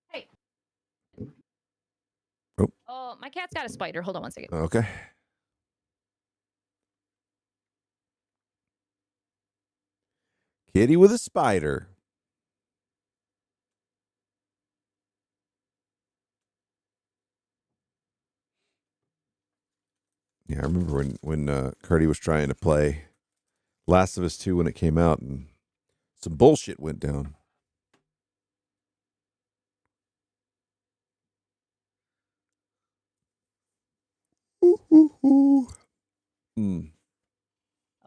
Hey. Oh. Oh, my cat's got a spider. Hold on one second. Okay. Kitty with a spider. Yeah, I remember when Curdy was trying to play Last of Us 2 when it came out, and some bullshit went down. Mm.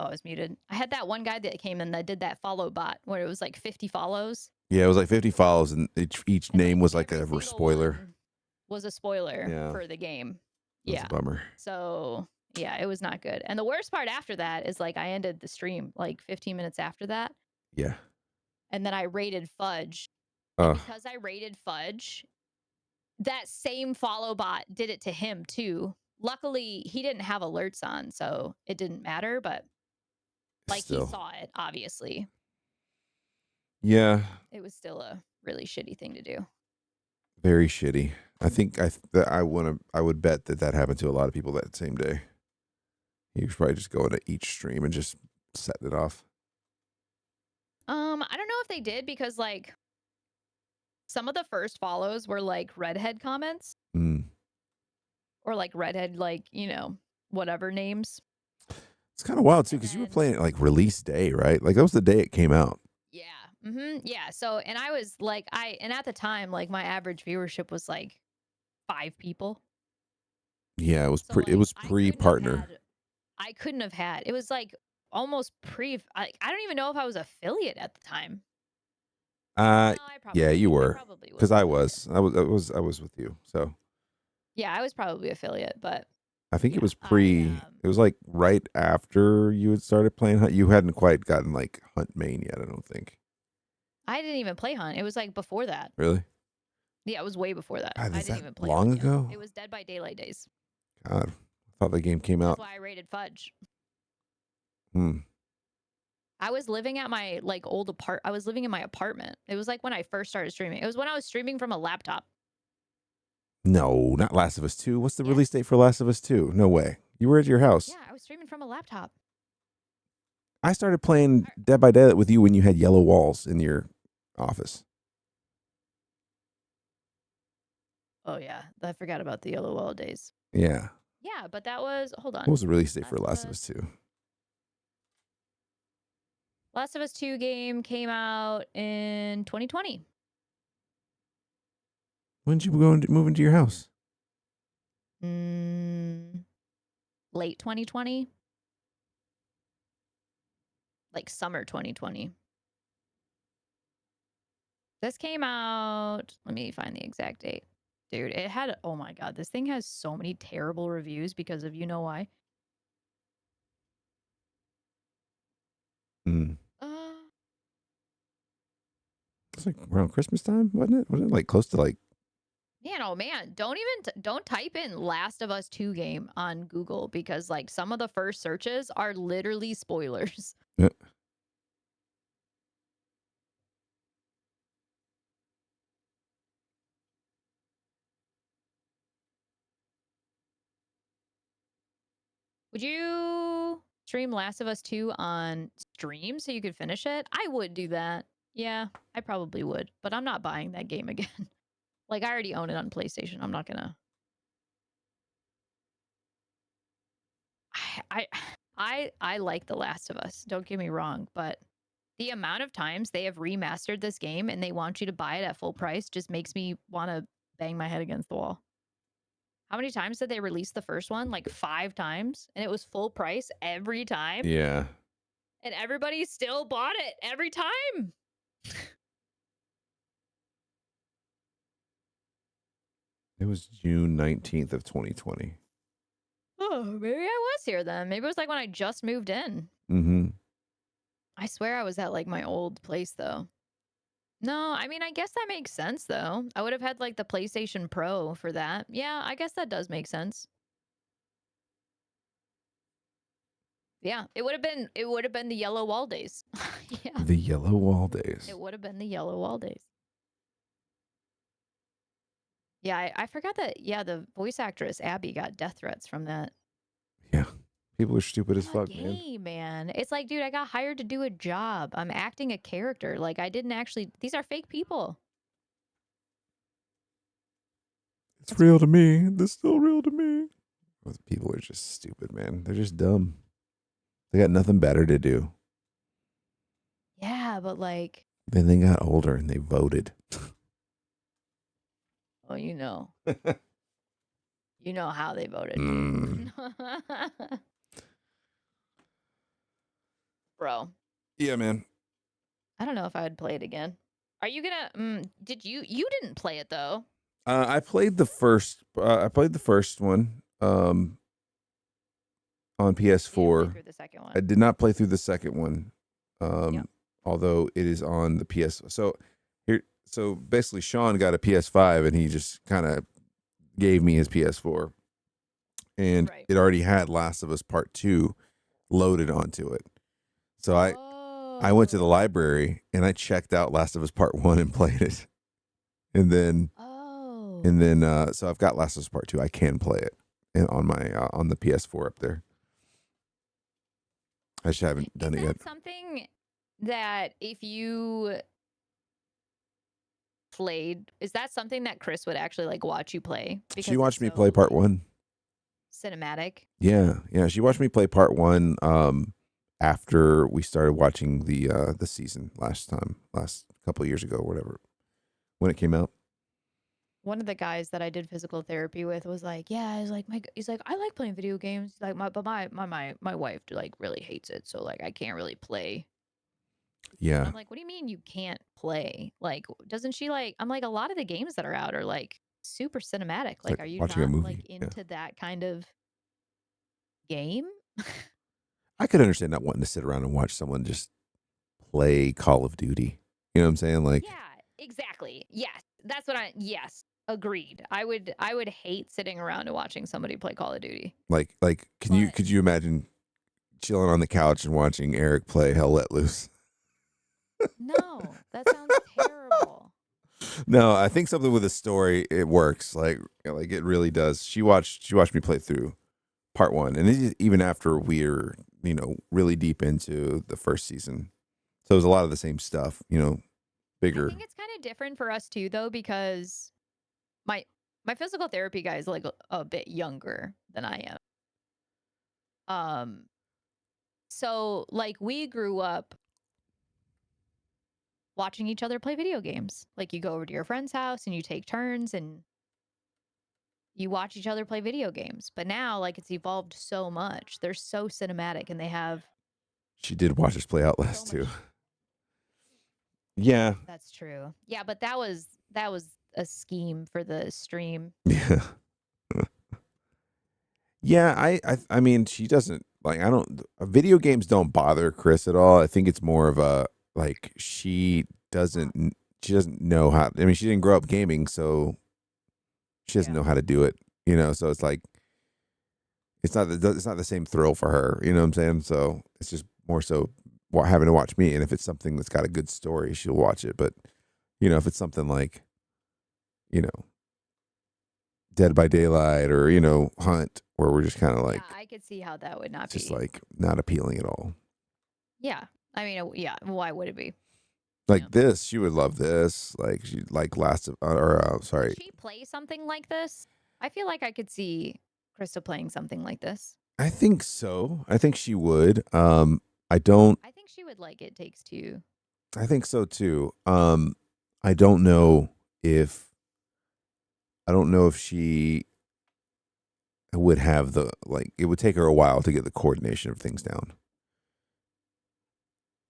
Oh, I was muted. I had that one guy that came in that did that follow bot where it was like 50 follows. Yeah, it was like 50 follows, and each And, name like, was like every a single spoiler. one was a spoiler Yeah. for the game. It was Yeah. a bummer. So, yeah, it was not good. And the worst part after that is like I ended the stream like 15 minutes after that. Yeah. And then I raided Fudge. Oh, And because I raided Fudge, that same follow bot did it to him too. Luckily, he didn't have alerts on, so it didn't matter, but like still. he saw it, obviously. Yeah, It was still a really shitty thing to do. very shitty. I think I would bet that happened to a lot of people that same day. He was probably just going to each stream and just setting it off. I don't know if they did because like some of the first follows were like redhead comments Mm. or like redhead, like, you know, whatever names. It's kind of wild too, because you were playing it like release day, right? Like that was the day it came out. Yeah. Yeah. So, and I was like, and at the time, like my average viewership was like 5 people. Yeah, it was So, it was pre-partner. I couldn't have had. It was like almost I don't even know if I was affiliate at the time. No, I probably, Yeah, you were, probably because I was with you. So Yeah, I was probably affiliate, but I think it was it was like right after you had started playing Hunt. You hadn't quite gotten like Hunt main yet, I don't think. I didn't even play Hunt. It was like before that. Really? Yeah, it was way before that. God, I is didn't that even play long Hunt yet. ago? It was Dead by Daylight days. God, I thought the game came out. That's why I rated Fudge. Hmm. I was living at my like old I was living in my apartment. It was like when I first started streaming. It was when I was streaming from a laptop. No, not Last of Us 2. What's the release date for Last of Us 2? No way. You were at your house. Yeah, I was streaming from a laptop. I started playing Dead by Daylight with you when you had yellow walls in your office. Oh yeah, I forgot about the Yellow Wall days. Yeah. Yeah, but that was, hold on. What was the release date for Last of Us 2? Last of Us 2 game came out in 2020. When did you move into your house? Late 2020. Like summer 2020. This came out, let me find the exact date. Dude, it had, oh my God, this thing has so many terrible reviews because of you know why. It's like around Christmas time, wasn't it? Wasn't it like close to like? Man, oh man, don't type in Last of Us 2 game on Google because like some of the first searches are literally spoilers. Yeah. Would you stream Last of Us 2 on stream so you could finish it? I would do that. Yeah, I probably would, but I'm not buying that game again. Like I already own it on PlayStation. I'm not gonna. I like The Last of Us. Don't get me wrong, but the amount of times they have remastered this game and they want you to buy it at full price just makes me want to bang my head against the wall. How many times did they release the first one? Like 5 times, and it was full price every time. Yeah. And everybody still bought it every time. It was June 19th of 2020. Oh, maybe I was here then. Maybe it was like when I just moved in. Mm-hmm. I swear I was at like my old place though. No, I mean, I guess that makes sense though. I would have had like the PlayStation Pro for that. Yeah, I guess that does make sense. Yeah, it would have been the Yellow Wall days. Yeah. The Yellow Wall days. It would have been the Yellow Wall days. Yeah, I forgot that. Yeah, the voice actress Abby got death threats from that. Yeah. People are stupid as fuck, man. Hey, man. It's like, dude, I got hired to do a job. I'm acting a character. Like, I didn't actually. These are fake people. It's real to me. It's still real to me. People are just stupid, man. They're just dumb. They got nothing better to do. Yeah, but like, Then they got older and they voted. oh, you know how they voted. Mm. Bro, Yeah, man. I don't know if I would play it again. Are you gonna? Did you didn't play it though? I played the first. I played the first one. On You didn't play PS4. through the second one. I did not play through the second one. Yep. Although it is on the PS. So basically, Sean got a PS5 and he just kind of gave me his PS4, and Right. it already had Last of Us Part 2 loaded onto it. So I went to the library and I checked out Last of Us Part 1 and played it, and then so I've got Last of Us Part 2. I can play it on my on the PS4 up there. I just haven't done it yet. Something that if you played, is that something that Chris would actually like watch you play? She watched me play Part 1. Cinematic. Yeah. She watched me play Part 1 after we started watching the season last couple of years ago, whatever, when it came out. One of the guys that I did physical therapy with was like, yeah, he's like, I like playing video games. Like my wife like really hates it. So like I can't really play. Yeah. I'm like, what do you mean you can't play? Like, doesn't she like, I'm like, a lot of the games that are out are like super cinematic. Like, like are you watching a not movie, like yeah. into that kind of game? I could understand not wanting to sit around and watch someone just play Call of Duty. You know what I'm saying? Like, Yeah, exactly. Yes. That's what yes. Agreed. I would hate sitting around and watching somebody play Call of Duty. like, could you imagine chilling on the couch and watching Eric play Hell Let Loose? No, that sounds terrible. No, I think something with a story, it works. Like it really does. She watched me play through Part 1, and it, even after we're really deep into the first season, so it was a lot of the same stuff. Bigger. I think it's kind of different for us too, though, because my physical therapy guy is like a bit younger than I am. So like we grew up watching each other play video games. Like you go over to your friend's house and you take turns and you watch each other play video games. But now like it's evolved so much. They're so cinematic and they have. She did watch us play Outlast too. Yeah. That's true. Yeah, but that was a scheme for the stream. Yeah. Yeah, I mean, she doesn't like, video games don't bother Chris at all. I think it's more of a like she doesn't know how. I mean, she didn't grow up gaming, so she doesn't know how to do it. So it's like it's not the same thrill for her. You know what I'm saying? So it's just more so having to watch me. And if it's something that's got a good story, she'll watch it. But if it's something like Dead by Daylight or Hunt, where we're just kind of like, yeah, I could see how that would not just be. like not appealing at all. Yeah, I mean, yeah. Why would it be? Like this, she would love this. Like she like sorry. Would she play something like this? I feel like I could see Krista playing something like this. I think so. I think she would. I don't. I think she would like It Takes Two. I think so too. I don't know if she would have it would take her a while to get the coordination of things down.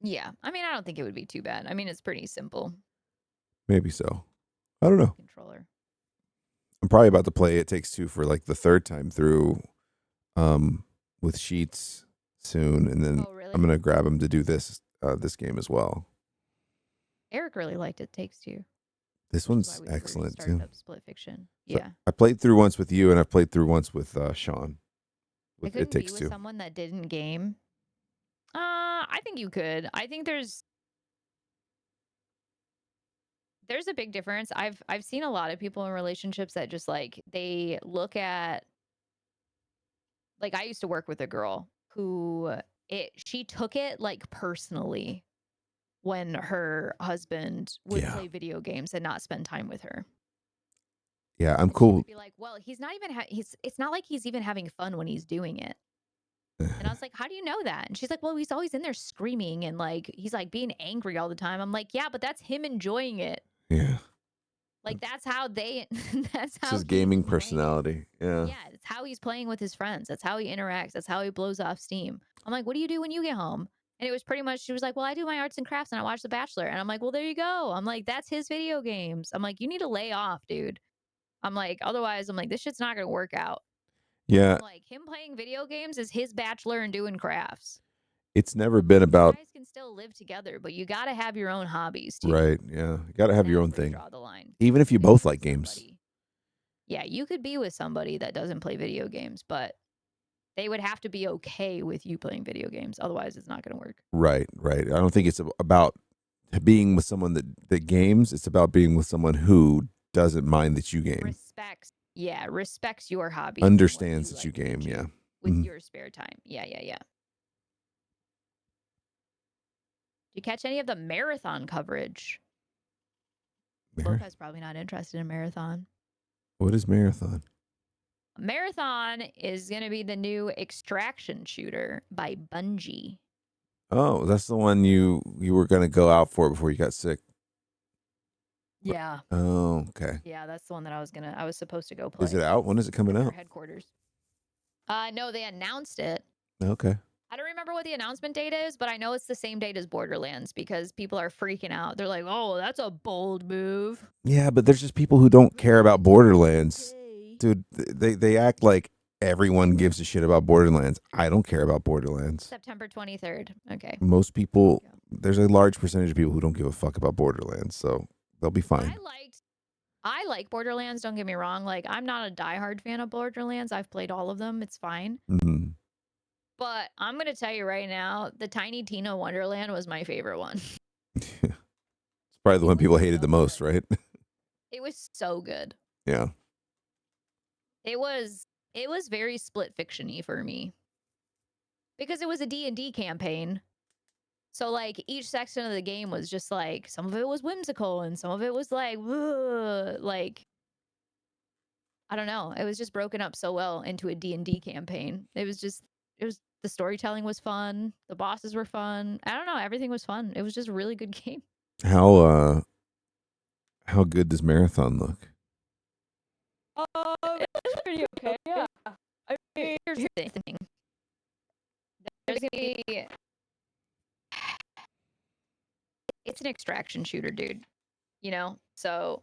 Yeah. I mean, I don't think it would be too bad. I mean, it's pretty simple. Maybe so. I don't know. Controller. I'm probably about to play It Takes Two for like the third time through with Sheets soon, and then I'm going to grab him to do this game as well. Eric really liked It Takes Two. This one's excellent too. Split Fiction. So Yeah. I played through once with you, and I've played through once with Sean. I couldn't be with someone that didn't game. I think you could. I think there's a big difference. I've seen a lot of people in relationships that just like they look at, like, I used to work with a girl who she took it like personally when her husband would play video games and not spend time with her. Yeah, I'm And she cool. would be like, well, he's not even, it's not like he's even having fun when he's doing it. And I was like, how do you know that? And she's like, well, he's always in there screaming and like, he's like being angry all the time. I'm like, yeah, but that's him enjoying it. Yeah. Like, that's how they, that's It's how his he's gaming playing it. personality. Yeah. Yeah, it's how he's playing with his friends. That's how he interacts. That's how he blows off steam. I'm like, what do you do when you get home? And it was pretty much, she was like, well, I do my arts and crafts and I watch The Bachelor. And I'm like, well, there you go. I'm like, that's his video games. I'm like, you need to lay off, dude. I'm like, otherwise, I'm like, this shit's not going to work out. Yeah. I'm like, him playing video games is his Bachelor and doing crafts. It's never been about. You guys can still live together, but you got to have your own hobbies, too. Right. Yeah. You got to have your own That's where you thing. draw the line. Even if you both like games. Yeah, you could be with somebody that doesn't play video games, but they would have to be okay with you playing video games. Otherwise, it's not going to work. Right. Right. I don't think it's about being with someone that games. It's about being with someone who doesn't mind that you game. Respects your hobby. Understands that you game. Yeah. With your spare time. Yeah. Did you catch any of the marathon coverage? Lopez probably not interested in marathon. What is Marathon? Marathon is going to be the new extraction shooter by Bungie. Oh, that's the one you were going to go out for before you got sick. Yeah. Oh, okay. Yeah, that's the one that I was supposed to go play. Is it out? When is it coming out? Headquarters. No, they announced it. Okay. I don't remember what the announcement date is, but I know it's the same date as Borderlands because people are freaking out. They're like, "Oh, that's a bold move." Yeah, but there's just people who don't care about Borderlands. Dude, they act like everyone gives a shit about Borderlands. I don't care about Borderlands. September 23rd. Okay. Most people, there's a large percentage of people who don't give a fuck about Borderlands, so they'll be fine. I like Borderlands, don't get me wrong. Like, I'm not a diehard fan of Borderlands. I've played all of them. It's fine. Mm-hmm. But I'm going to tell you right now, the Tiny Tina Wonderland was my favorite one. It's probably the one people hated the most, right? It was so good. Yeah. It was very split fiction-y for me. Because it was a D&D campaign. So like each section of the game was just like, some of it was whimsical and some of it was like, like, I don't know. It was just broken up so well into a D&D campaign. The storytelling was fun. The bosses were fun. I don't know. Everything was fun. It was just a really good game. How good does Marathon look? It's pretty okay. Yeah. I mean, here's the thing. There's gonna be. It's an extraction shooter, dude. You know, so.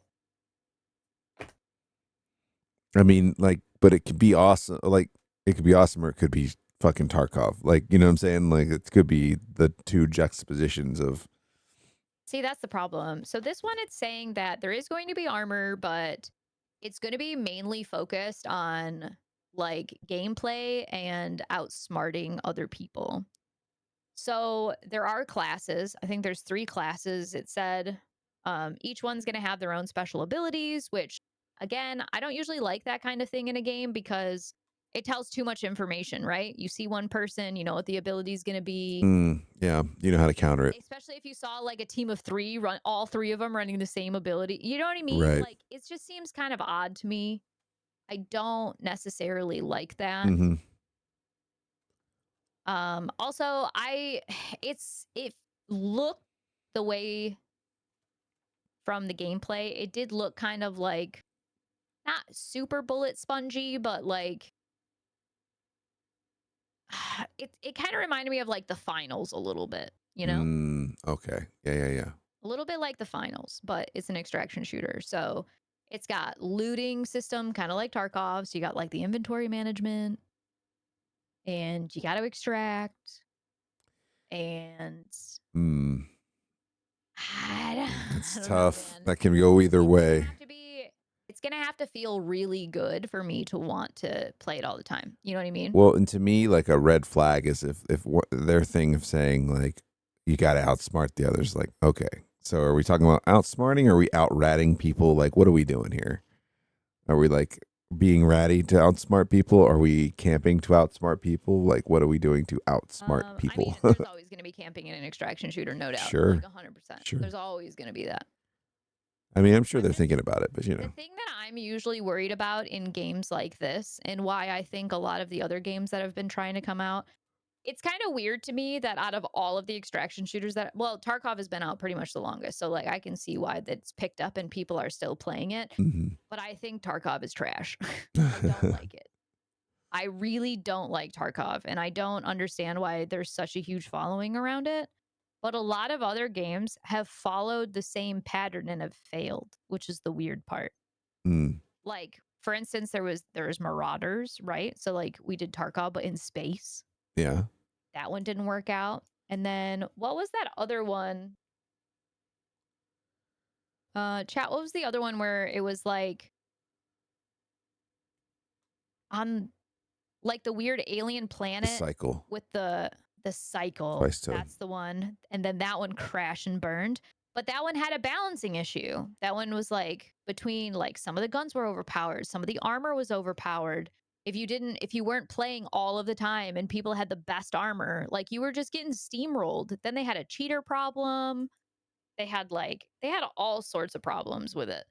I mean, like, but it could be awesome. Like, it could be awesome, or it could be fucking Tarkov. Like, you know what I'm saying? Like, it could be the two juxtapositions of. See, that's the problem. So this one, it's saying that there is going to be armor, but it's going to be mainly focused on like gameplay and outsmarting other people. So there are classes. I think there's 3 classes. It said each one's going to have their own special abilities, which again, I don't usually like that kind of thing in a game because it tells too much information, right? You see one person, you know what the ability is going to be. Yeah, you know how to counter it. Especially if you saw like a team of 3 run, all 3 of them running the same ability. You know what I mean? Right. Like, it just seems kind of odd to me. I don't necessarily like that. Mm-hmm. Also, it looked the way from the gameplay. It did look kind of like not super bullet spongy, but like it kind of reminded me of like the finals a little bit, you know? Okay. Yeah. A little bit like the finals, but it's an extraction shooter. So it's got looting system, kind of like Tarkov. So you got like the inventory management and you got to extract and It's tough. That can go either way. It's going to have to feel really good for me to want to play it all the time. You know what I mean? Well, and to me, like a red flag is if their thing of saying like you got to outsmart the others. Like, okay, so are we talking about outsmarting? Or are we out ratting people? Like, what are we doing here? Are we like being ratty to outsmart people? Are we camping to outsmart people? Like, what are we doing to outsmart people? I mean, there's always going to be camping in an extraction shooter, no doubt. Sure. Like 100%. Sure. There's always going to be that. I mean, I'm sure they're thinking about it, but The thing that I'm usually worried about in games like this, and why I think a lot of the other games that have been trying to come out, it's kind of weird to me that out of all of the extraction shooters Tarkov has been out pretty much the longest, so like I can see why that's picked up and people are still playing it. But I think Tarkov is trash. I don't like it. I really don't like Tarkov, and I don't understand why there's such a huge following around it. But a lot of other games have followed the same pattern and have failed, which is the weird part. Like, for instance, there was Marauders, right? So like we did Tarkov, but in space. Yeah. That one didn't work out. And then what was that other one? Chat, what was the other one where it was like on like the weird alien planet Cycle. with the cycle. Twice Toad. That's the one. And then that one crashed and burned. But that one had a balancing issue. That one was like between like some of the guns were overpowered, some of the armor was overpowered. If you weren't playing all of the time and people had the best armor, like you were just getting steamrolled. Then they had a cheater problem. They had all sorts of problems with it.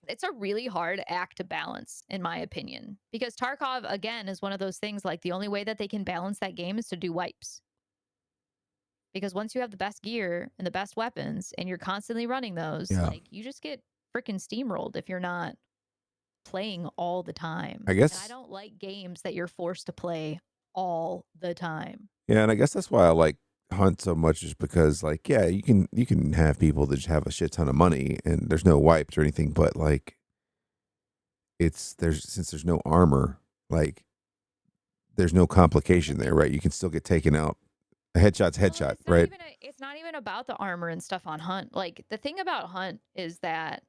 It's a really hard act to balance, in my opinion, because Tarkov, again, is one of those things like the only way that they can balance that game is to do wipes. Because once you have the best gear and the best weapons and you're constantly running those, like you just get freaking steamrolled if you're not playing all the time. I guess. And I don't like games that you're forced to play all the time. Yeah, and I guess that's why I like Hunt so much, is because like, yeah, you can have people that just have a shit ton of money and there's no wipes or anything, but like since there's no armor, like there's no complication there, right? You can still get taken out. A headshot's headshot, right? It's not even about the armor and stuff on Hunt. Like the thing about Hunt is that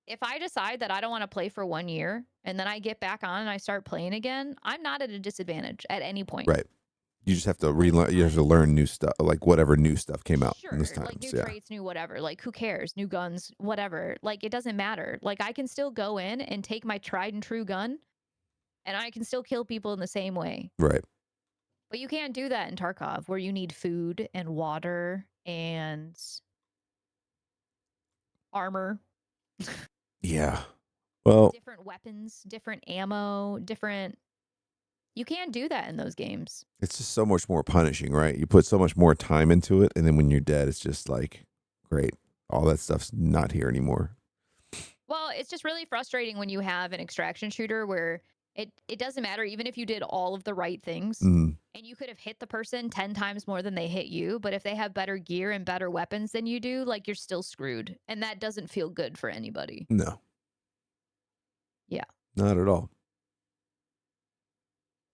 if I decide that I don't want to play for 1 year and then I get back on and I start playing again, I'm not at a disadvantage at any point. Right. You just have to relearn. You have to learn new stuff, like whatever new stuff came out Sure, this time. like new traits, new whatever. Like who cares? New guns, whatever. Like it doesn't matter. Like I can still go in and take my tried and true gun, and I can still kill people in the same way. Right. But you can't do that in Tarkov, where you need food and water and armor. Yeah. Well, different weapons, different ammo, different. You can't do that in those games. It's just so much more punishing, right? You put so much more time into it, and then when you're dead, it's just like, great. All that stuff's not here anymore. Well, it's just really frustrating when you have an extraction shooter where it doesn't matter, even if you did all of the right things, and you could have hit the person 10 times more than they hit you, but if they have better gear and better weapons than you do, like you're still screwed. And that doesn't feel good for anybody. No. Yeah. Not at all.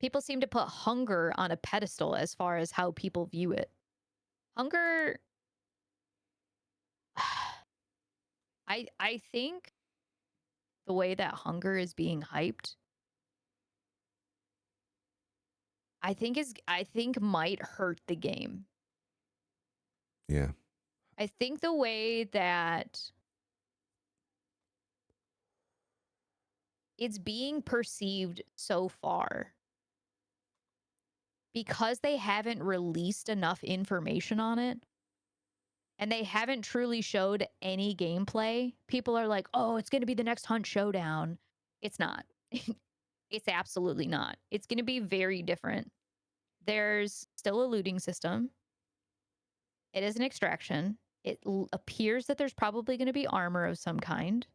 People seem to put hunger on a pedestal as far as how people view it. Hunger, I think the way that hunger is being hyped, I think might hurt the game. Yeah. I think the way that it's being perceived so far, because they haven't released enough information on it and they haven't truly showed any gameplay, people are like, oh, it's going to be the next Hunt Showdown. It's not. It's absolutely not. It's going to be very different. There's still a looting system. It is an extraction. It appears that there's probably going to be armor of some kind.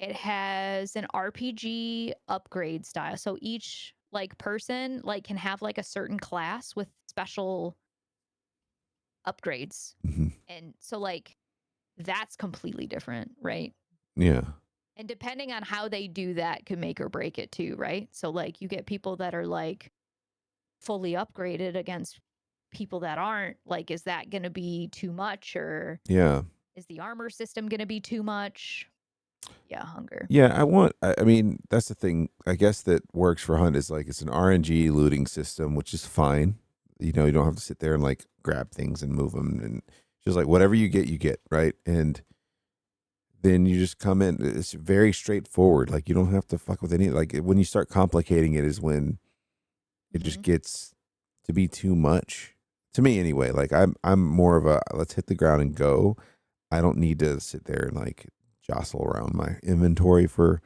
It has an RPG upgrade style. So each like person like can have like a certain class with special upgrades. And so like that's completely different, right? Yeah. And depending on how they do that could make or break it too, right? So like you get people that are like fully upgraded against people that aren't. Like, is that going to be too much, or is the armor system going to be too much? Yeah, hunger. Yeah, I mean, that's the thing, I guess, that works for Hunt is like it's an RNG looting system, which is fine. You know, you don't have to sit there and like grab things and move them, and just like whatever you get, right? And then you just come in. It's very straightforward. Like you don't have to fuck with any. Like when you start complicating it is when it just gets to be too much to me, anyway. Like I'm more of a let's hit the ground and go. I don't need to sit there and like jostle around my inventory for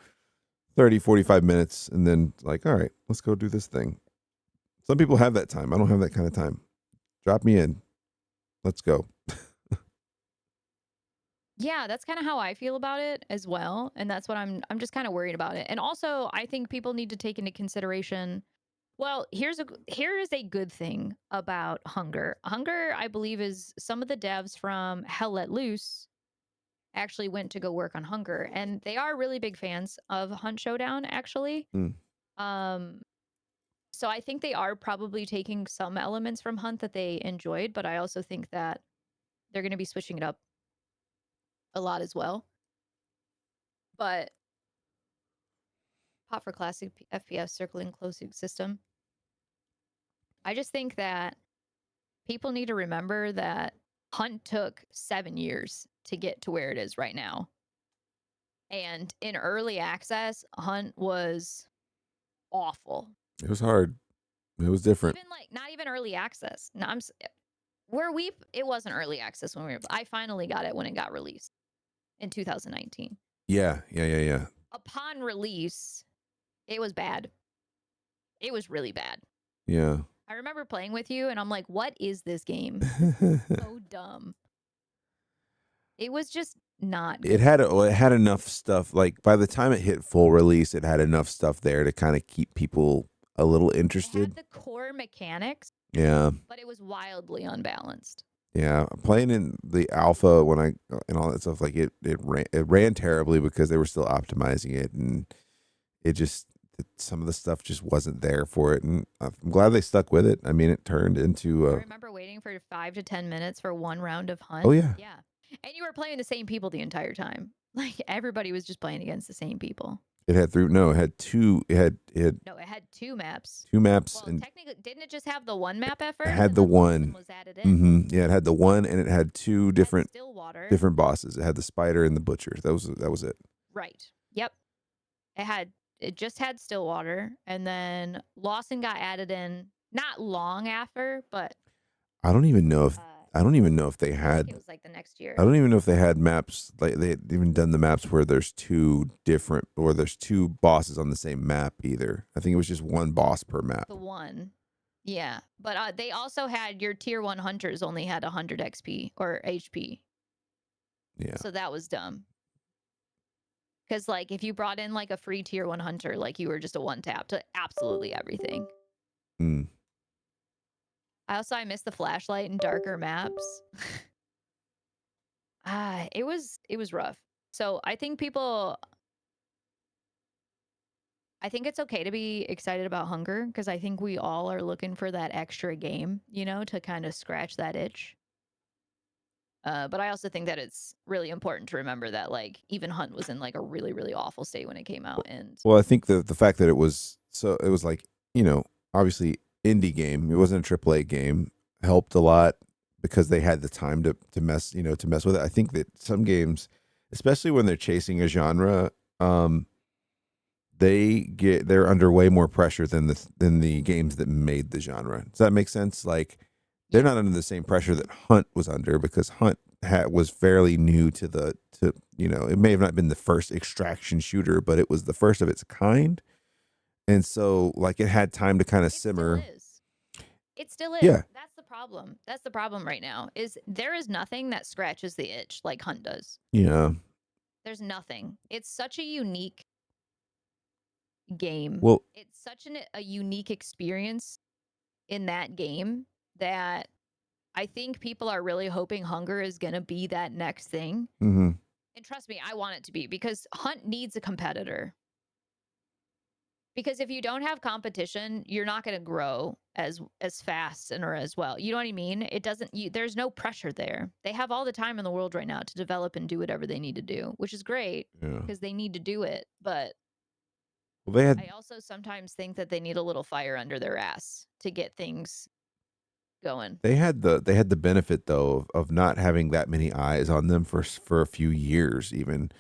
30, 45 minutes and then like, all right, let's go do this thing. Some people have that time. I don't have that kind of time. Drop me in. Let's go. Yeah, that's kind of how I feel about it as well, and that's what I'm just kind of worried about it. And also, I think people need to take into consideration. Well, here is a good thing about Hunger. Hunger, I believe, is some of the devs from Hell Let Loose actually went to go work on Hunger, and they are really big fans of Hunt Showdown. Actually, um, so I think they are probably taking some elements from Hunt that they enjoyed, but I also think that they're going to be switching it up a lot as well. But Pot for classic FPS circling closing system. I just think that people need to remember that Hunt took 7 years to get to where it is right now. And in early access, Hunt was awful. It was hard. It was different. Even like not even early access. No, it wasn't early access when I finally got it when it got released in 2019. Yeah. Upon release, it was bad. It was really bad. Yeah. I remember playing with you and I'm like, what is this game? So dumb. It was just not good. It had enough stuff. Like by the time it hit full release, it had enough stuff there to kind of keep people a little interested. It had the core mechanics. Yeah. But it was wildly unbalanced. Yeah, playing in the alpha and all that stuff, like it ran terribly because they were still optimizing it, and some of the stuff just wasn't there for it, and I'm glad they stuck with it. I mean, it turned into I remember waiting for 5 to 10 minutes for one round of Hunt. Oh yeah, and you were playing the same people the entire time. Like everybody was just playing against the same people. It had two. It had two maps. Two maps, well, and technically, didn't it just have the one map at first? It had the one. Was added in? Yeah, it had the one, and it had two different Stillwater. different bosses. It had the spider and the butcher. That was it. Right. Yep. It just had Stillwater, and then Lawson got added in not long after, but I don't even know if they had. It was like the next year. I don't even know if they had maps, like they had even done the maps where there's two bosses on the same map either. I think it was just one boss per map. The one. Yeah. But they also had your tier 1 hunters only had 100 XP or HP. Yeah. So that was dumb. Because like if you brought in like a free tier 1 hunter, like you were just a one tap to absolutely everything. I miss the flashlight and darker maps. It was rough. So I think it's okay to be excited about Hunger because I think we all are looking for that extra game, to kind of scratch that itch. But I also think that it's really important to remember that like even Hunt was in like a really, really awful state when it came out. And well, I think the fact that it was like, obviously indie game. It wasn't a AAA game. Helped a lot because they had the time to mess with it. I think that some games, especially when they're chasing a genre, they're under way more pressure than the games that made the genre. Does that make sense? Like they're not under the same pressure that Hunt was under because Hunt was fairly new to it may have not been the first extraction shooter, but it was the first of its kind. And so like it had time to kind of simmer. It still is. Yeah. That's the problem. That's the problem right now is there is nothing that scratches the itch like Hunt does. Yeah. There's nothing. It's such a unique game. Well, it's such a unique experience in that game that I think people are really hoping Hunger is going to be that next thing. Mm-hmm. And trust me, I want it to be because Hunt needs a competitor. Because if you don't have competition, you're not going to grow as fast or as well. You know what I mean? It doesn't. There's no pressure there. They have all the time in the world right now to develop and do whatever they need to do, which is great because they need to do it. But I also sometimes think that they need a little fire under their ass to get things going. They had the benefit though of not having that many eyes on them for a few years, even,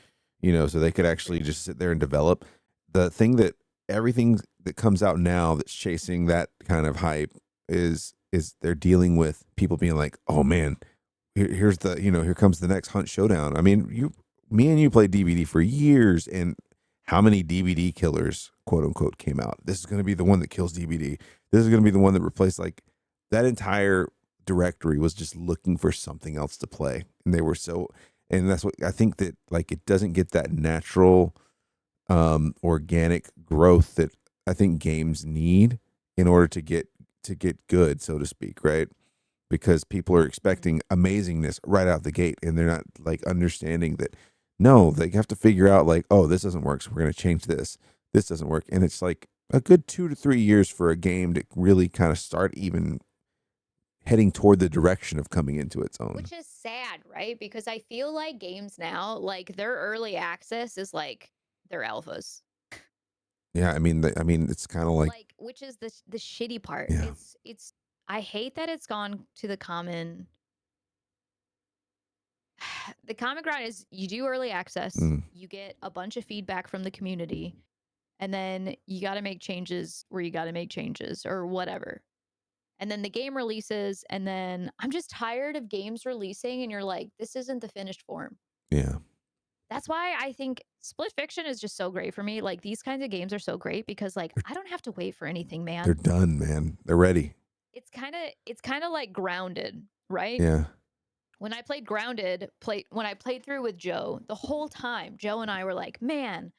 so they could actually just sit there and develop. The thing that everything that comes out now that's chasing that kind of hype is they're dealing with people being like, oh man, here's the, here comes the next Hunt Showdown. I mean, me and you played DBD for years, and how many DBD killers, quote unquote, came out? This is going to be the one that kills DBD. This is going to be the one that replaced, like, that entire directory was just looking for something else to play, and they were so, and that's what I think, that like it doesn't get that natural, organic growth that I think games need in order to get good, so to speak, right? Because people are expecting amazingness right out the gate, and they're not like understanding that no, they have to figure out like, oh, this doesn't work, so we're going to change this. This doesn't work, and it's like a good 2 to 3 years for a game to really kind of start even heading toward the direction of coming into its own. Which is sad, right? Because I feel like games now, like their early access is like their alphas. Yeah, I mean, it's kind of like, which is the shitty part. Yeah. It's I hate that it's gone to the common. The common ground is you do early access, you get a bunch of feedback from the community, and then you got to make changes where you got to make changes or whatever. And then the game releases, and then I'm just tired of games releasing, and you're like, this isn't the finished form. Yeah. That's why I think Split Fiction is just so great for me. Like, these kinds of games are so great because, like, I don't have to wait for anything, man. They're done, man. They're ready. It's kind of like Grounded, right? Yeah. When I played Grounded, when I played through with Joe, the whole time, Joe and I were like, man,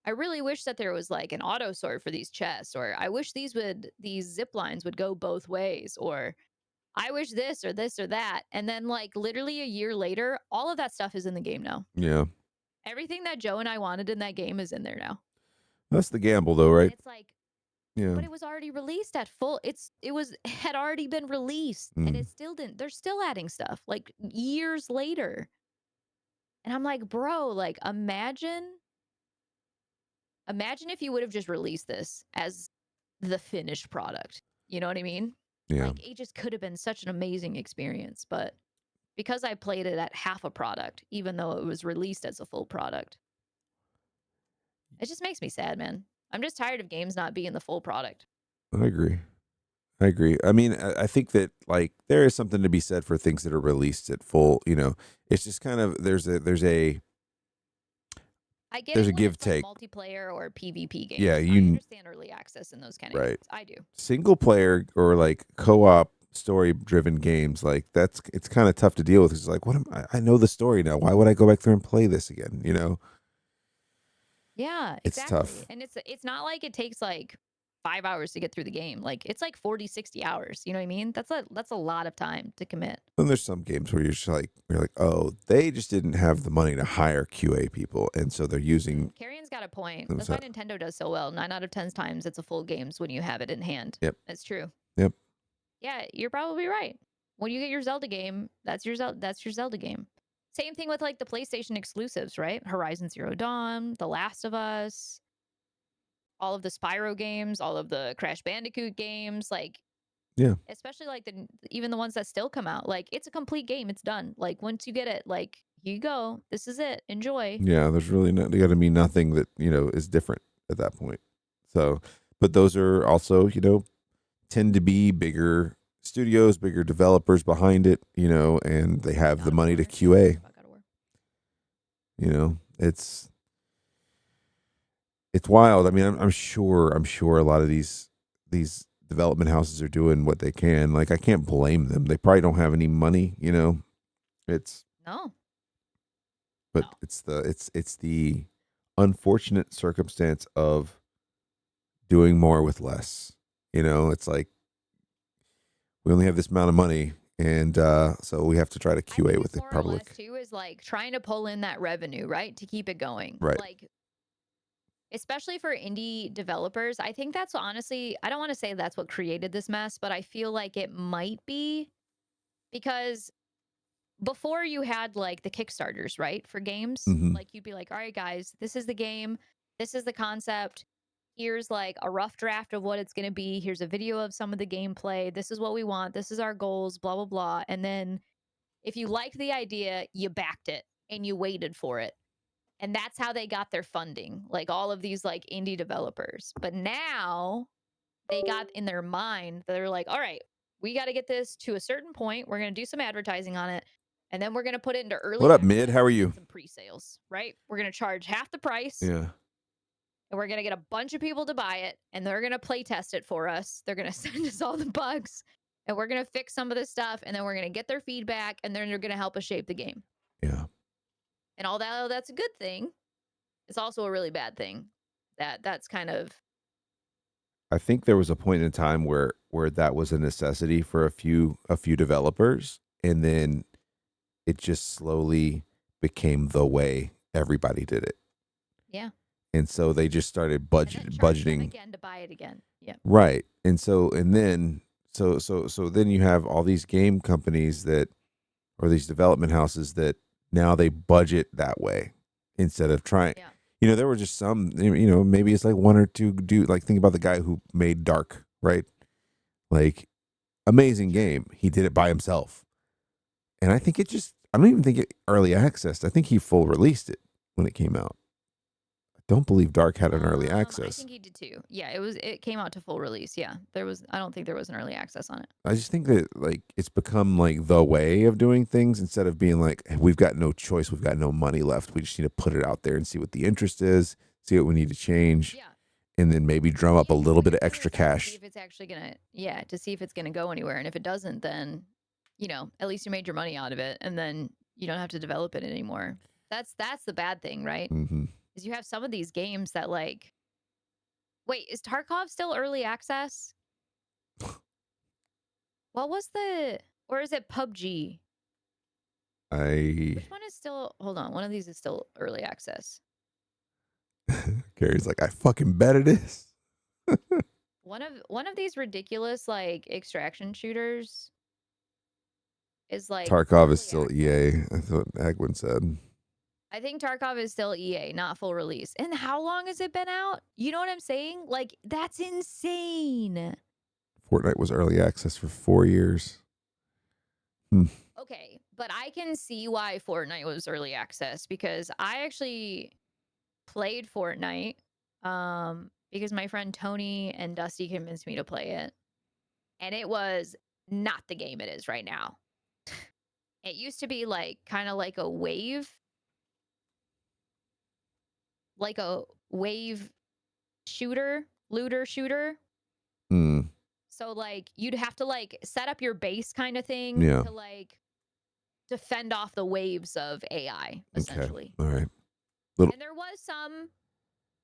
I really wish that there was like an auto sort for these chests, or I wish these zip lines would go both ways, or I wish this or this or that. And then like literally a year later, all of that stuff is in the game now. Yeah. Everything that Joe and I wanted in that game is in there now. That's the gamble, though, right? And it's like, yeah. But it was already released at full. It had already been released, and it still didn't. They're still adding stuff like years later. And I'm like, bro, like imagine if you would have just released this as the finished product. You know what I mean? Yeah. Like it just could have been such an amazing experience, but because I played it at half a product, even though it was released as a full product, it just makes me sad, man. I'm just tired of games not being the full product. I agree. I mean, I think that like there is something to be said for things that are released at full. It's just kind of there's a I get there's it a when give it's, like, take multiplayer or PvP games. Yeah, I you understand early access in those kind of games. I do. Single player or like co-op story driven games, like it's kind of tough to deal with. It's like, I know the story now. Why would I go back there and play this again? Yeah, It's exactly. tough. And it's not like it takes like 5 hours to get through the game. Like it's like 40, 60 hours. You know what I mean? That's a lot of time to commit. And there's some games where you're like, oh, they just didn't have the money to hire QA people, and so they're using. Carrion's got a point. That's why Nintendo does so well. 9 out of 10 times it's a full games when you have it in hand. Yep. That's true. Yep. Yeah, you're probably right. When you get your Zelda game, that's your Zelda game. Same thing with like the PlayStation exclusives, right? Horizon Zero Dawn, The Last of Us, all of the Spyro games, all of the Crash Bandicoot games, like Yeah. especially like even the ones that still come out. Like it's a complete game. It's done. Like once you get it, like here you go. This is it. Enjoy. Yeah, there's really got to be nothing that is different at that point. So, but those are also tend to be bigger studios, bigger developers behind it, and they have the money to QA. It's wild. I mean, I'm sure a lot of these development houses are doing what they can. Like, I can't blame them. They probably don't have any money, It's no. But no. It's the unfortunate circumstance of doing more with less. It's like we only have this amount of money, and so we have to try to QA with the public. Too is like trying to pull in that revenue, right, to keep it going. Right. Like, especially for indie developers, I think that's honestly, I don't want to say that's what created this mess, but I feel like it might be because before you had like the Kickstarters, right, for games, like you'd be like, all right, guys, this is the game, this is the concept. Here's like a rough draft of what it's going to be. Here's a video of some of the gameplay. This is what we want. This is our goals, blah, blah, blah. And then if you liked the idea, you backed it and you waited for it. And that's how they got their funding, like all of these like indie developers. But now they got in their mind, they're like, all right, we got to get this to a certain point. We're going to do some advertising on it. And then we're gonna put it into early. What up, access Mid? How are you? and some pre-sales, right? We're gonna charge half the price. Yeah. And we're gonna get a bunch of people to buy it, and they're gonna play test it for us. They're gonna send us all the bugs, and we're gonna fix some of this stuff, and then we're gonna get their feedback, and then they're gonna help us shape the game. Yeah. And all that, that's a good thing. It's also a really bad thing. That's kind of. I think there was a point in time where that was a necessity for a few developers, and then it just slowly became the way everybody did it. Yeah. And so they just started And then charge them budgeting again to buy it again. Yeah. right. And then then you have all these game companies that, or these development houses that now they budget that way instead of trying. Yeah. You know, there were just some, you know, maybe it's like one or two dude, like think about the guy who made Dark, right? Like amazing game. He did it by himself. And I think I don't even think it early accessed. I think he full released it when it came out. I don't believe Dark had an early I access. think he did too. Yeah, it came out to full release. Yeah. I don't think there was an early access on it. I just think that like it's become like the way of doing things instead of being like, hey, we've got no choice, we've got no money left. We just need to put it out there and see what the interest is, see what we need to change, Yeah. and then maybe drum up a little bit of extra See cash. if it's actually gonna, to see if it's gonna go anywhere. And if it doesn't, then, at least you made your money out of it, and then you don't have to develop it anymore. That's the bad thing, right? Mm-hmm. Is you have some of these games that like, wait, is Tarkov still early access? What was or is it PUBG? Which one is still? Hold on, one of these is still early access. Gary's like, I fucking bet it is. One of these ridiculous like extraction shooters is like Tarkov is still EA. That's what Agwin said. I think Tarkov is still EA, not full release. And how long has it been out? You know what I'm saying? Like, that's insane. Fortnite was early access for 4 years. Okay, but I can see why Fortnite was early access because I actually played Fortnite because my friend Tony and Dusty convinced me to play it. And it was not the game it is right now. It used to be like kind of like a wave looter shooter. So like you'd have to like set up your base kind of thing to like defend off the waves of AI essentially. Okay. All right. And there was some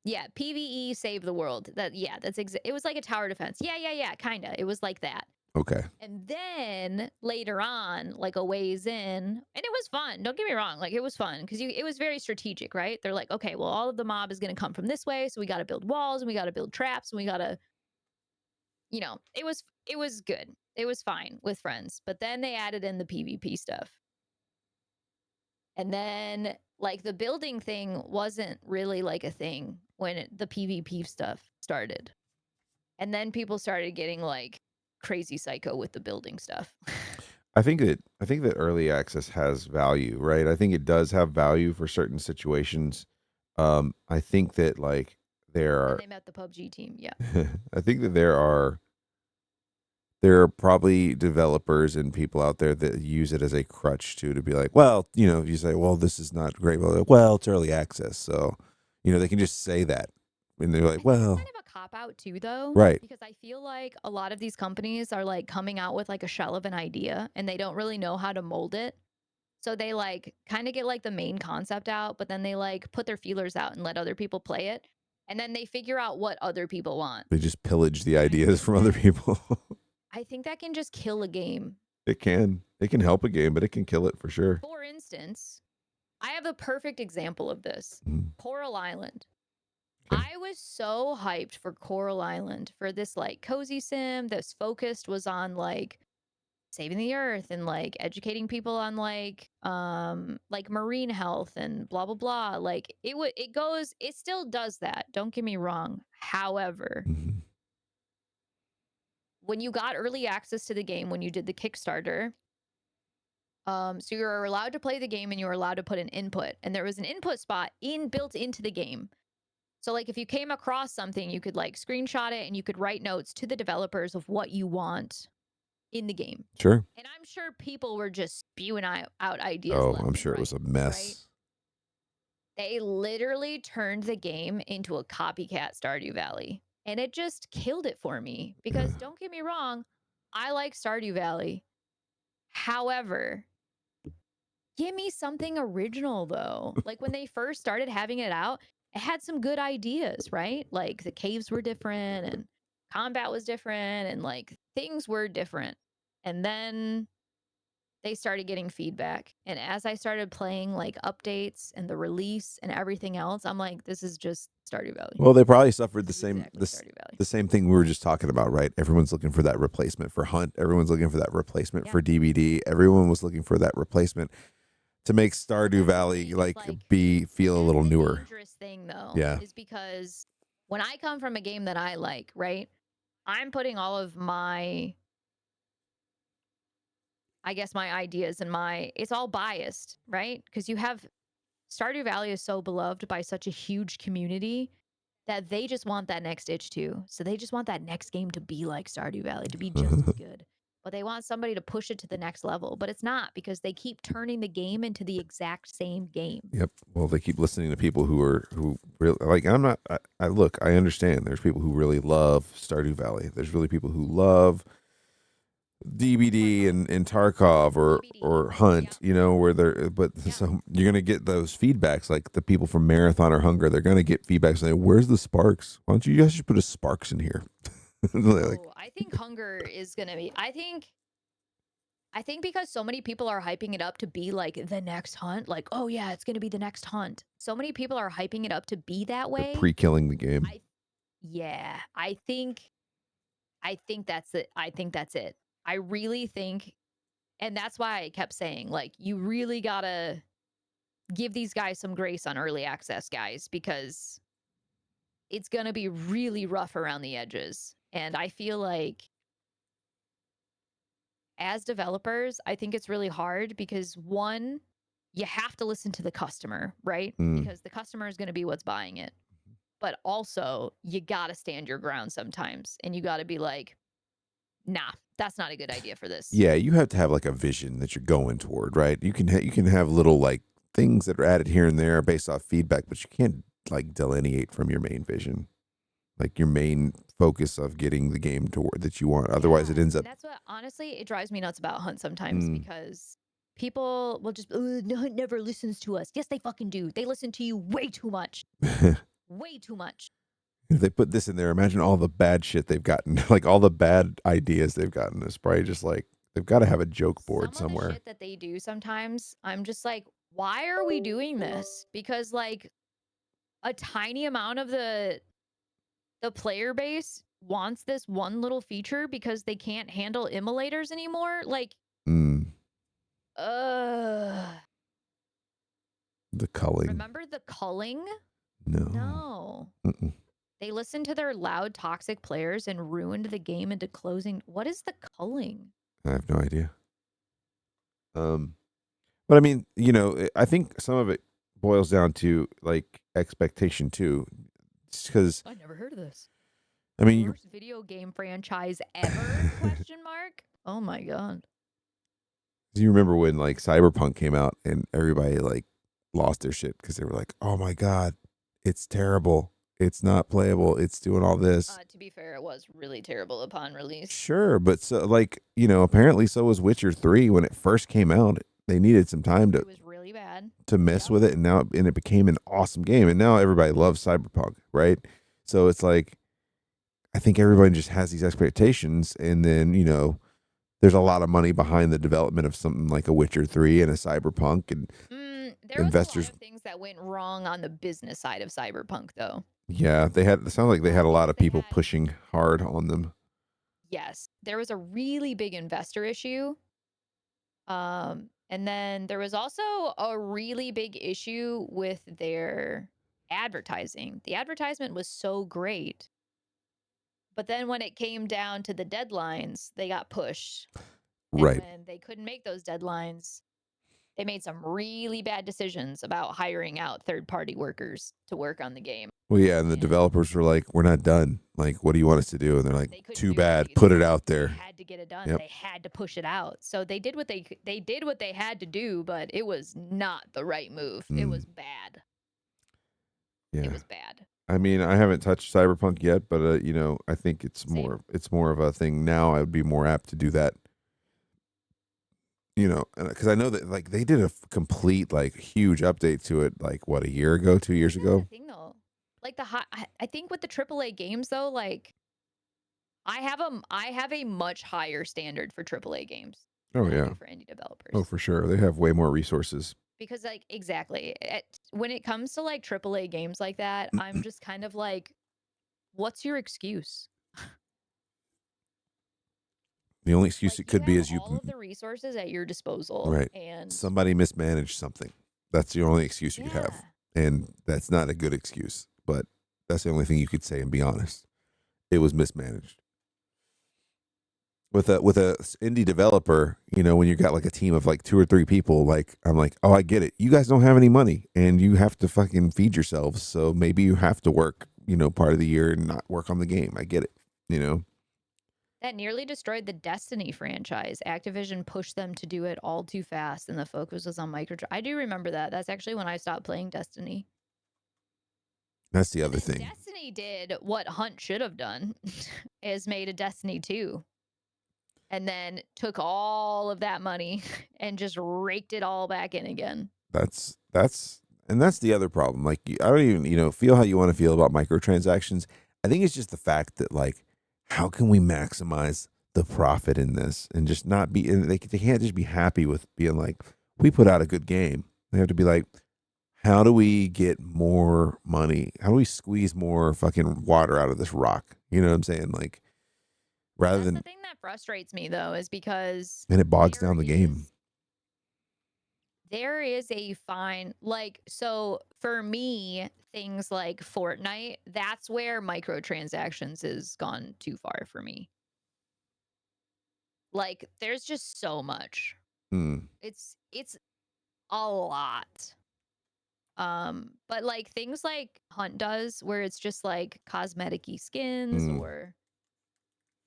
PvE save the world. It was like a tower defense. Yeah, kind of. It was like that. Okay. And then later on, like a ways in, and it was fun. Don't get me wrong. Like it was fun because it was very strategic, right? They're like, okay, well, all of the mob is going to come from this way. So we got to build walls and we got to build traps and we got to, it was good. It was fine with friends. But then they added in the PvP stuff. And then like the building thing wasn't really like a thing when the PvP stuff started. And then people started getting like crazy psycho with the building stuff. I think that early access has value, right? I think it does have value for certain situations. I think that like there are. They met the PUBG team, yeah. I think that there are probably developers and people out there that use it as a crutch to be like, well, if you say, well, this is not great. Well, it's early access, so they can just say that, and they're like, well. Kind of a cop out too, though, right? Because I feel like a lot of these companies are like coming out with like a shell of an idea, and they don't really know how to mold it. So they like kind of get like the main concept out, but then they like put their feelers out and let other people play it, and then they figure out what other people want. They just pillage the ideas from other people. I think that can just kill a game. It can help a game, but it can kill it for sure. For instance, I have a perfect example of this. Coral Island. I was so hyped for Coral Island for this like cozy sim that's focused was on like saving the earth and like educating people on like marine health and blah blah blah. Like it still does that. Don't get me wrong. However, when you got early access to the game, when you did the Kickstarter, so you were allowed to play the game and you were allowed to put an input, and there was an input spot built into the game. So like if you came across something, you could like screenshot it and you could write notes to the developers of what you want in the game. Sure. And I'm sure people were just spewing out ideas. Oh, left I'm and sure it was a right, mess. right? They literally turned the game into a copycat Stardew Valley. And it just killed it for me. Because don't get me wrong, I like Stardew Valley. However, give me something original though. Like when they first started having it out, it had some good ideas, right? Like the caves were different and combat was different and like things were different. And then they started getting feedback. And as I started playing like updates and the release and everything else, I'm like, this is just Stardew Valley. Well, they probably suffered the This is same exactly Stardew Valley. the same thing we were just talking about, right? Everyone's looking for that replacement for Hunt. Everyone's looking for that replacement for DBD. Everyone was looking for that replacement to make Stardew Valley like feel a little newer. Dangerous thing though, Yeah. is because when I come from a game that I like, right? I'm putting all of my, I guess, my ideas and it's all biased, right? Because you have Stardew Valley is so beloved by such a huge community that they just want that next itch too. So they just want that next game to be like Stardew Valley, to be just as good. But they want somebody to push it to the next level. But it's not, because they keep turning the game into the exact same game. Yep. Well, they keep listening to people who really like. I'm not. I look. I understand. There's people who really love Stardew Valley. There's really people who love DBD and Tarkov or Hunt. You know, where they're. But so you're gonna get those feedbacks. Like the people from Marathon or Hunger, they're gonna get feedback saying, "Where's the Sparks? Why don't you guys just put a Sparks in here?" Like, I think Hunger is gonna be. I think because so many people are hyping it up to be like the next Hunt, like, oh yeah, it's gonna be the next Hunt. So many people are hyping it up to be that way. pre-killing the game. I think that's it. I think that's it. I really think, and that's why I kept saying, like, you really gotta give these guys some grace on early access, guys, because it's gonna be really rough around the edges. And I feel like as developers, I think it's really hard because one, you have to listen to the customer, right? Because the customer is going to be what's buying it. But also, you got to stand your ground sometimes, and you got to be like, nah, that's not a good idea for this. Yeah, you have to have like a vision that you're going toward, right? You can have little like things that are added here and there based off feedback, but you can't like delineate from your main vision, like your main focus of getting the game toward that you want. Otherwise, it ends up. That's what, honestly, it drives me nuts about Hunt sometimes because people will just, no, Hunt never listens to us. Yes, they fucking do. They listen to you way too much. Way too much. If they put this in there, imagine all the bad shit they've gotten, like all the bad ideas they've gotten. It's probably just like they've got to have a joke board somewhere. The shit that they do sometimes, I'm just like, why are we doing this? Because like a tiny amount of the player base wants this one little feature because they can't handle immolators anymore. Like, the culling. Remember the culling? No. They listened to their loud, toxic players and ruined the game into closing. What is the culling? I have no idea. But I mean, you know, I think some of it boils down to like expectation too, because I never heard of this. I mean, Worst video game franchise ever? Question mark. Oh my god. Do you remember when like Cyberpunk came out and everybody like lost their shit because they were like, "Oh my god, it's terrible. It's not playable. It's doing all this." To be fair, it was really terrible upon release. Sure, but so like, you know, apparently so was Witcher 3 when it first came out. They needed some time to It was really bad. to mess with it, and it became an awesome game, and now everybody loves Cyberpunk, right? So it's like I think everybody just has these expectations, and then, you know, there's a lot of money behind the development of something like a Witcher 3 and a Cyberpunk, and There investors. was a lot of things that went wrong on the business side of Cyberpunk, though. Yeah, it sounds like they had a lot of people pushing hard on them. Yes, there was a really big investor issue. And then there was also a really big issue with their advertising. The advertisement was so great. But then when it came down to the deadlines, they got pushed. And Right. when they couldn't make those deadlines, they made some really bad decisions about hiring out third-party workers to work on the game. Well, yeah, and the developers were like, "We're not done. Like, what do you want us to do?" And they're like, They couldn't "Too do bad. anything. Put it out They there." had to get it done. Yep. They had to push it out. So they did what they did what they had to do, but it was not the right move. It was bad. Yeah. It was bad. I mean, I haven't touched Cyberpunk yet, but you know, I think it's Same. more of a thing now. I would be more apt to do that. You know, because I know that like they did a complete like huge update to it like what, a year ago, 2 years That's ago. the thing though. Like I think with the AAA games though, like I have a much higher standard for AAA games Oh than I yeah. do for indie developers. Oh, for sure. They have way more resources. Because like exactly when it comes to like AAA games like that, I'm just kind of like, what's your excuse? The only excuse Like, it could be have is you all of the resources at your disposal, right. and Somebody mismanaged something. That's the only excuse you could have, and that's not a good excuse. But that's the only thing you could say and be honest. It was mismanaged. With a indie developer, you know, when you got like a team of like 2 or 3 people, like I'm like, oh, I get it. You guys don't have any money, and you have to fucking feed yourselves. So maybe you have to work, you know, part of the year and not work on the game. I get it. You know. that nearly destroyed the Destiny franchise. Activision pushed them to do it all too fast, and the focus was on micro. I do remember that. That's actually when I stopped playing Destiny. That's the other thing. Destiny did what Hunt should have done, is made a Destiny 2. And then took all of that money and just raked it all back in again. That's the other problem. Like, I don't even, you know, feel how you want to feel about microtransactions. I think it's just the fact that, like, how can we maximize the profit in this and just not be, and they can't just be happy with being like, we put out a good game. They have to be like, how do we get more money? How do we squeeze more fucking water out of this rock? You know what I'm saying? Like, rather than, the thing that frustrates me though is because and it bogs down the game. There is a fine, like, so for me, things like Fortnite, that's where microtransactions has gone too far for me. Like, there's just so much. It's a lot. But like things like Hunt does, where it's just like cosmetic-y skins or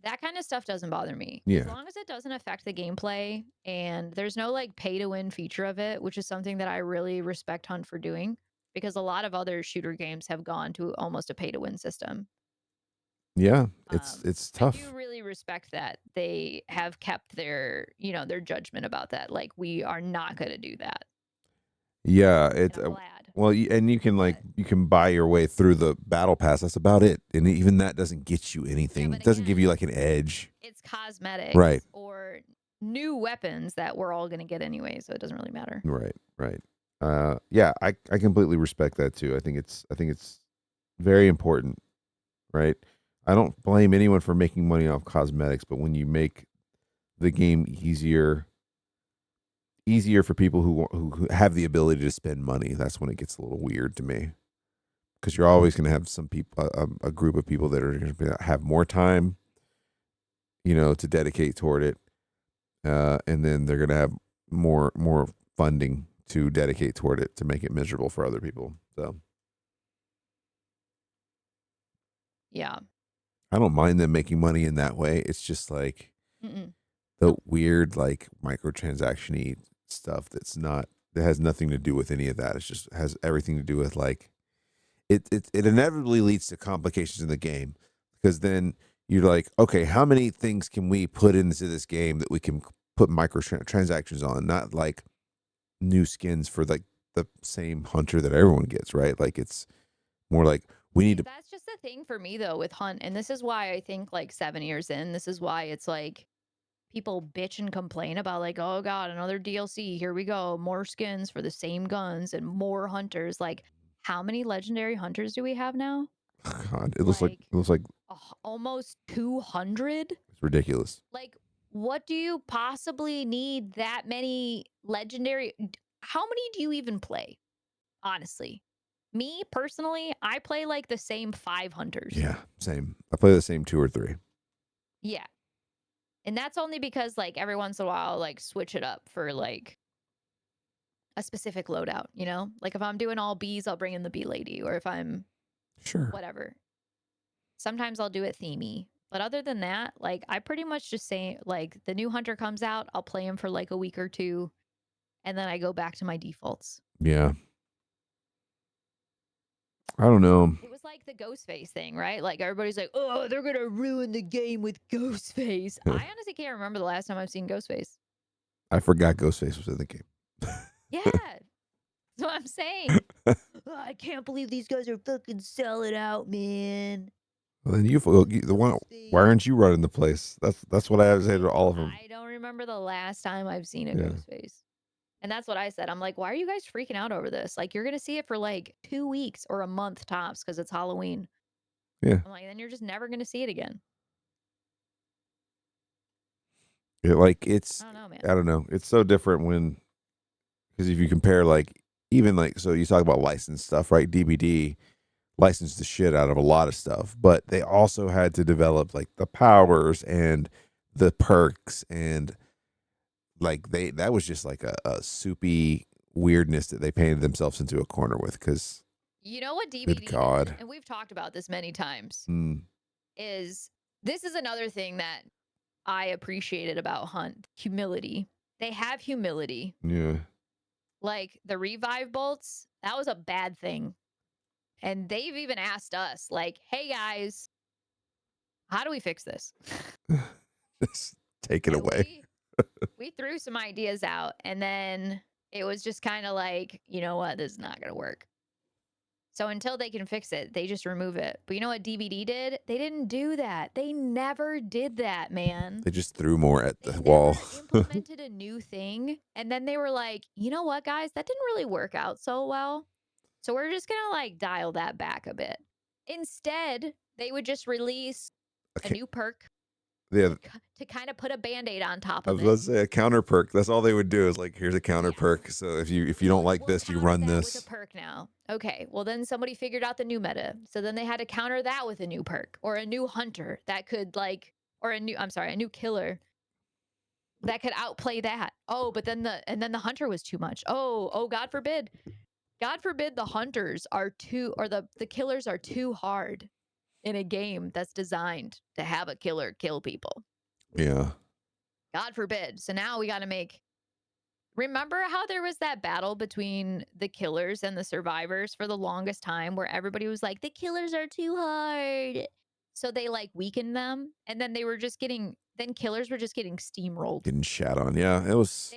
that kind of stuff doesn't bother me. Yeah. As long as it doesn't affect the gameplay and there's no like pay to win feature of it, which is something that I really respect Hunt for doing, because a lot of other shooter games have gone to almost a pay to win system. Yeah, it's tough. I do really respect that they have kept their, you know, their judgment about that. Like, we are not going to do that. Yeah, it's well, and you can like you can buy your way through the battle pass. That's about it, and even that doesn't get you anything. It doesn't give you like an edge. It's cosmetics, right? Or new weapons that we're all going to get anyway, so it doesn't really matter. Right. Yeah, I completely respect that too. I think it's very important, right? I don't blame anyone for making money off cosmetics, but when you make the game easier for people who have the ability to spend money, that's when it gets a little weird to me. Because you're always going to have some people, a group of people that are going to have more time, you know, to dedicate toward it, and then they're going to have more funding to dedicate toward it to make it miserable for other people. So, yeah, I don't mind them making money in that way. It's just like the weird, like microtransaction-y stuff that has nothing to do with any of that. It just has everything to do with like it inevitably leads to complications in the game, because then you're like, okay, how many things can we put into this game that we can put microtransactions on? Not like new skins for like the same hunter that everyone gets, right? Like, it's more like we need to. That's just the thing for me though with Hunt, and this is why I think like 7 years in, this is why it's like people bitch and complain about like, oh god, another DLC, here we go, more skins for the same guns and more hunters. Like, how many legendary hunters do we have now? God, it looks like almost 200. It's ridiculous. Like, what do you possibly need that many legendary? How many do you even play? Honestly, me personally, I play like the same 5 hunters. Yeah, same. I play the same 2 or 3. Yeah. And that's only because like every once in a while, like switch it up for like a specific loadout, you know? Like if I'm doing all bees, I'll bring in the bee lady, or if I'm Sure. whatever. Sometimes I'll do it themey. But other than that, like I pretty much just say like the new hunter comes out, I'll play him for like a week or two, and then I go back to my defaults. Yeah. I don't know. It was like the Ghostface thing, right? Like everybody's like, "Oh, they're gonna ruin the game with Ghostface." I honestly can't remember the last time I've seen Ghostface. I forgot Ghostface was in the game. Yeah, that's what I'm saying. Oh, I can't believe these guys are fucking selling out, man. Well, then why aren't you running the place? That's what I have to say to all of them. I don't remember the last time I've seen a Yeah. Ghostface. And that's what I said. I'm like, why are you guys freaking out over this? Like, you're going to see it for like 2 weeks or a month tops because it's Halloween. Yeah. I'm like, then you're just never going to see it again. I don't know, man. I don't know. It's so different because if you compare like even like so you talk about licensed stuff, right? DBD licensed the shit out of a lot of stuff, but they also had to develop like the powers and the perks and like that was just like a soupy weirdness that they painted themselves into a corner with because You know what DBD good God. did? And we've talked about this many times. Mm. This is another thing that I appreciated about Hunt. Humility. They have humility. Yeah. Like the revive bolts, that was a bad thing. And they've even asked us, like, hey guys, how do we fix this? Just take it away. We threw some ideas out, and then it was just kind of like, you know what, this is not going to work. So until they can fix it, they just remove it. But you know what DBD did? They didn't do that. They never did that, man. They just threw more at the wall. Implemented a new thing, and then they were like, you know what, guys, that didn't really work out so well. So we're just going to like dial that back a bit. Instead, they would just release a new perk Yeah. to kind of put a Band-Aid on top I of was it. about to say a counter perk. That's all they would do is like, here's a counter perk. So if you don't like this, you run this. With a perk now. Okay, well then somebody figured out the new meta. So then they had to counter that with a new perk or a new hunter that could like, or a new killer that could outplay that. Oh, but then the hunter was too much. Oh, God forbid. God forbid the hunters are too, or the killers are too hard in a game that's designed to have a killer kill people. Yeah. God forbid. So now we got to make. Remember how there was that battle between the killers and the survivors for the longest time where everybody was like, the killers are too hard. So they like weakened them. And then killers were just getting steamrolled. Getting shat on. Yeah. It was.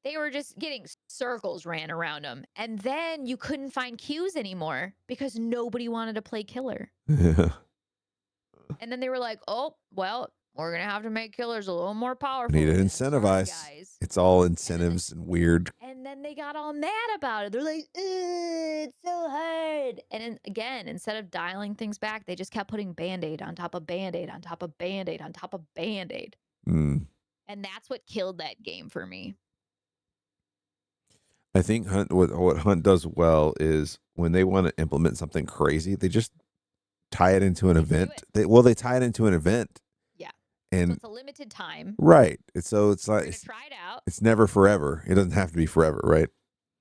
They were just getting circles ran around them. And then you couldn't find queues anymore because nobody wanted to play killer. Yeah. And then they were like, oh, well, we're going to have to make killers a little more powerful. Need to incentivize. It's all incentives and weird. And then they got all mad about it. They're like, it's so hard. And then, again, instead of dialing things back, they just kept putting Band-Aid on top of Band-Aid on top of Band-Aid on top of Band-Aid. Mm. And that's what killed that game for me. I think what Hunt does well is when they want to implement something crazy, they just tie it into an event. They tie it into an event. Yeah. And so it's a limited time. Right. So it's like try it out. It's never forever. It doesn't have to be forever, right?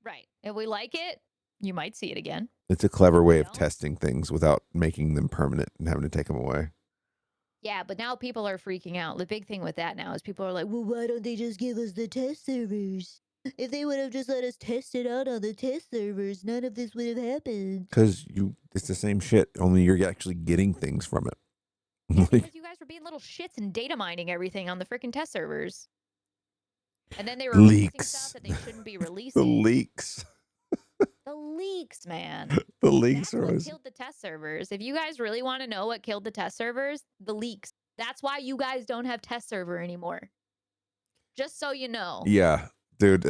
Right. If we like it, you might see it again. It's a clever way of testing things without making them permanent and having to take them away. Yeah, but now people are freaking out. The big thing with that now is people are like, well, why don't they just give us the test servers? If they would have just let us test it out on the test servers, none of this would have happened. Because it's the same shit, only you're actually getting things from it. Yeah, because you guys were being little shits and data mining everything on the freaking test servers. And then they were releasing stuff that they shouldn't be releasing. The leaks. The leaks, man. The leaks That's what killed the test servers. If you guys really want to know what killed the test servers, the leaks. That's why you guys don't have test server anymore. Just so you know. Yeah. Dude,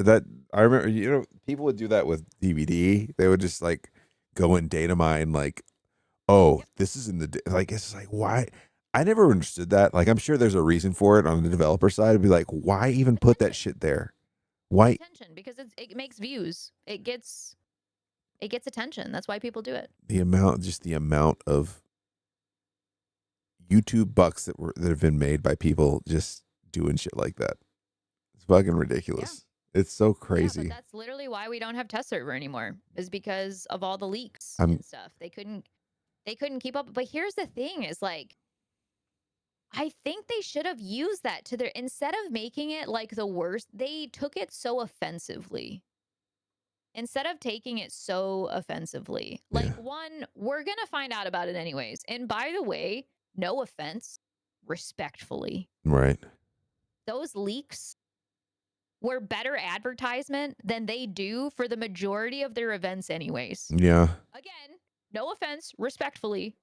I remember, people would do that with DVD. They would just like go and data mine, like, oh, this is in the, like, it's like, why? I never understood that. Like, I'm sure there's a reason for it on the developer side. It'd be like, why even put that shit there? Why? Attention, because it makes views. It gets attention. That's why people do it. The amount of YouTube bucks that have been made by people just doing shit like that. It's fucking ridiculous. It's so Yeah, but crazy. that's literally why we don't have test server anymore, is because of all the leaks I'm and stuff. They couldn't keep up. But here's the thing is like I think they should have used that to their instead of making it like the worst, they took it so offensively. Instead of taking it so offensively. Like Yeah. one, we're going to find out about it anyways. And by the way, no offense, respectfully. Right. Those leaks were better advertisement than they do for the majority of their events anyways. Yeah. Again, no offense, respectfully,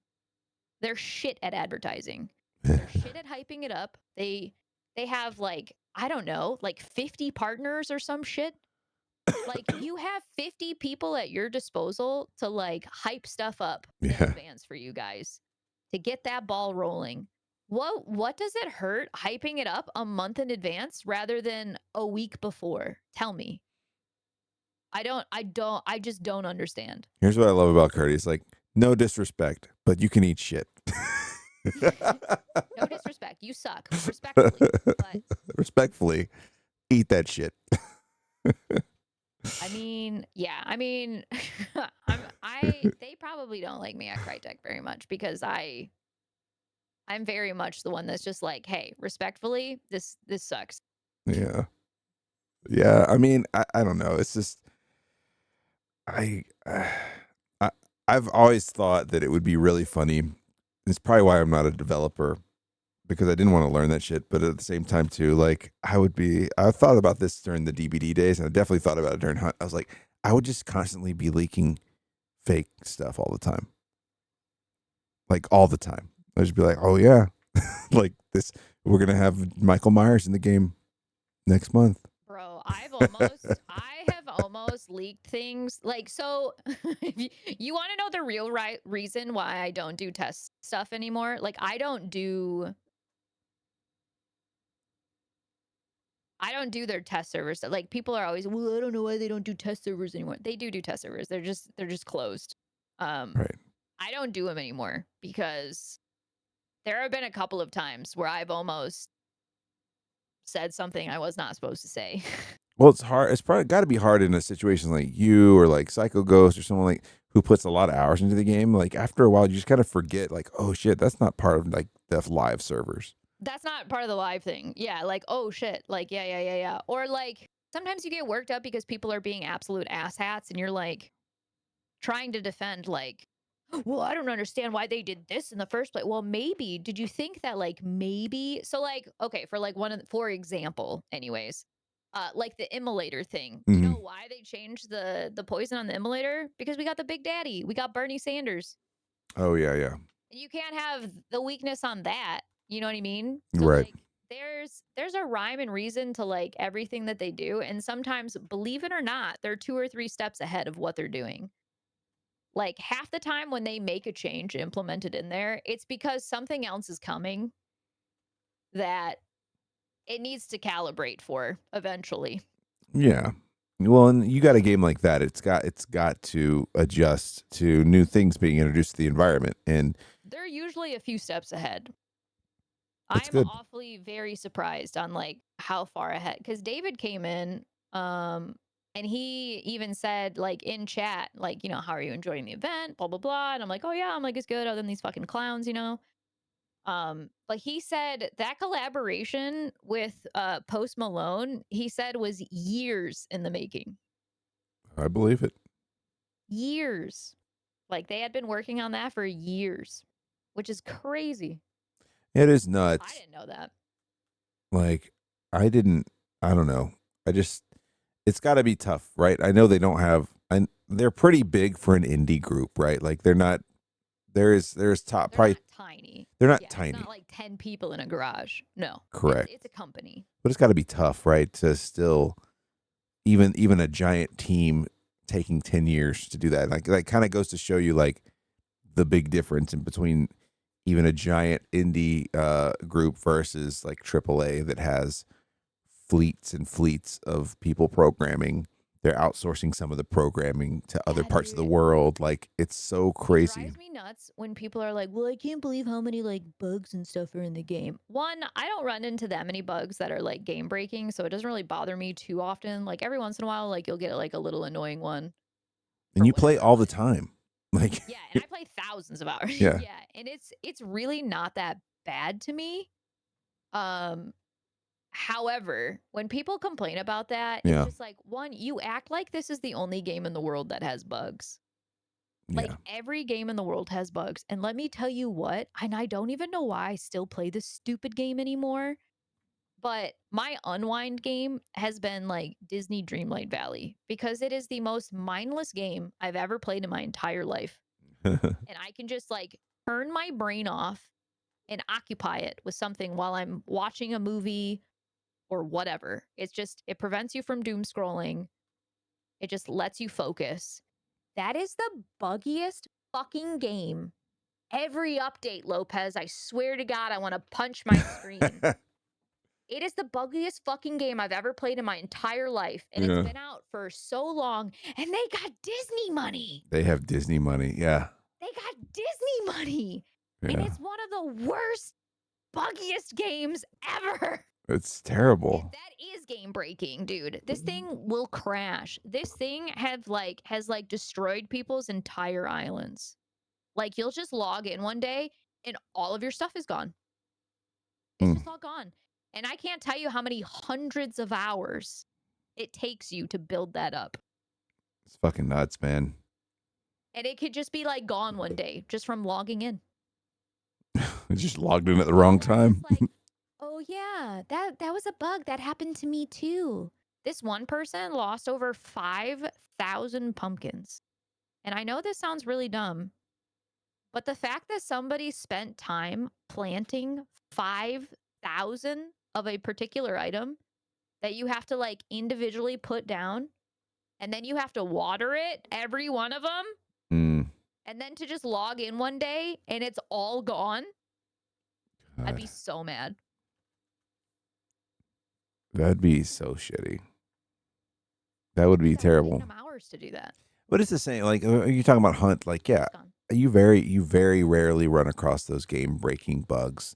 they're shit at advertising. They're shit at hyping it up. They have like, I don't know, like 50 partners or some shit. Like you have 50 people at your disposal to like hype stuff up in Yeah. advance for you guys to get that ball rolling. What does it hurt hyping it up a month in advance rather than a week before? Tell me. I just don't understand. Here's what I love about Curdy. It's like, no disrespect, but you can eat shit. No disrespect. You suck. Respectfully. But Respectfully, eat that shit. I mean, yeah. I mean, they probably don't like me at Crytek very much because I'm very much the one that's just like, hey, respectfully, this sucks. Yeah. Yeah. I mean, I don't know. It's just I've always thought that it would be really funny. It's probably why I'm not a developer, because I didn't want to learn that shit. But at the same time, too, like I thought about this during the DBD days, and I definitely thought about it during Hunt. I was like, I would just constantly be leaking fake stuff all the time. Like all the time. I'd just be like, oh yeah, like this, we're going to have Michael Myers in the game next month. Bro, I have almost leaked things. Like, so if you want to know the real reason why I don't do test stuff anymore? Like, I don't do their test servers. Like, people are always, well, I don't know why they don't do test servers anymore. They do test servers. They're just closed. Right. I don't do them anymore because there have been a couple of times where I've almost said something I was not supposed to say. Well, it's hard. It's probably got to be hard in a situation like you or like Psycho Ghost or someone like who puts a lot of hours into the game. Like after a while, you just kind of forget. Like, oh shit, that's not part of like the live servers. That's not part of the live thing. Yeah, like oh shit, like yeah. Or like sometimes you get worked up because people are being absolute asshats, and you're like trying to defend like, well, I don't understand why they did this in the first place. Well, maybe did you think that like maybe so like okay for like for example, anyways. Like the immolator thing. You know why they changed the poison on the immolator? Because we got the Big Daddy. We got Bernie Sanders. Oh yeah. And you can't have the weakness on that. You know what I mean? So, Right. like, there's a rhyme and reason to like everything that they do. And sometimes, believe it or not, they're 2 or 3 steps ahead of what they're doing. Like half the time when they make a change implemented in there, it's because something else is coming that it needs to calibrate for eventually. Yeah. Well, and you got a game like that. It's got to adjust to new things being introduced to the environment, and they're usually a few steps ahead. That's I'm good. awfully very surprised on like how far ahead because David came in and he even said like in chat like, you know, how are you enjoying the event, blah blah blah, and I'm like, oh yeah, I'm like, it's good other than these fucking clowns, you know. But he said that collaboration with Post Malone, he said, was years in the making. I believe it. Years. Like they had been working on that for years, which is crazy. It is nuts. I didn't know that. Like I don't know. It's got to be tough, right? I know they don't have, and they're pretty big for an indie group, right? Like they're not. There's top, they're probably not tiny. They're not Yeah, tiny. It's not like 10 people in a garage. No. Correct. It's a company. But it's got to be tough, right? To still, even a giant team taking 10 years to do that. Like that kind of goes to show you like the big difference in between even a giant indie group versus like AAA that has fleets and fleets of people programming They're outsourcing some of the programming to other Yeah, parts of the dude. world. Like it's so It crazy. drives me nuts when people are like, "Well, I can't believe how many like bugs and stuff are in the game." One, I don't run into that many bugs that are like game breaking, so it doesn't really bother me too often. Like every once in a while, like you'll get like a little annoying one And or you play whatever. all the But time. Like yeah, and I play thousands of hours. yeah. Yeah, and it's really not that bad to me. Um, However, when people complain about that, it's Yeah. just like, one, you act like this is the only game in the world that has bugs. Like Yeah. every game in the world has bugs. And let me tell you what, and I don't even know why I still play this stupid game anymore, but my unwind game has been like Disney Dreamlight Valley because it is the most mindless game I've ever played in my entire life. And I can just like turn my brain off and occupy it with something while I'm watching a movie or whatever. It's just, it prevents you from doom scrolling. It just lets you focus. That is the buggiest fucking game. Every update, Lopez, I swear to God, I want to punch my screen. It is the buggiest fucking game I've ever played in my entire life. And Yeah. it's been out for so long. And they got Disney money. They have Disney money. Yeah. They got Disney money. And Yeah. it's one of the worst, buggiest games ever. It's terrible. That is game breaking, dude. This thing will crash. This thing has destroyed people's entire islands. Like you'll just log in one day and all of your stuff is gone. It's just all gone. And I can't tell you how many hundreds of hours it takes you to build that up. It's fucking nuts, man. And it could just be like gone one day just from logging in. I just logged in at the wrong time. Oh yeah, that was a bug that happened to me too. This one person lost over 5,000 pumpkins. And I know this sounds really dumb, but the fact that somebody spent time planting 5,000 of a particular item that you have to like individually put down and then you have to water it, every one of them, and then to just log in one day and it's all gone, I'd be so mad. That'd be so shitty. That would be terrible. Hours to do that. But it's the same. Like you're talking about Hunt. Like yeah, you very rarely run across those game breaking bugs.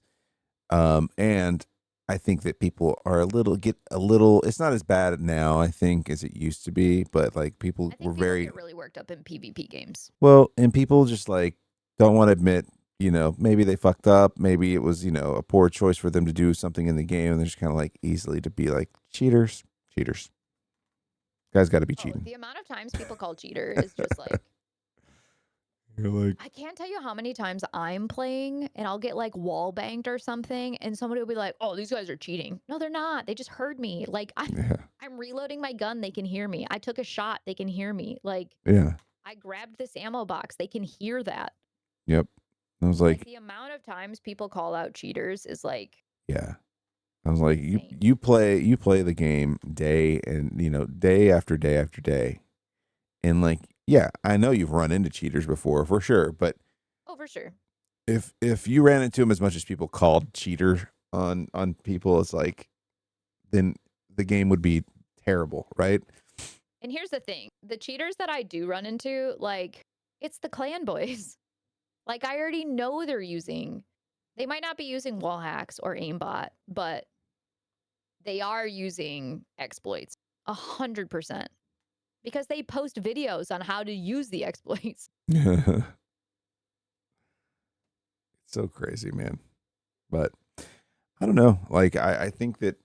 And I think that people are get a little. It's not as bad now, I think, as it used to be. But like people were very get really worked up in PvP games. well, and people just like don't want to admit. You know, maybe they fucked up. Maybe it was, you know, a poor choice for them to do something in the game. And they're just kind of like easily to be like cheaters. Guys got to be cheating. The amount of times people call cheater is just like, you're like, I can't tell you how many times I'm playing and I'll get like wall banged or something. And somebody will be like, oh, these guys are cheating. No, they're not. They just heard me. Like I'm reloading my gun. They can hear me. I took a shot. They can hear me. Like, I grabbed this ammo box. They can hear that. Yep. I was like, the amount of times people call out cheaters is like, yeah. I was like, you play the game day and day after day after day, and like, yeah, I know you've run into cheaters before for sure, but for sure, if you ran into them as much as people called cheater on people, it's like, then the game would be terrible, right? And here's the thing: the cheaters that I do run into, like, it's the clan boys. Like, I already know they might not be using wall hacks or aimbot, but they are using exploits 100% because they post videos on how to use the exploits. It's so crazy, man. But I don't know. Like, I think that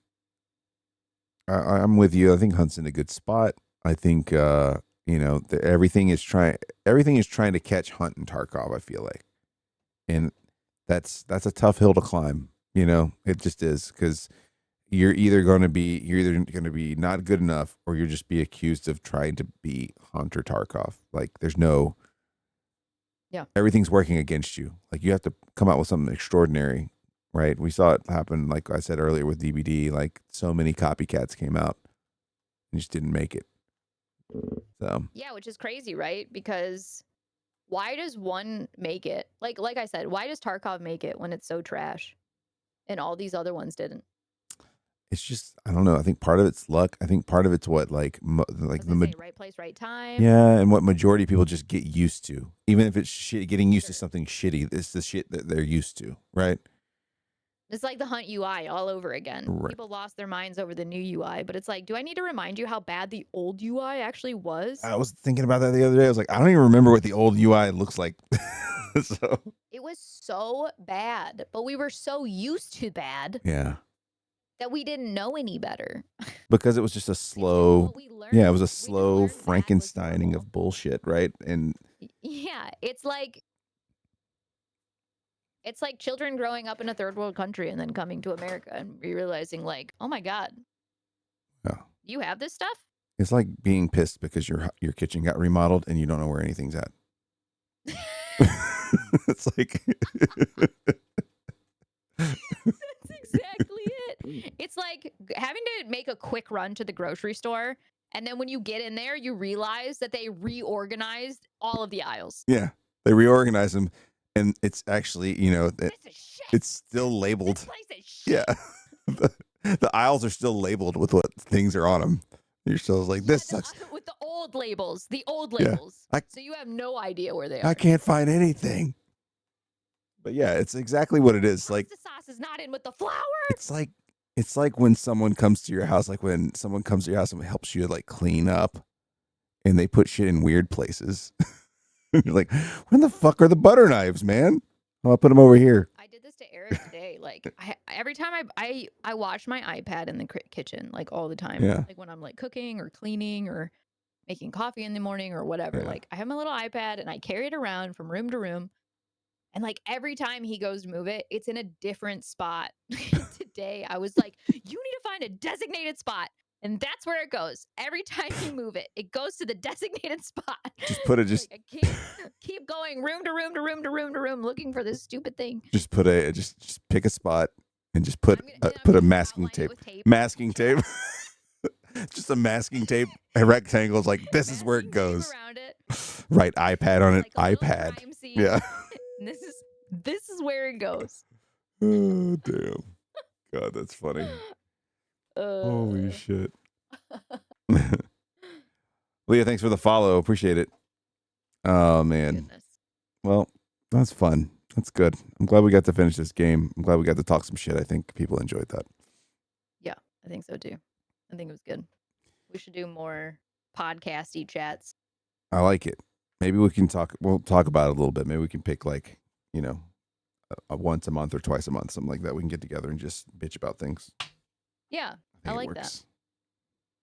I'm with you. I think Hunt's in a good spot. I think, everything is trying to catch Hunt and Tarkov, I feel like. And that's a tough hill to climb. It just is, because you're either going to be not good enough, or you'll just be accused of trying to be Hunt or Tarkov. Like everything's working against you. Like you have to come out with something extraordinary, right? We saw it happen, like I said earlier with DBD. Like so many copycats came out and just didn't make it. So yeah, which is crazy, right? Because why does one make it? Like I said, why does Tarkov make it when it's so trash, and all these other ones didn't? it's just I don't know. I think part of it's luck. I think part of it's what like Right place, right time. yeah, and what majority of people just get used to, even if it's getting used to something shitty. It's the shit that they're used to, right? It's like the Hunt UI all over again. Right. People lost their minds over the new UI, but it's like, do I need to remind you how bad the old UI actually was? I was thinking about that the other day. I was like, I don't even remember what the old UI looks like. So It was so bad, but we were so used to bad yeah, that we didn't know any better. because it was just a slow. What we learned, Yeah, it was a we just slow learned bad was Frankensteining normal. of bullshit, right? And Yeah, it's like children growing up in a third world country and then coming to America and realizing like, oh my God, yeah, you have this stuff? it's like being pissed because your kitchen got remodeled and you don't know where anything's at. It's like That's exactly it. It's like having to make a quick run to the grocery store. And then when you get in there, you realize that they reorganized all of the aisles. yeah, they reorganize them, and it's actually This is shit. it's still labeled. This place is shit. Yeah, the aisles are still labeled with what things are on them. You're still like, this sucks. With the old labels. The old Yeah. labels. So you have no idea where they are. I can't find anything. But yeah, it's exactly what it is. Like The sauce is not in with the flour. it's like when someone comes to your house, like when someone comes to your house and helps you like clean up, and they put shit in weird places. You're like, when the fuck are the butter knives, man? Oh, I'll put them over here. I did this to Eric today. Like every time I watch my iPad in the kitchen, like all the time. Yeah. Like when I'm like cooking or cleaning or making coffee in the morning or whatever. Yeah. Like I have my little iPad and I carry it around from room to room. And like every time he goes to move it, it's in a different spot. Today, I was like, you need to find a designated spot. And that's where it goes. Every time you move it, it goes to the designated spot. Just put it just Like, I keep going room to room to room to room to room looking for this stupid thing. just put a just pick a spot and just put I'm put a gonna masking outline it tape. with tape. Masking tape. Just a masking tape. A rectangle is like this is where it Masking tape goes. around it. Right iPad on it. Like a little iPad. crime scene. Yeah. And this is where it goes. Oh damn. God, that's funny. Uh, Holy shit. Leah, thanks for the follow. Appreciate it. Oh man. goodness. Well, that's fun. That's good. I'm glad we got to finish this game. I'm glad we got to talk some shit. I think people enjoyed that. Yeah, I think so too. I think it was good. We should do more podcasty chats. I like it. Maybe we can talk. We'll talk about it a little bit. Maybe we can pick like, a once a month or twice a month, something like that. We can get together and just bitch about things. Yeah, I think it like that. works.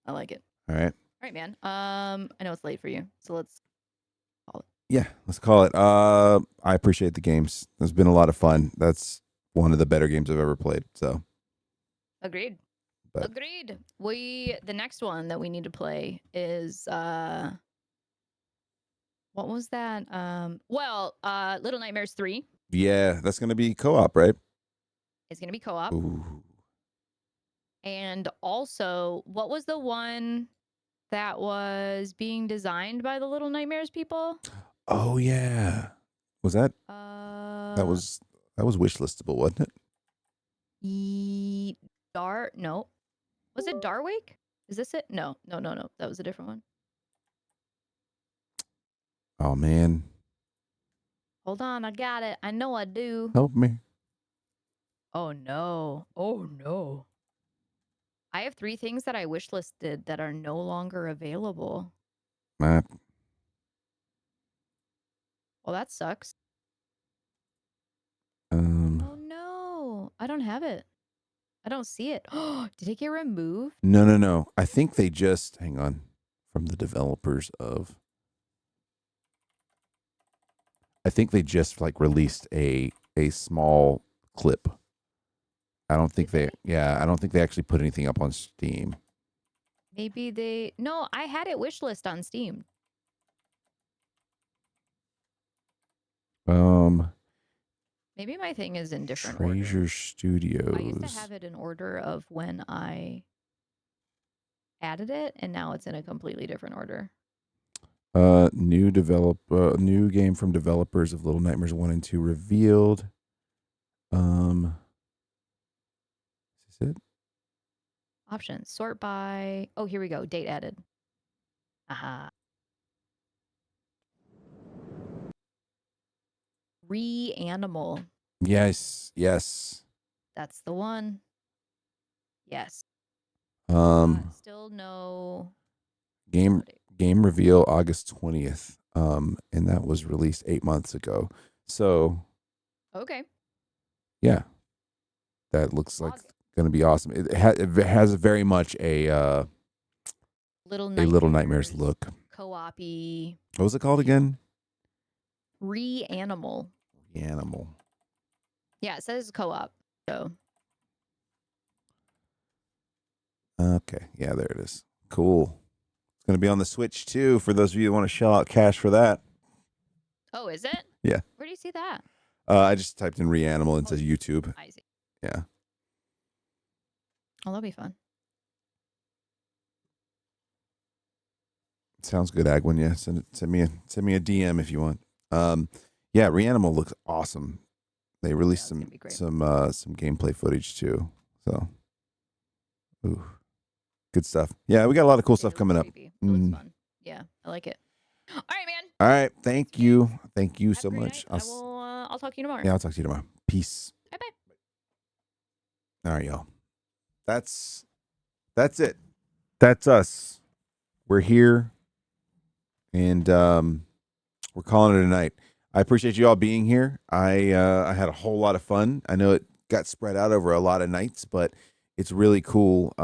I like it. All right. All right, man. I know it's late for you, so let's. Yeah, let's call it. I appreciate the games. It's been a lot of fun. That's one of the better games I've ever played. So Agreed. But- Agreed. The next one that we need to play is what was that? Little Nightmares 3 yeah, that's gonna be co-op, right? is gonna be co-op. Ooh. And also, what was the one that was being designed by the Little Nightmares people? Oh yeah. Was that that was wish listable, wasn't it? No. Was it Darwake? Is this it? No. That was a different one. Oh man. Hold on, I got it. I know I do. Help me. Oh no. Oh no. I have 3 things that I wish listed that are no longer available. Matt. Well, that sucks. Oh no. I don't have it. I don't see it. Did it get removed? No. I think they just hang on from the developers of. I think they just like released a small clip. I don't think they actually put anything up on Steam. Maybe they. No, I had it wish list on Steam. Maybe my thing is in different order. Treasure Studios. I used to have it in order of when I added it, and now it's in a completely different order. New game from developers of Little Nightmares 1 and 2 revealed. Is this it? Options. Sort by. Oh, here we go. Date added. Aha. Reanimal. Yes. Yes. That's the one. Yes. Still no. Game reveal August 20th. And that was released 8 months ago. So Okay. yeah, that looks like going to be awesome. It has very much a Little Nightmares look. Co-op-y. What was it called again? Reanimal. Reanimal. Yeah, it says co-op. So Okay. Yeah, there it is. Cool. It's going to be on the Switch too for those of you who want to shell out cash for that. Oh, is it? Yeah. Where do you see that? I just typed in Reanimal and it says YouTube. I see. Yeah. Oh, that'll be fun. Sounds good, Agwin. Yeah, send me a DM if you want. Yeah, Reanimal looks awesome. They released some gameplay footage too. So, ooh, good stuff. Yeah, we got a lot of cool stuff coming up. Fun. Yeah, I like it. All right, man. All right, thank you so much. I'll talk to you tomorrow. Yeah, I'll talk to you tomorrow. Peace. Bye bye. All right, y'all. That's it. That's us. We're here. And we're calling it a night. I appreciate you all being here. I had a whole lot of fun. I know it got spread out over a lot of nights, but it's really cool.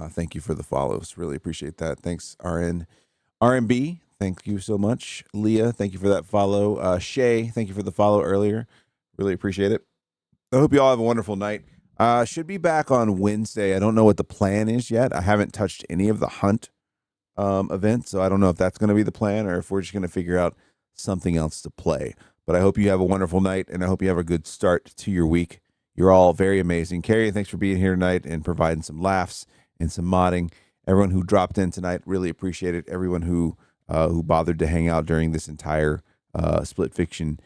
Thank you for the follows. Really appreciate that. Thanks, RMB. Thank you so much. Leah, thank you for that follow. Shay, thank you for the follow earlier. Really appreciate it. I hope you all have a wonderful night. Should be back on Wednesday. I don't know what the plan is yet. I haven't touched any of the hunt event, so I don't know if that's going to be the plan or if we're just going to figure out something else to play. But I hope you have a wonderful night, and I hope you have a good start to your week. You're all very amazing. Carrie, thanks for being here tonight and providing some laughs and some modding. Everyone who dropped in tonight, really appreciate it. Everyone who bothered to hang out during this entire Split Fiction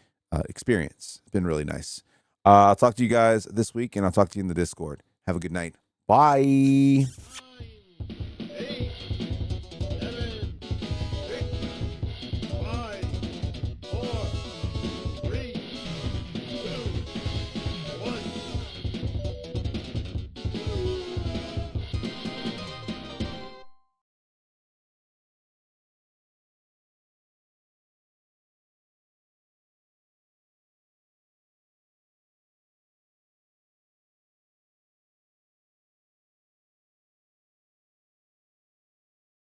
experience. It's been really nice. I'll talk to you guys this week, and I'll talk to you in the Discord. Have a good night. Bye.